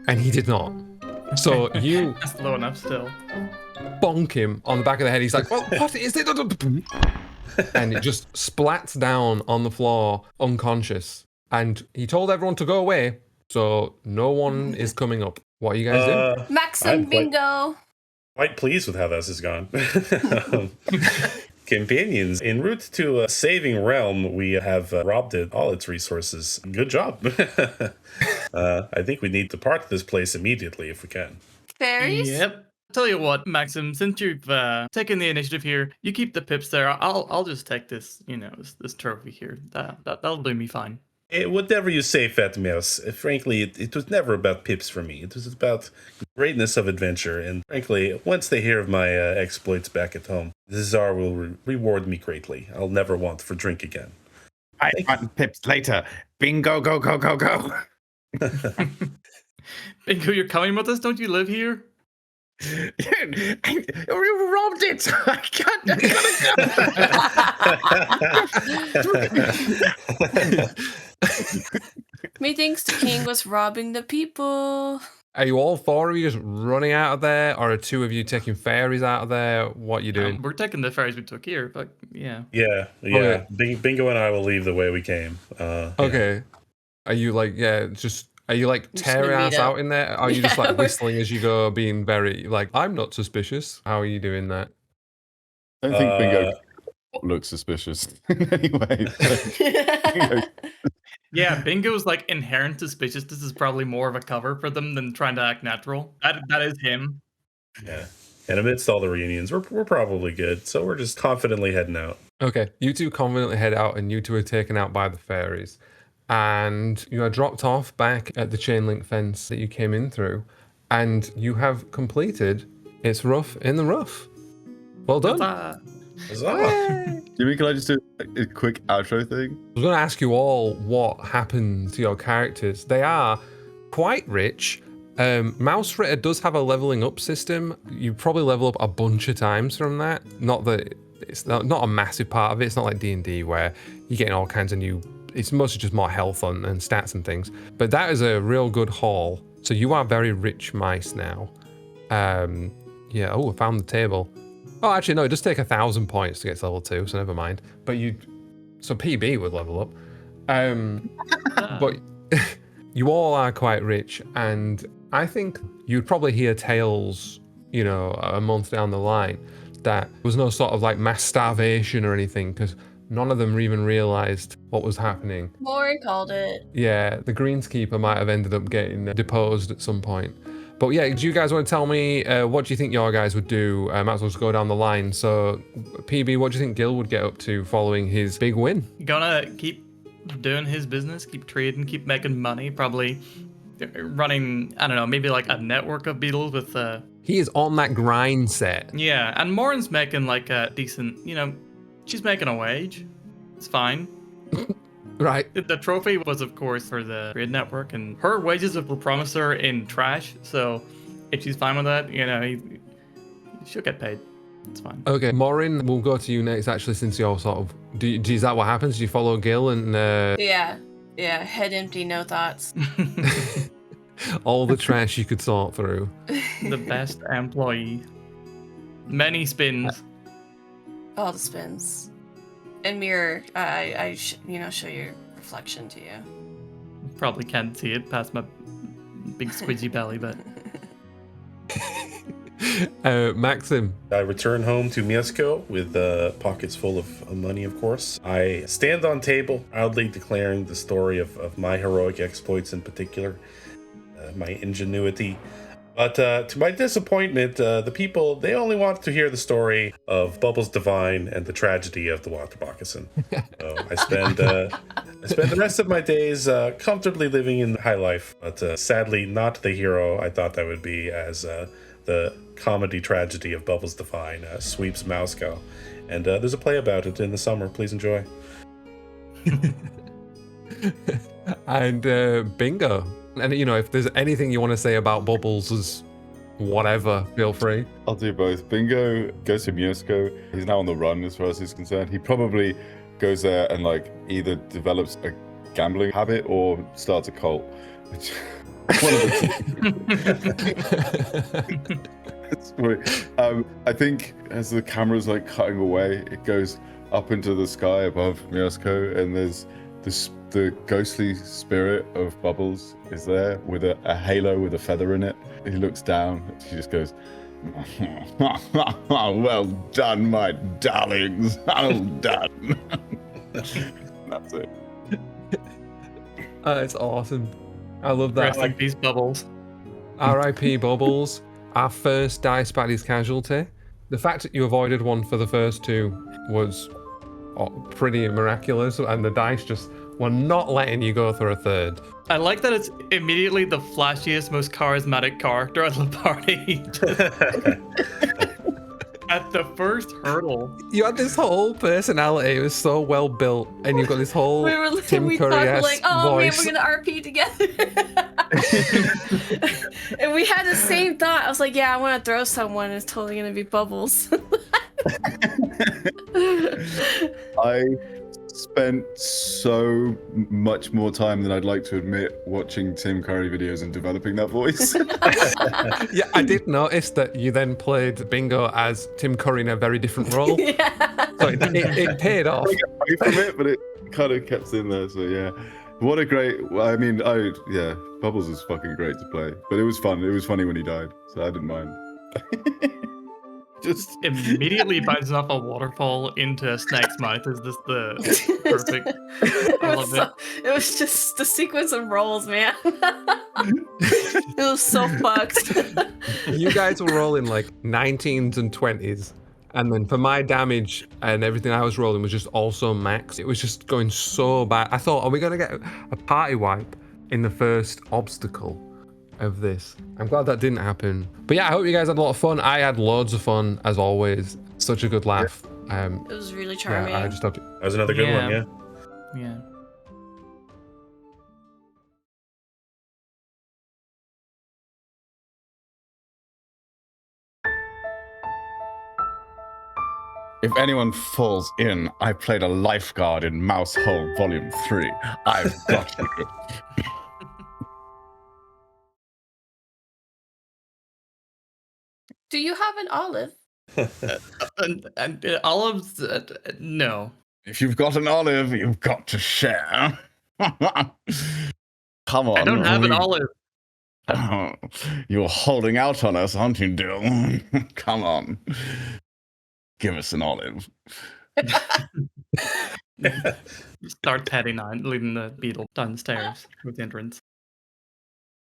And he did not. So you That's low enough still. bonk him on the back of the head. He's like, well, what is it? And it just splats down on the floor, unconscious. And he told everyone to go away, so no one is coming up. What are you guys doing? Maxim Bingo. Quite pleased with how this has gone. Companions, en route to a saving realm, we have robbed it, all its resources. Good job. I think we need to depart this place immediately if we can. Fairies? Yep. Tell you what, Maxim, since you've taken the initiative here, you keep the pips there. I'll just take this, this trophy here. That'll do me fine. Whatever you say, Fat Mouse, frankly, it was never about pips for me. It was about greatness of adventure. And frankly, once they hear of my exploits back at home, the Tsar will reward me greatly. I'll never want for drink again. I want pips later. Bingo, go, go, go, go. Bingo, you're coming with us? Don't you live here? You robbed it. I can't. Methinks the king was robbing the people. Are you all 4 of you just running out of there, or are 2 of you taking fairies out of there? What are you doing? We're taking the ferries we took here, but yeah. Yeah. Okay. Bingo and I will leave the way we came. Okay. Are you are you just tearing gonna ass meet out up. in there? Are you just Yeah, we're- whistling as you go, being very I'm not suspicious? How are you doing that? I don't think Bingo looks suspicious in any way. Bingo- Yeah, Bingo's inherent suspicious. This is probably more of a cover for them than trying to act natural. That is him. Yeah. And amidst all the reunions, we're probably good. So we're just confidently heading out. Okay, you 2 confidently head out, and you 2 are taken out by the fairies. And you are dropped off back at the chain link fence that you came in through, and you have completed It's Rough in the Rough. Well done. Huzzah. Jimmy, can I just do a quick outro thing? I was going to ask you all what happened to your characters. They are quite rich, Mausritter does have a leveling up system. You probably level up a bunch of times from that. Not that it's not a massive part of it. It's not like D&D where you're getting all kinds of new. It's mostly just more health and stats and things. But that is a real good haul. So you are very rich mice now. Yeah. Oh, I found the table. Oh, actually, no. It does take 1,000 points to get to level 2, so never mind. But so PB would level up. But you all are quite rich, and I think you'd probably hear tales, you know, a month down the line that there was no sort of like mass starvation or anything, because none of them even realized what was happening. Morin called it. Yeah, the greenskeeper might have ended up getting deposed at some point. But yeah, do you guys want to tell me what do you think your guys would do? Might as well just go down the line. So, PB, what do you think Gill would get up to following his big win? Gonna keep doing his business, keep trading, keep making money, probably running, I don't know, maybe like a network of beetles with He is on that grind set. yeah, and Morin's making like a decent, you know, she's making a wage. It's fine. Right. The trophy was, of course, for the trade network, and her wages were promised her in trash, so if she's fine with that, you know, she'll get paid. It's fine. Okay, Morin, we'll go to you next, actually, since you're sort of... is that what happens? Do you follow Gill and... Yeah, head empty, no thoughts. all the trash you could sort through? The best employee. Many spins. All the spins. And mirror, I show your reflection to you. Probably can't see it past my big squidgy belly, but... Maxim. I return home to Moscow with pockets full of money, of course. I stand on table, proudly declaring the story of my heroic exploits in particular, my ingenuity. But to my disappointment, the people, they only want to hear the story of Bubbles Devine and the tragedy of the water moccasin. So I spend the rest of my days comfortably living in high life, but sadly not the hero I thought that would be, as the comedy tragedy of Bubbles Devine sweeps Moscow. And there's a play about it in the summer. Please enjoy. And bingo. And, you know, if there's anything you want to say about Bubbles, as whatever, feel free. I'll do both. Bingo goes to Moscow. He's now on the run as far as he's concerned. He probably goes there and like either develops a gambling habit or starts a cult. Which, one of the two. It's funny. I think as the camera's like cutting away, it goes up into the sky above Moscow, and there's the ghostly spirit of Bubbles is there with a halo with a feather in it. He looks down. She just goes, "Well done, my darlings. Well done." That's it. It's awesome. I love that. Rest in peace, Bubbles. R.I.P. Bubbles, our first Dice Baddies casualty. The fact that you avoided one for the first two was pretty miraculous, and the dice just were not letting you go through a third. I like that it's immediately the flashiest, most charismatic character at the party. At the first hurdle. You had this whole personality. It was so well built, and you've got this whole Tim we Curry-esque thought like, oh voice. man, we're gonna RP together. And we had the same thought. I was like, yeah, I want to throw someone. It's totally gonna be Bubbles. I spent so much more time than I'd like to admit watching Tim Curry videos and developing that voice. Yeah, I did notice that you then played Bingo as Tim Curry in a very different role. Yeah. So it paid off. I got away from it, but it kind of kept in there. So yeah, what a great. I mean, Bubbles was fucking great to play, but it was fun. It was funny when he died, so I didn't mind. Just Immediately bounces off a waterfall into a snake's mouth is just the perfect. I love it. It was just the sequence of rolls, man. It was so fucked. You guys were rolling like 19s and 20s. And then for my damage and everything I was rolling was just also max. It was just going so bad. I thought, are we going to get a party wipe in the first obstacle of this? I'm glad that didn't happen. But yeah, I hope you guys had a lot of fun. I had loads of fun, as always. Such a good laugh. It was really charming. Yeah, I just hope That was another good one, yeah. Yeah. If anyone falls in, I played a lifeguard in Mouse Hole Volume 3. I've got you. Do you have an olive? And olives? No. If you've got an olive, you've got to share. Come on. I don't have an olive. Oh, you're holding out on us, aren't you, Dill? Come on. Give us an olive. Starts heading on, leading the beetle downstairs with the entrance.